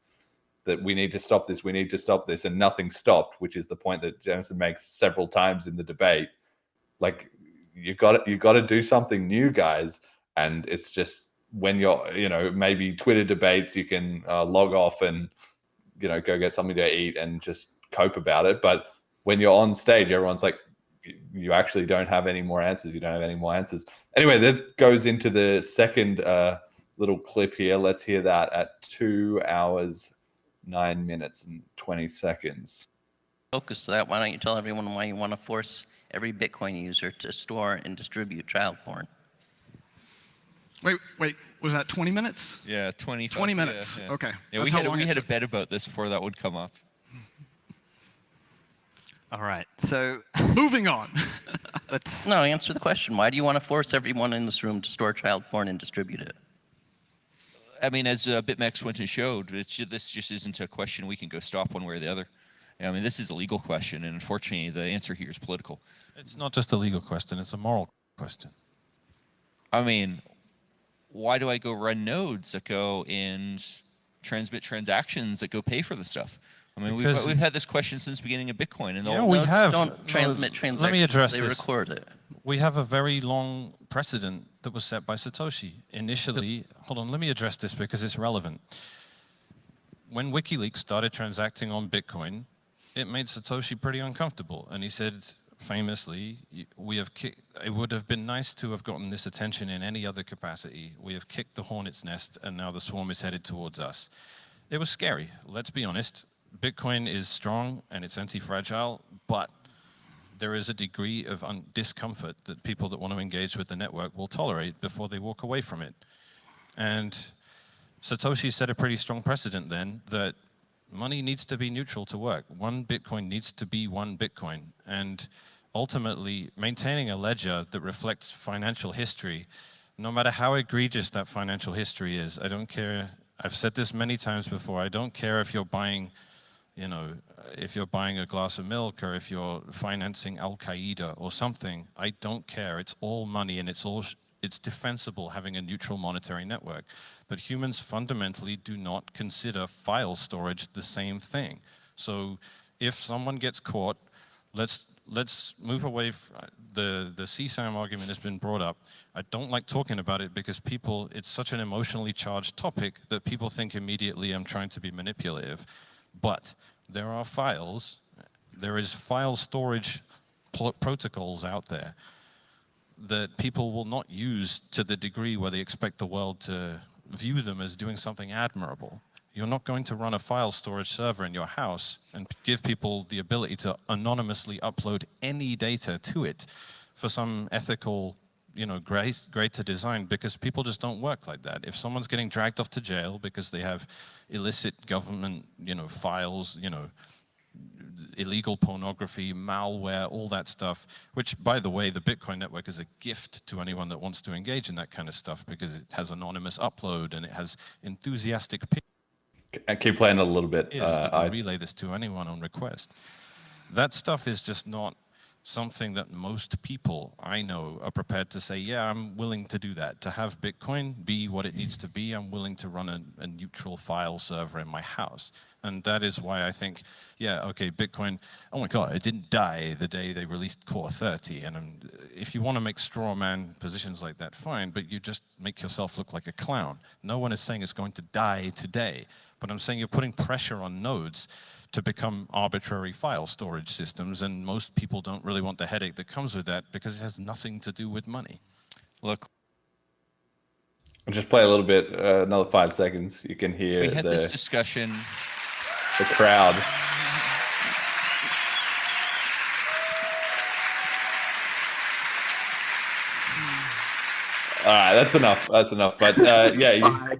that we need to stop this, and nothing stopped, which is the point that Jameson makes several times in the debate. Like, you got to do something new, guys. And it's just, when you're, maybe Twitter debates, you can log off and, go get something to eat and just cope about it. But when you're on stage, everyone's like, you actually don't have any more answers. You don't have any more answers. Anyway, that goes into the second little clip here. Let's hear that at 2 hours, 9 minutes and 20 seconds. Focus to that. Why don't you tell everyone why you want to force every Bitcoin user to store and distribute child porn? Wait, was that 20 minutes? Yeah, 20 minutes. Yeah. Okay. Yeah, we had a bet about this before that would come up. All right, so moving on. No, answer the question. Why do you want to force everyone in this room to store child porn and distribute it? I mean, as BitMEX went and showed, this just isn't a question we can go stop one way or the other. I mean, this is a legal question, and unfortunately, the answer here is political. It's not just a legal question, it's a moral question. I mean, why do I go run nodes that go and transmit transactions that go pay for the stuff? I mean, we've had this question since the beginning of Bitcoin, and we have. Don't transmit transactions. Let me address they this. Record it. We have a very long precedent that was set by Satoshi. Initially, hold on, let me address this because it's relevant. When WikiLeaks started transacting on Bitcoin, it made Satoshi pretty uncomfortable, and he said famously, it would have been nice to have gotten this attention in any other capacity. We have kicked the hornet's nest, and now the swarm is headed towards us. It was scary, let's be honest. Bitcoin is strong and it's anti-fragile, but there is a degree of discomfort that people that want to engage with the network will tolerate before they walk away from it. And Satoshi set a pretty strong precedent then that money needs to be neutral to work. One Bitcoin needs to be one Bitcoin. And ultimately, maintaining a ledger that reflects financial history, no matter how egregious that financial history is, I don't care. I've said this many times before. I don't care if you're buying, if you're buying a glass of milk or if you're financing Al Qaeda or something. I don't care. It's all money, and it's defensible having a neutral monetary network. But humans fundamentally do not consider file storage the same thing. So if someone gets caught, let's move away from the CSAM argument has been brought up. I don't like talking about it because it's such an emotionally charged topic that people think immediately I'm trying to be manipulative. But there are there is file storage protocols out there that people will not use to the degree where they expect the world to view them as doing something admirable. You're not going to run a file storage server in your house and give people the ability to anonymously upload any data to it for some ethical, greater design, because people just don't work like that. If someone's getting dragged off to jail because they have illicit government, files, illegal pornography, malware, all that stuff, which, by the way, the Bitcoin network is a gift to anyone that wants to engage in that kind of stuff because it has anonymous upload and it has enthusiastic people. I keep playing a little bit. I relay this to anyone on request. That stuff is just not something that most people I know are prepared to say, yeah, I'm willing to do that. To have Bitcoin be what it needs to be, I'm willing to run a neutral file server in my house. And that is why I think, yeah, okay, Bitcoin, oh my God, it didn't die the day they released Core 30. And if you want to make straw man positions like that, fine, but you just make yourself look like a clown. No one is saying it's going to die today, but I'm saying you're putting pressure on nodes to become arbitrary file storage systems, and most people don't really want the headache that comes with that because it has nothing to do with money. Look, I'll just play a little bit, another 5 seconds. You can hear we had this discussion. The crowd. All right, that's enough. That's enough. But yeah.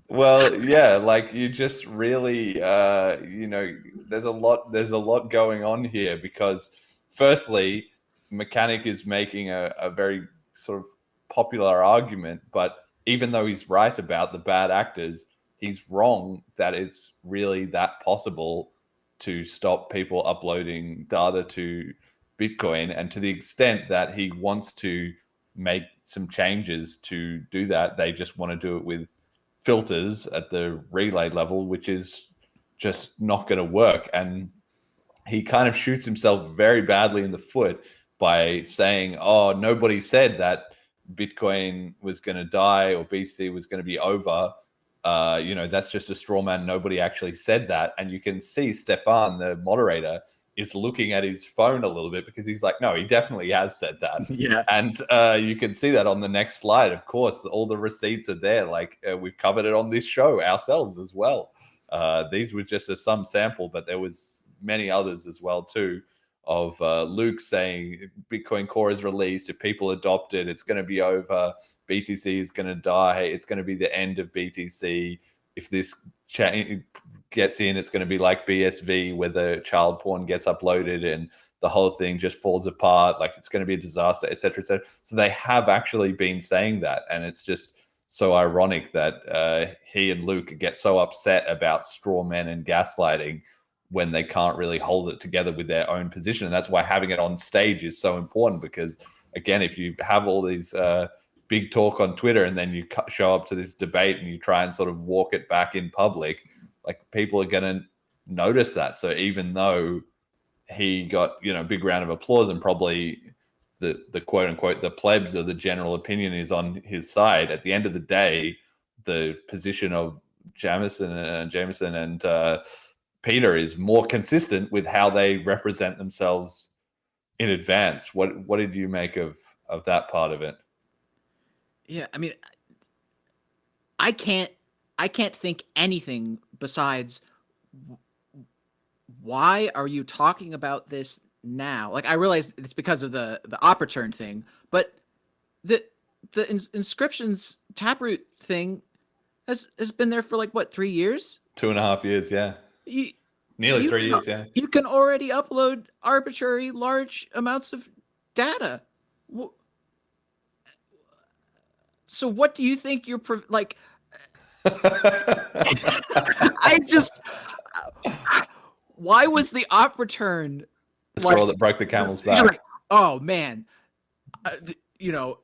Well, yeah, like you just really, there's a lot going on here because, firstly, Mechanic is making a very sort of popular argument, but even though he's right about the bad actors, he's wrong that it's really that possible to stop people uploading data to Bitcoin. And to the extent that he wants to make some changes to do that, they just want to do it with filters at the relay level, which is just not going to work. And he kind of shoots himself very badly in the foot by saying, oh, nobody said that Bitcoin was going to die or BTC was going to be over. That's just a straw man. Nobody actually said that. And you can see Stefan, the moderator, is looking at his phone a little bit because he's like, no, he definitely has said that. Yeah. And you can see that on the next slide. Of course, all the receipts are there. Like we've covered it on this show ourselves as well. These were just some sample, but there was many others as well too, of Luke saying Bitcoin Core is released. If people adopt it, it's going to be over. BTC is going to die. It's going to be the end of BTC. If this gets in, it's going to be like BSV, where the child porn gets uploaded and the whole thing just falls apart. Like it's going to be a disaster, etc., etc. So they have actually been saying that, and it's just so ironic that he and Luke get so upset about straw men and gaslighting when they can't really hold it together with their own position. And that's why having it on stage is so important, because again, if you have all these big talk on Twitter and then you show up to this debate and you try and sort of walk it back in public, like people are going to notice that. So even though he got, a big round of applause and probably the quote unquote, the plebs or the general opinion is on his side, at the end of the day, the position of Jameson and Peter is more consistent with how they represent themselves in advance. What did you make of that part of it? Yeah, I mean, I can't think anything besides why are you talking about this now? Like, I realize it's because of the opera turn thing, but the inscriptions taproot thing has been there for like what, 3 years? 2.5 years, yeah. Nearly 3 years, yeah. You can already upload arbitrary large amounts of data. So what do you think you're like? I just, why was the opera turn the straw that broke the camel's back? Like, oh man, you know,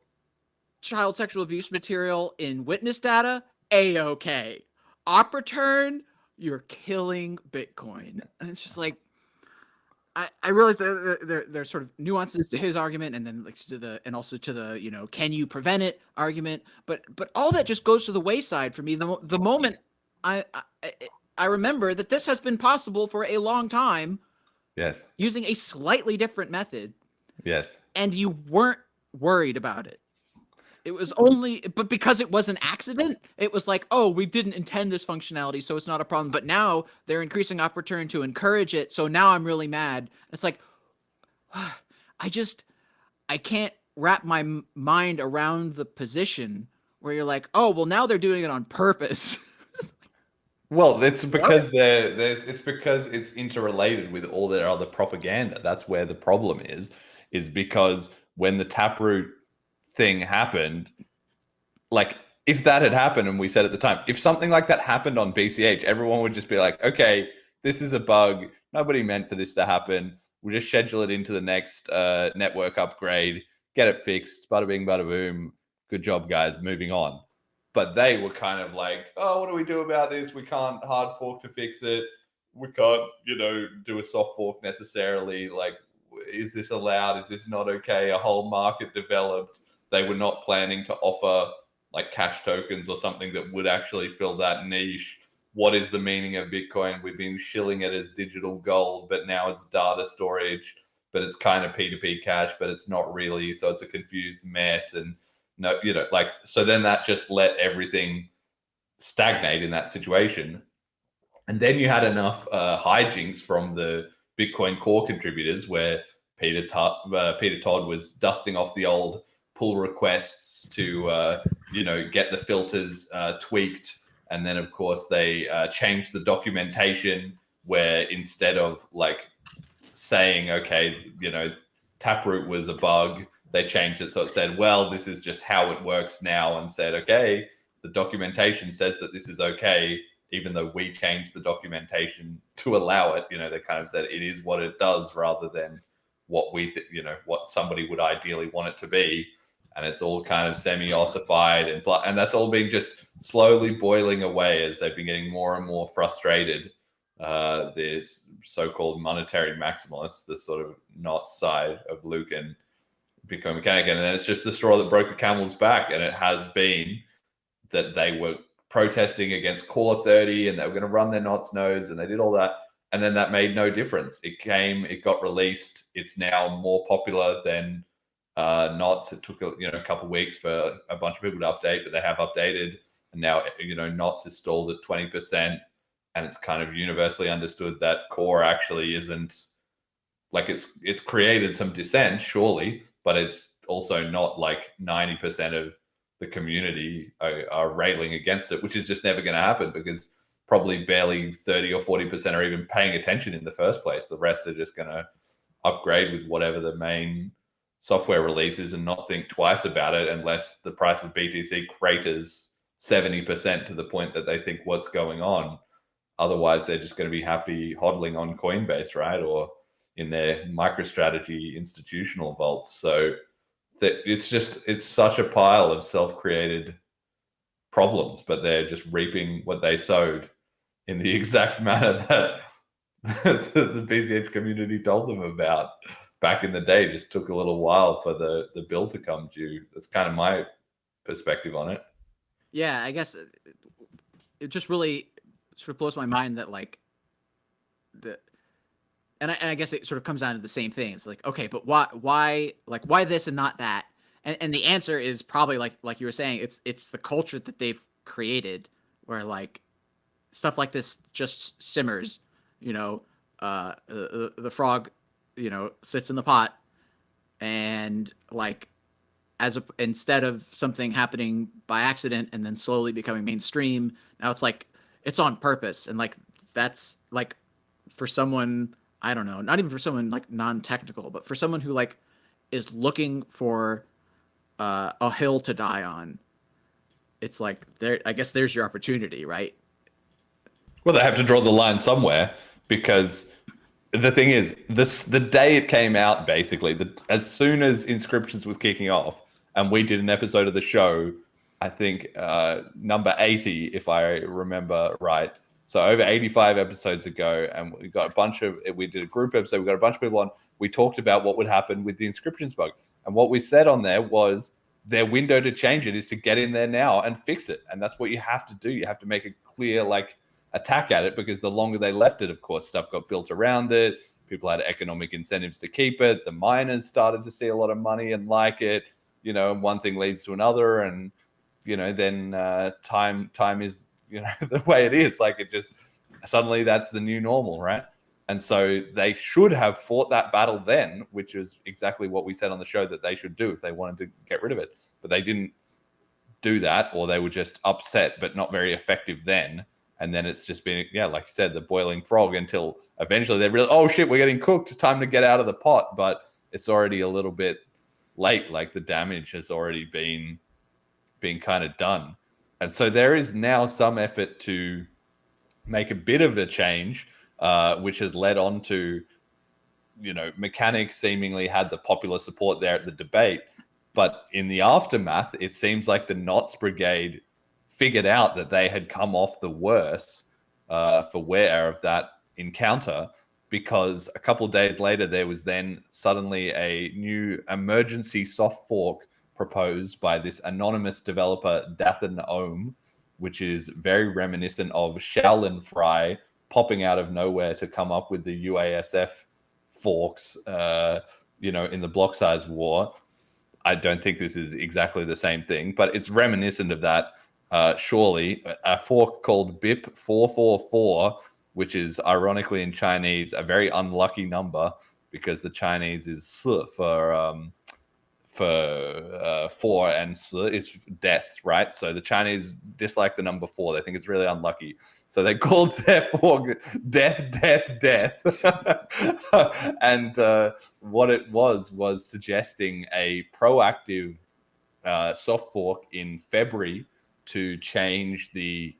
child sexual abuse material in witness data, A-okay. Opera turn, you're killing Bitcoin. And it's just like, I realize that there's sort of nuances to his argument, and then like also to the, you know, can you prevent it argument, but all that just goes to the wayside for me the moment I remember that this has been possible for a long time. Yes. Using a slightly different method. Yes. And you weren't worried about it. It was only, but because it was an accident, it was like, oh, we didn't intend this functionality, so it's not a problem. But now they're increasing op return to encourage it, so now I'm really mad. It's like, I can't wrap my mind around the position where you're like, oh, well, now they're doing it on purpose. Well, it's because it's because it's interrelated with all their other propaganda. That's where the problem is because when the Taproot thing happened, like if that had happened, and we said at the time, if something like that happened on BCH, everyone would just be like, okay, this is a bug. Nobody meant for this to happen. We'll just schedule it into the next network upgrade, get it fixed, bada bing, bada boom. Good job, guys. Moving on. But they were kind of like, oh, what do we do about this? We can't hard fork to fix it. We can't, you know, do a soft fork necessarily. Like, is this allowed? Is this not okay? A whole market developed. They were not planning to offer like cash tokens or something that would actually fill that niche. What is the meaning of Bitcoin? We've been shilling it as digital gold, but now it's data storage, but it's kind of P2P cash, but it's not really. So it's a confused mess. And no, you know, like, so then that just let everything stagnate in that situation. And then you had enough hijinks from the Bitcoin core contributors where Peter Todd was dusting off the old pull requests to, you know, get the filters tweaked. And then, of course, they changed the documentation where instead of like saying, okay, you know, Taproot was a bug, they changed it. So it said, well, this is just how it works now, and said, okay, the documentation says that this is okay, even though we changed the documentation to allow it. You know, they kind of said it is what it does rather than what you know, what somebody would ideally want it to be. And it's all kind of semi-ossified and that's all been just slowly boiling away as they've been getting more and more frustrated. There's so-called monetary maximalists, the sort of not side of Luke and Bitcoin Mechanic, and then it's just the straw that broke the camel's back. And it has been that they were protesting against Core 30 and they were going to run their NOTS nodes, and they did all that. And then that made no difference. It got released. It's now more popular than NOTS. It took a couple of weeks for a bunch of people to update, but they have updated, and now, you know, NOTS is stalled at 20%, and it's kind of universally understood that core actually isn't like, it's created some dissent, surely, but it's also not like 90% of the community are railing against it, which is just never going to happen because probably barely 30 or 40% are even paying attention in the first place. The rest are just going to upgrade with whatever the main software releases and not think twice about it unless the price of BTC craters 70% to the point that they think what's going on. Otherwise, they're just going to be happy hodling on Coinbase, right? Or in their MicroStrategy institutional vaults. So that it's such a pile of self-created problems, but they're just reaping what they sowed in the exact manner that the BCH community told them about back in the day. Just took a little while for the bill to come due. That's kind of my perspective on it. Yeah, I guess it just really sort of blows my mind that like and I guess it sort of comes down to the same thing. It's like, okay, but why this and not that? And the answer is probably like you were saying, it's the culture that they've created where like stuff like this just simmers, you know. the frog, sits in the pot, and like instead of something happening by accident and then slowly becoming mainstream, now it's like it's on purpose, and like that's like for someone, I don't know, not even for someone like non-technical, but for someone who like is looking for a hill to die on, it's like there. I guess there's your opportunity, right? Well, they have to draw the line somewhere, because the thing is, the day it came out, basically, as soon as Inscriptions was kicking off, and we did an episode of the show, I think number 80, if I remember right. So over 85 episodes ago, and we did a group episode, we got a bunch of people on, we talked about what would happen with the Inscriptions bug. And what we said on there was their window to change it is to get in there now and fix it. And that's what you have to do. You have to make a clear, attack at it, because the longer they left it, of course, stuff got built around it. People had economic incentives to keep it. The miners started to see a lot of money and like it, and one thing leads to another. And, then time is, the way it is. Like, it just, suddenly that's the new normal, right? And so they should have fought that battle then, which is exactly what we said on the show that they should do if they wanted to get rid of it. But they didn't do that, or they were just upset but not very effective then. And then it's just been, like you said, the boiling frog, until eventually they realize, oh shit, we're getting cooked. Time to get out of the pot. But it's already a little bit late. Like, the damage has already been kind of done. And so there is now some effort to make a bit of a change, which has led on to, Mechanic seemingly had the popular support there at the debate. But in the aftermath, it seems like the Knots Brigade figured out that they had come off the worse for wear of that encounter, because a couple of days later, there was then suddenly a new emergency soft fork proposed by this anonymous developer, Dathan Ohm, which is very reminiscent of Shaolin Fry popping out of nowhere to come up with the UASF forks, in the block size war. I don't think this is exactly the same thing, but it's reminiscent of that. Surely, a fork called BIP 444, which is ironically in Chinese a very unlucky number, because the Chinese is Si for 4, and Si is death, right? So the Chinese dislike the number 4. They think it's really unlucky. So they called their fork death, death, death. And what it was suggesting a proactive soft fork in February to change the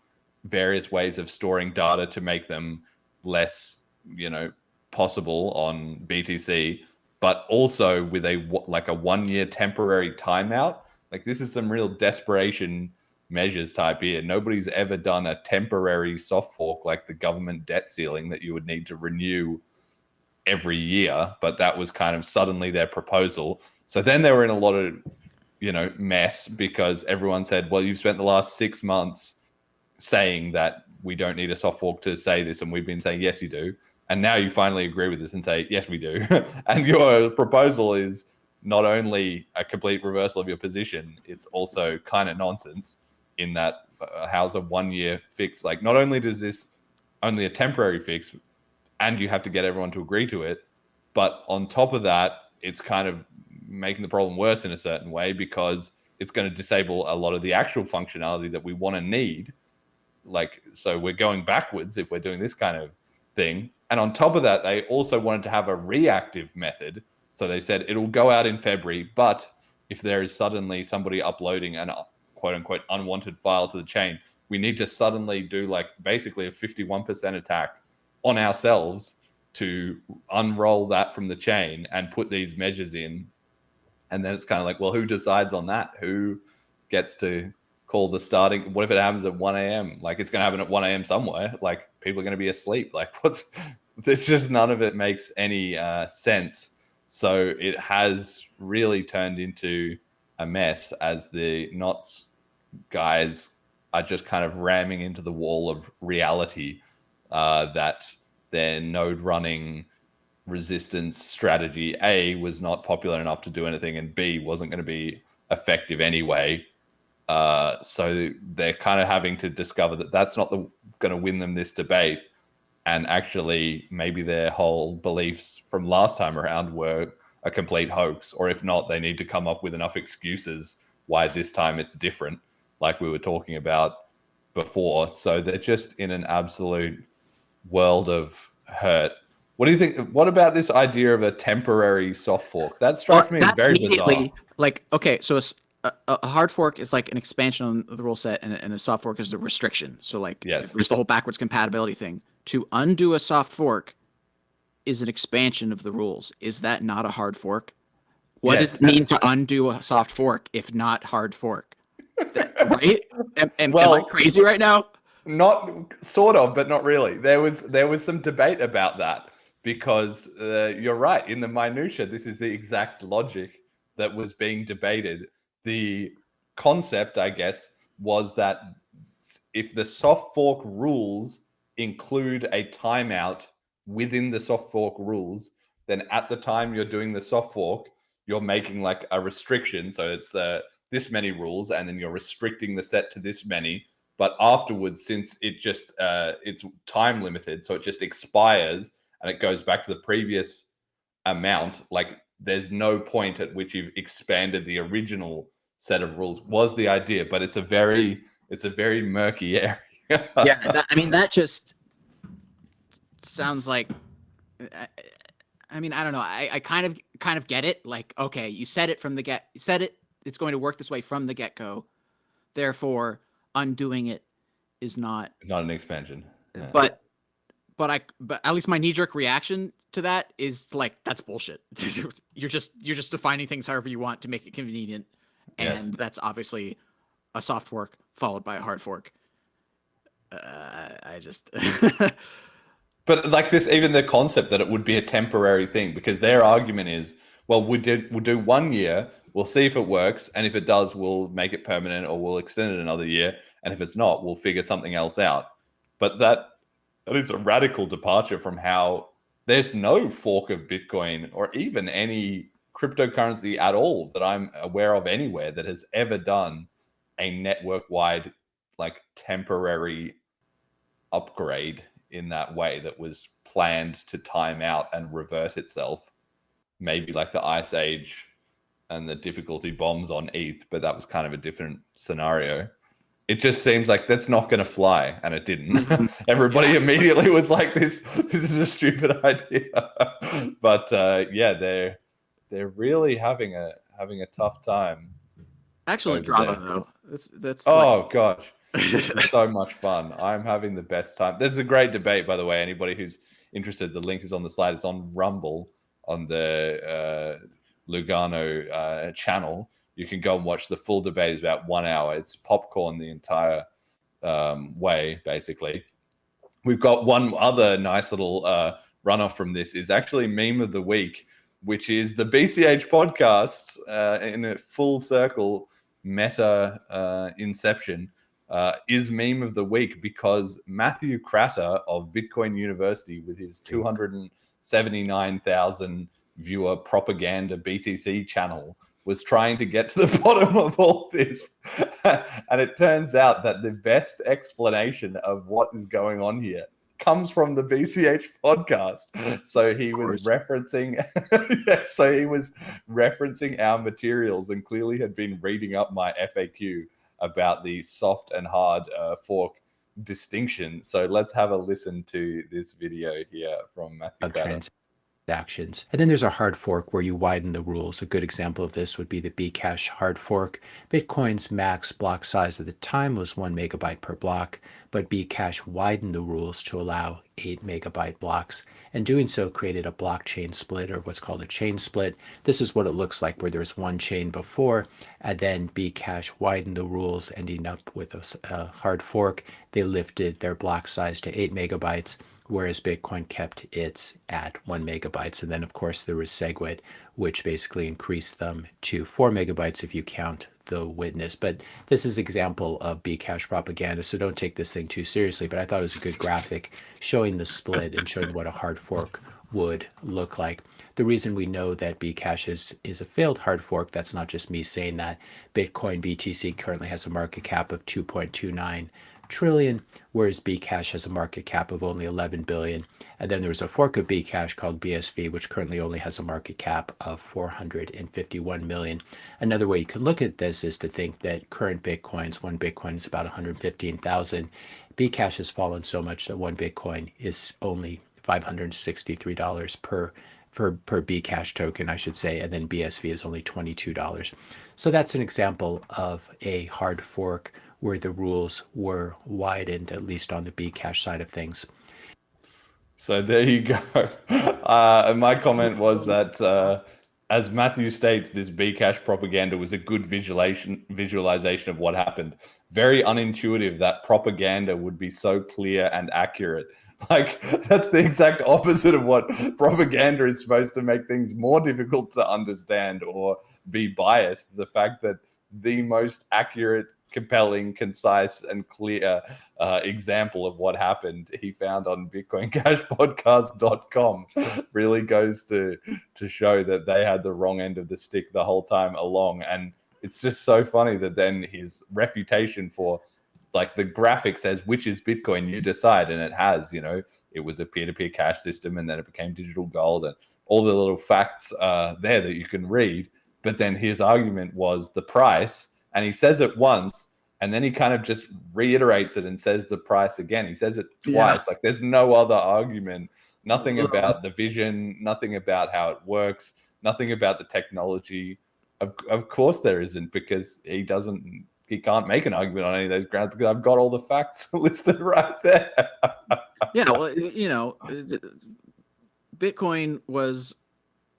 various ways of storing data to make them less, possible on BTC, but also with a 1-year temporary timeout. Like, this is some real desperation measures type here. Nobody's ever done a temporary soft fork like the government debt ceiling that you would need to renew every year, but that was kind of suddenly their proposal. So then they were in a lot of mess, because everyone said, well, you've spent the last 6 months saying that we don't need a soft fork to say this, and we've been saying, yes, you do. And now you finally agree with this and say, yes, we do. And your proposal is not only a complete reversal of your position, it's also kind of nonsense, in that how's a 1-year fix? Like, not only does this only a temporary fix, and you have to get everyone to agree to it, but on top of that, it's kind of making the problem worse in a certain way, because it's going to disable a lot of the actual functionality that we want to need. Like, so we're going backwards if we're doing this kind of thing. And on top of that, they also wanted to have a reactive method. So they said it'll go out in February, but if there is suddenly somebody uploading an quote unquote unwanted file to the chain, we need to suddenly do basically a 51% attack on ourselves to unroll that from the chain and put these measures in. And then it's kind of like, well, who decides on that? Who gets to call the starting? What if it happens at 1 a.m.? Like, it's going to happen at 1 a.m. somewhere. Like, people are going to be asleep. Like, it's just, none of it makes any sense. So it has really turned into a mess, as the Knots guys are just kind of ramming into the wall of reality that their node running resistance strategy, A, was not popular enough to do anything, and B, wasn't going to be effective anyway. So they're kind of having to discover that that's not going to win them this debate. and actually maybe their whole beliefs from last time around were a complete hoax, or if not, they need to come up with enough excuses why this time it's different, like we were talking about before. So they're just in an absolute world of hurt. What do you think? What about this idea of a temporary soft fork? That strikes me as very bizarre. Like, okay, so a hard fork is like an expansion on the rule set, and a soft fork is a restriction. So like, there's the whole backwards compatibility thing. To undo a soft fork is an expansion of the rules. Is that not a hard fork? What does it mean to undo a soft fork if not hard fork? Right? Am I crazy right now? Not sort of, but not really. There was some debate about that, because you're right. In the minutia, this is the exact logic that was being debated. The concept, I guess, was that if the soft fork rules include a timeout within the soft fork rules, then at the time you're doing the soft fork, you're making like a restriction. So it's this many rules, and then you're restricting the set to this many. But afterwards, since it just it's time limited, so it just expires and it goes back to the previous amount. Like there's no point at which you've expanded the original set of rules, was the idea. But it's a very murky area. Yeah, that just sounds like. I mean, I don't know. I kind of get it. Like, okay, you said it from the get. You said it. It's going to work this way from the get-go. Therefore, undoing it is not an expansion. Yeah. But at least my knee-jerk reaction to that is like, that's bullshit. You're just defining things however you want to make it convenient, and that's obviously a soft fork followed by a hard fork. I just. But like this, even the concept that it would be a temporary thing, because their argument is, well, we'll do 1 year, we'll see if it works, and if it does, we'll make it permanent, or we'll extend it another year, and if it's not, we'll figure something else out. But that is a radical departure from how there's no fork of Bitcoin or even any cryptocurrency at all that I'm aware of anywhere that has ever done a network-wide, like, temporary upgrade in that way that was planned to time out and revert itself. Maybe like the Ice Age and the difficulty bombs on ETH, but that was kind of a different scenario. It just seems like that's not going to fly, and it didn't. Everybody immediately was like, "This is a stupid idea." But they're really having a tough time. Excellent drama, though. That's gosh. This is so much fun. I'm having the best time. There's a great debate, by the way. Anybody who's interested, the link is on the slide. It's on Rumble on the Lugano channel. You can go and watch the full debate. It's about 1 hour. It's popcorn the entire way, basically. We've got one other nice little runoff from this is actually Meme of the Week, which is the BCH podcast in a full circle meta inception. Is Meme of the Week because Matthew Cratter of Bitcoin University, with his 279,000 viewer propaganda BTC channel, was trying to get to the bottom of all this. And it turns out that the best explanation of what is going on here comes from the BCH podcast. So he was referencing our materials, and clearly had been reading up my FAQ about the soft and hard fork distinction. So let's have a listen to this video here from Matthew Cratter. Transactions. And then there's a hard fork where you widen the rules. A good example of this would be the Bcash hard fork. Bitcoin's max block size at the time was 1 megabyte per block, but Bcash widened the rules to allow 8 megabyte blocks, and doing so created a blockchain split, or what's called a chain split. This is what it looks like, where there's one chain before, and then Bcash widened the rules, ending up with a hard fork. They lifted their block size to 8 megabytes, whereas Bitcoin kept its at 1 megabytes. And then, of course, there was SegWit, which basically increased them to 4 megabytes if you count the witness. But this is an example of Bcash propaganda, so don't take this thing too seriously. But I thought it was a good graphic showing the split and showing what a hard fork would look like. The reason we know that Bcash is a failed hard fork, that's not just me saying that. Bitcoin BTC currently has a market cap of 2.29 trillion, whereas Bcash has a market cap of only 11 billion. And then there's a fork of Bcash called BSV, which currently only has a market cap of 451 million. Another way you can look at this is to think that current Bitcoins, one Bitcoin is about 115,000. Bcash has fallen so much that one Bitcoin is only $563 per Bcash token, I should say, and then BSV is only $22. So that's an example of a hard fork where the rules were widened, at least on the Bcash side of things. So there you go. My comment was that, as Matthew states, this Bcash propaganda was a good visualization of what happened. Very unintuitive that propaganda would be so clear and accurate. Like, that's the exact opposite of what propaganda is supposed to make things more difficult to understand or be biased. The fact that the most accurate, compelling, concise, and clear example of what happened he found on bitcoincashpodcast.com really goes to show that they had the wrong end of the stick the whole time along. And it's just so funny that then his reputation for, like, the graphic says which is Bitcoin, you decide, and it has, you know, it was a peer-to-peer cash system, and then it became digital gold, and all the little facts there that you can read. But then his argument was the price, and he says it once, and then he kind of just reiterates it and says the price again. He says it twice. Yeah. Like, there's no other argument, nothing about the vision, nothing about how it works, nothing about the technology. Of course there isn't, because he can't make an argument on any of those grounds, because I've got all the facts listed right there. Yeah, well, you know, Bitcoin was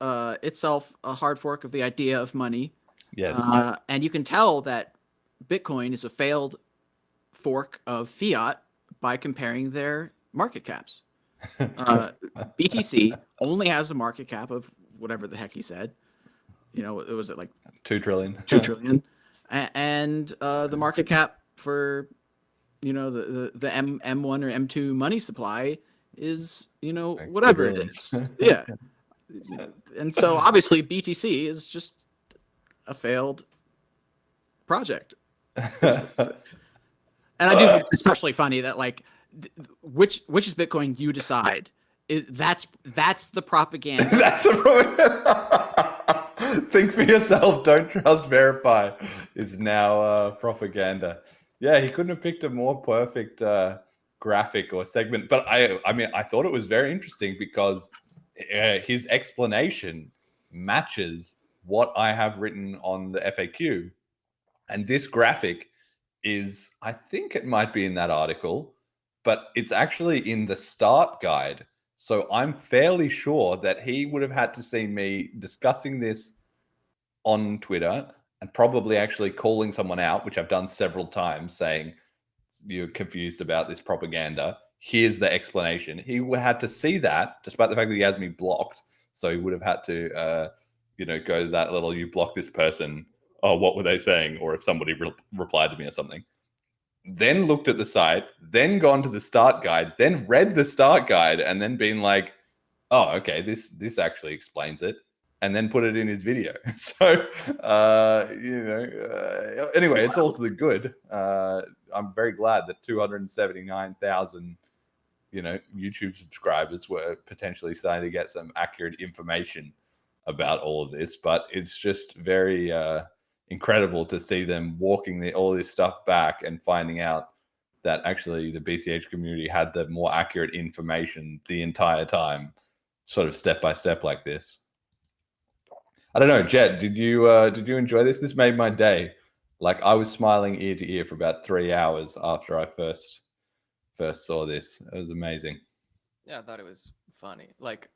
itself a hard fork of the idea of money. Yes. And you can tell that Bitcoin is a failed fork of fiat by comparing their market caps. BTC only has a market cap of whatever the heck he said. You know, it was like 2 trillion. 2 trillion. And the market cap for, you know, the M1 or M2 money supply is, you know, whatever it is. Yeah. And so obviously BTC is just a failed project. And I do think it's especially funny that, like, which is Bitcoin, you decide. That's the propaganda. That's the propaganda. Think for yourself, don't trust, verify is now propaganda. Yeah, he couldn't have picked a more perfect graphic or segment. But I mean, I thought it was very interesting because his explanation matches what I have written on the FAQ. And this graphic is, I think it might be in that article, but it's actually in the start guide. So I'm fairly sure that he would have had to see me discussing this on Twitter and probably actually calling someone out, which I've done several times, saying, you're confused about this propaganda. Here's the explanation. He would have had to see that, despite the fact that he has me blocked. So he would have had to, you know, go to that little, you block this person. Oh, what were they saying? Or if somebody replied to me or something. Then looked at the site, then gone to the start guide, then read the start guide, and then been like, oh, okay, this actually explains it, and then put it in his video. So, you know, anyway, it's all to the good. I'm very glad that 279,000, you know, YouTube subscribers were potentially starting to get some accurate information about all of this, but it's just very incredible to see them walking all this stuff back and finding out that actually the BCH community had the more accurate information the entire time, sort of step by step like this. I don't know, Jed, did you enjoy this? This made my day. Like, I was smiling ear to ear for about 3 hours after I first saw this. It was amazing. Yeah, I thought it was funny. Like,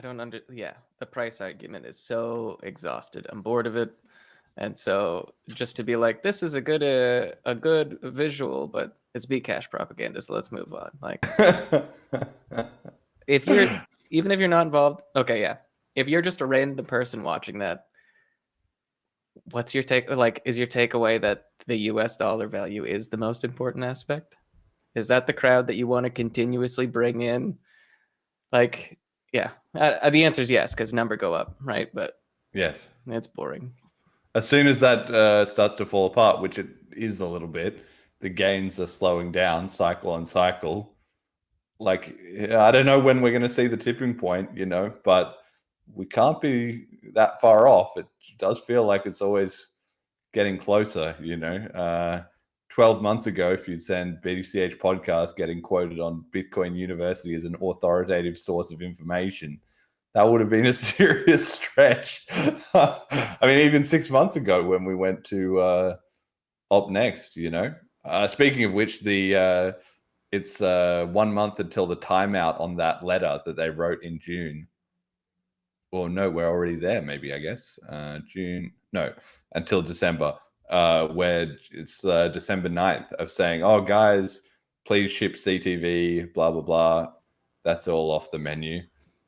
the price argument is so exhausted. I'm bored of it. And so just to be like, this is a good visual, but it's Bcash propaganda, so let's move on. Like, even if you're not involved, okay, yeah. If you're just a random person watching that, what's your take? Like, is your takeaway that the US dollar value is the most important aspect? Is that the crowd that you want to continuously bring in Like, yeah, the answer is yes, because number go up, right? But yes, it's boring. As soon as that starts to fall apart, which it is a little bit, the gains are slowing down cycle on cycle. Like, I don't know when we're going to see the tipping point, but we can't be that far off. It does feel like it's always getting closer, 12 months ago, if you'd send BCH podcast getting quoted on Bitcoin University as an authoritative source of information, that would have been a serious stretch. I mean, even 6 months ago when we went to Op Next, Speaking of which, it's 1 month until the timeout on that letter that they wrote in June. Well, no, we're already there, maybe, I guess. June, no, until December, where it's December 9th of saying, oh, guys, please ship CTV, blah, blah, blah. That's all off the menu.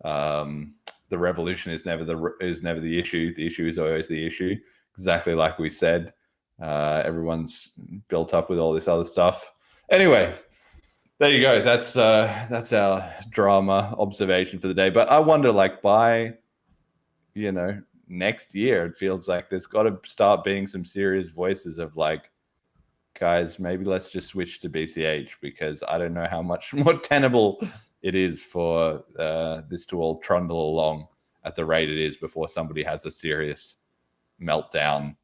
The revolution is never the issue. The issue is always the issue. Exactly like we said. Everyone's built up with all this other stuff. Anyway, there you go. That's our drama observation for the day. But I wonder, like, by next year, it feels like there's got to start being some serious voices of like, guys, maybe let's just switch to BCH, because I don't know how much more tenable it is for this to all trundle along at the rate it is before somebody has a serious meltdown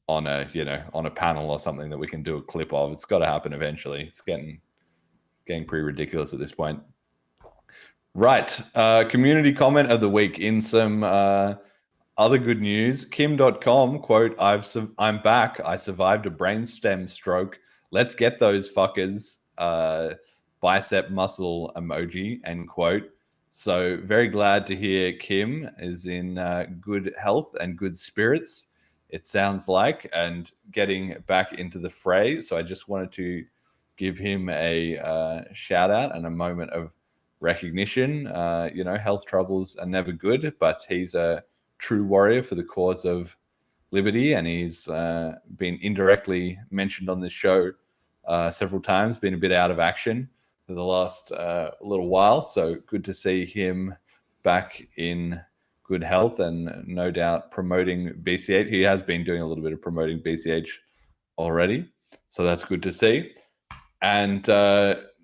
on a panel or something that we can do a clip of. It's got to happen eventually. It's getting pretty ridiculous at this point. Right. Community comment of the week. In some other good news, Kim.com, quote, I'm back. I survived a brainstem stroke. Let's get those fuckers. Bicep muscle emoji, end quote. So very glad to hear Kim is in good health and good spirits, it sounds like, and getting back into the fray. So I just wanted to give him a shout out and a moment of recognition. Health troubles are never good, but he's a true warrior for the cause of liberty, and he's been indirectly mentioned on this show several times, been a bit out of action for the last little while. So good to see him back in good health and no doubt promoting BCH. He has been doing a little bit of promoting BCH already, so that's good to see. And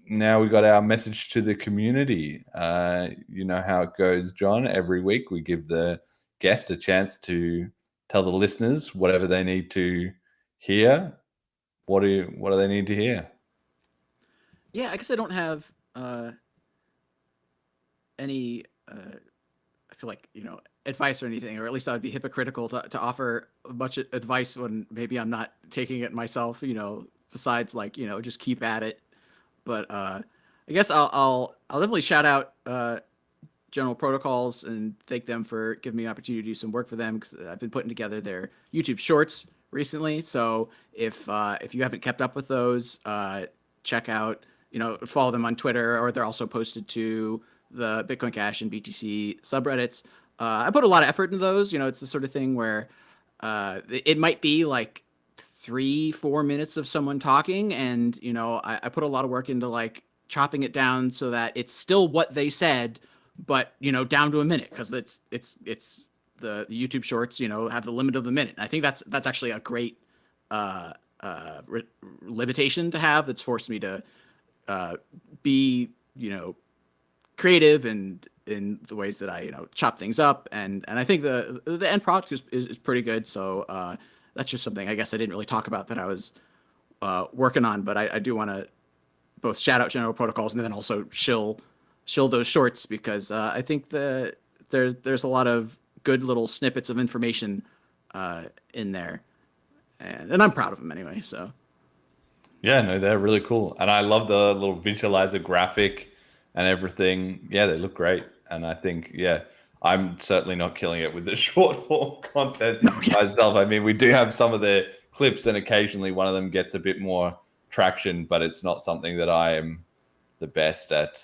now we got our message to the community. You know how it goes, John. Every week we give the guest a chance to tell the listeners whatever they need to hear. What do they need to hear? Yeah, I guess I don't have any. I feel like advice or anything, or at least I would be hypocritical to offer much advice when maybe I'm not taking it myself. Besides just keep at it. But I guess I'll definitely shout out General Protocols and thank them for giving me an opportunity to do some work for them, because I've been putting together their YouTube shorts recently. So if you haven't kept up with those, check out, follow them on Twitter, or they're also posted to the Bitcoin Cash and BTC subreddits. I put a lot of effort into those. It's the sort of thing where it might be like 3-4 minutes of someone talking, and I put a lot of work into like chopping it down so that it's still what they said, but down to a minute, because it's the YouTube shorts have the limit of a minute. And I think that's actually a great limitation to have, that's forced me to be creative and in the ways that I chop things up, and I think the end product is pretty good. So that's just something I guess I didn't really talk about that I was working on, but I do want to both shout out General Protocols and then also shill those shorts, because I think there's a lot of good little snippets of information in there, and I'm proud of them anyway. So yeah, no, they're really cool, and I love the little visualizer graphic and everything. Yeah, they look great, and I think I'm certainly not killing it with the short form content myself. I mean, we do have some of the clips, and occasionally one of them gets a bit more traction, but it's not something that I am the best at,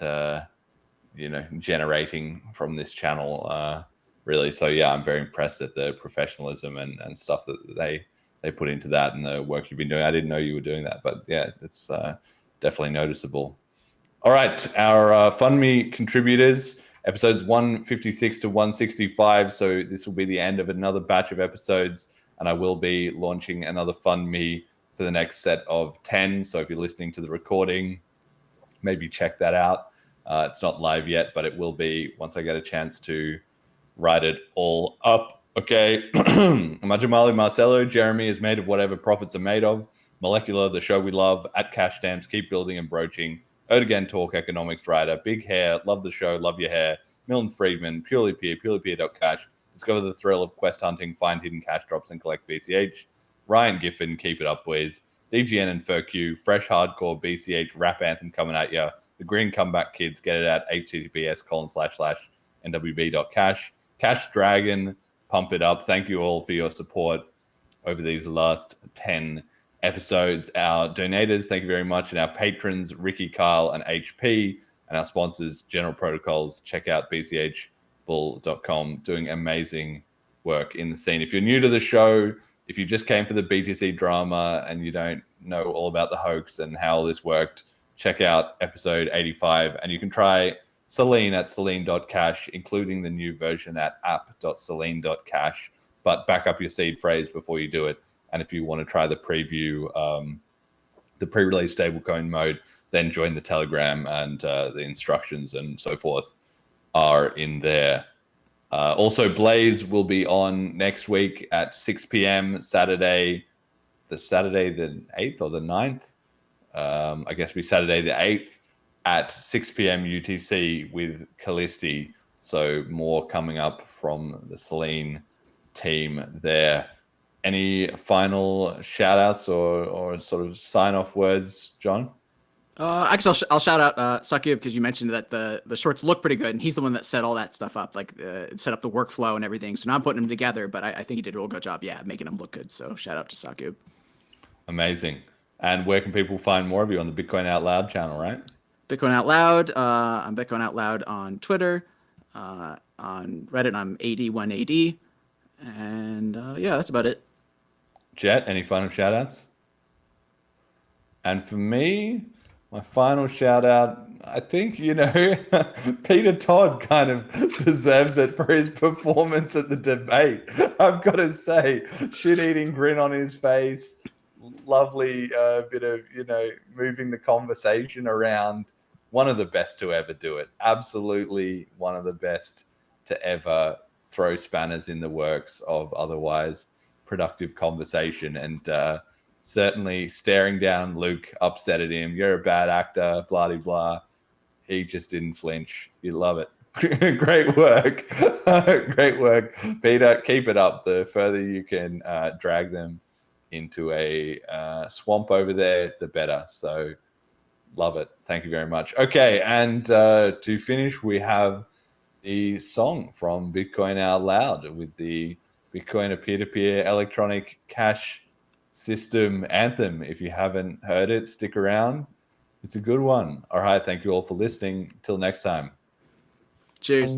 generating from this channel, really. So yeah, I'm very impressed at the professionalism and stuff that they put into that, and the work you've been doing. I didn't know you were doing that, but yeah, it's definitely noticeable. All right, our Fund Me contributors, episodes 156 to 165. So this will be the end of another batch of episodes, and I will be launching another Fund Me for the next set of 10. So if you're listening to the recording, maybe check that out. It's not live yet, but it will be once I get a chance to write it all up. Okay. Majamali Marcelo, Jeremy is made of whatever profits are made of. Molecular, the show we love. At Cash Stamps, keep building and broaching. Erdogan Talk, economics writer. Big Hair, love the show, love your hair. Milton Friedman, Purely Peer, purelypeer.cash. Discover the thrill of quest hunting, find hidden cash drops, and collect BCH. Ryan Giffen, keep it up, please. DGN and FurQ, fresh hardcore BCH rap anthem coming at ya. The Green Comeback Kids, get it at https://nwb.cash. Cash Dragon, pump it up. Thank you all for your support over these last 10 episodes. Our donators, thank you very much. And our patrons, Ricky, Kyle, and HP. And our sponsors, General Protocols. Check out bchbull.com, doing amazing work in the scene. If you're new to the show, if you just came for the BTC drama and you don't know all about the hoax and how all this worked, check out episode 85. And you can try Celine at celine.cash, including the new version at app.celine.cash. But back up your seed phrase before you do it. And if you want to try the preview, the pre-release stablecoin mode, then join the Telegram, and the instructions and so forth are in there. Also, Blaze will be on next week at 6 p.m. Saturday the 8th or the 9th. I guess it'll be Saturday the 8th at 6 p.m. UTC with Callisti. So more coming up from the Celine team there. Any final shout outs or sort of sign off words, John? I guess I'll shout out Sakib, because you mentioned that the shorts look pretty good, and he's the one that set all that stuff up, like set up the workflow and everything. So now I'm putting them together, but I think he did a real good job, making them look good. So shout out to Sakib. Amazing. And where can people find more of you? On the Bitcoin Out Loud channel, right? Bitcoin Out Loud. I'm Bitcoin Out Loud on Twitter. On Reddit, I'm 81AD. And that's about it. Jet, any final shout outs? And for me, my final shout out, I think, Peter Todd kind of deserves it for his performance at the debate. I've got to say, shit-eating grin on his face, lovely bit of, moving the conversation around. One of the best to ever do it. Absolutely one of the best to ever throw spanners in the works of otherwise productive conversation. And certainly staring down Luke, upset at him. You're a bad actor, blah, blah, blah. He just didn't flinch. You love it. Great work. Great work. Peter, keep it up. The further you can drag them into a swamp over there, the better. So love it. Thank you very much. Okay, and to finish, we have the song from Bitcoin Out Loud with the Bitcoin peer-to-peer electronic cash system anthem. If you haven't heard it, stick around. It's a good one. All right. Thank you all for listening. Till next time. Cheers.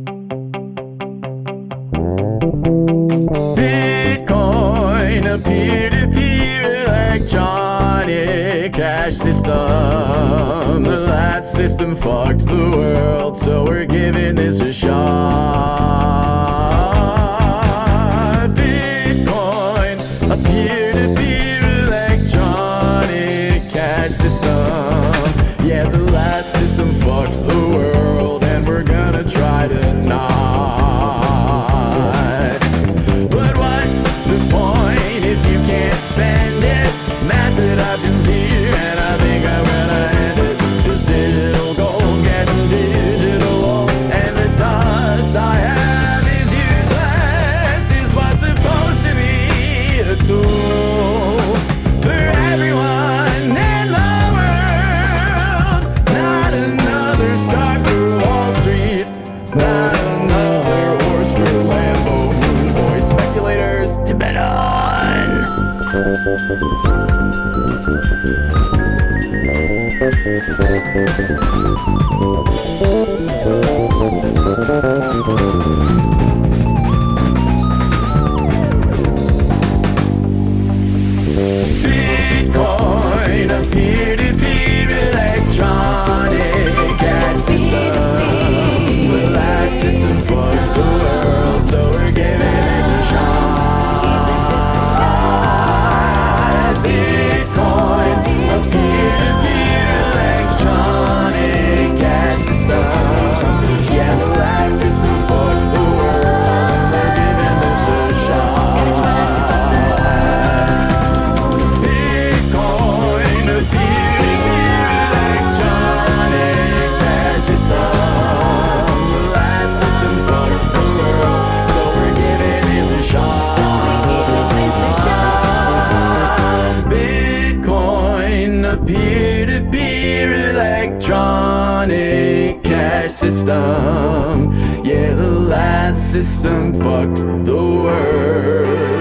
Bitcoin, a peer-to-peer electronic cash system. The last system fucked the world, so we're giving this a shot. Bitcoin, a peer-to-peer electronic cash system. Yeah, the last system fucked the world, and we're gonna try to not. But what's the point if you can't spend it? Massive options here, and I think I'm gonna end it. 'Cause digital gold's getting digital, and the dust I have is useless. This was supposed to be a tool for everyone in the world. Not another stock for Wall Street. Not another horse for Lambo. Moon boy speculators to bet on. Bitcoin, a peer-to-peer electronic peer-to-peer electronic cash system. Yeah, the last system fucked the world.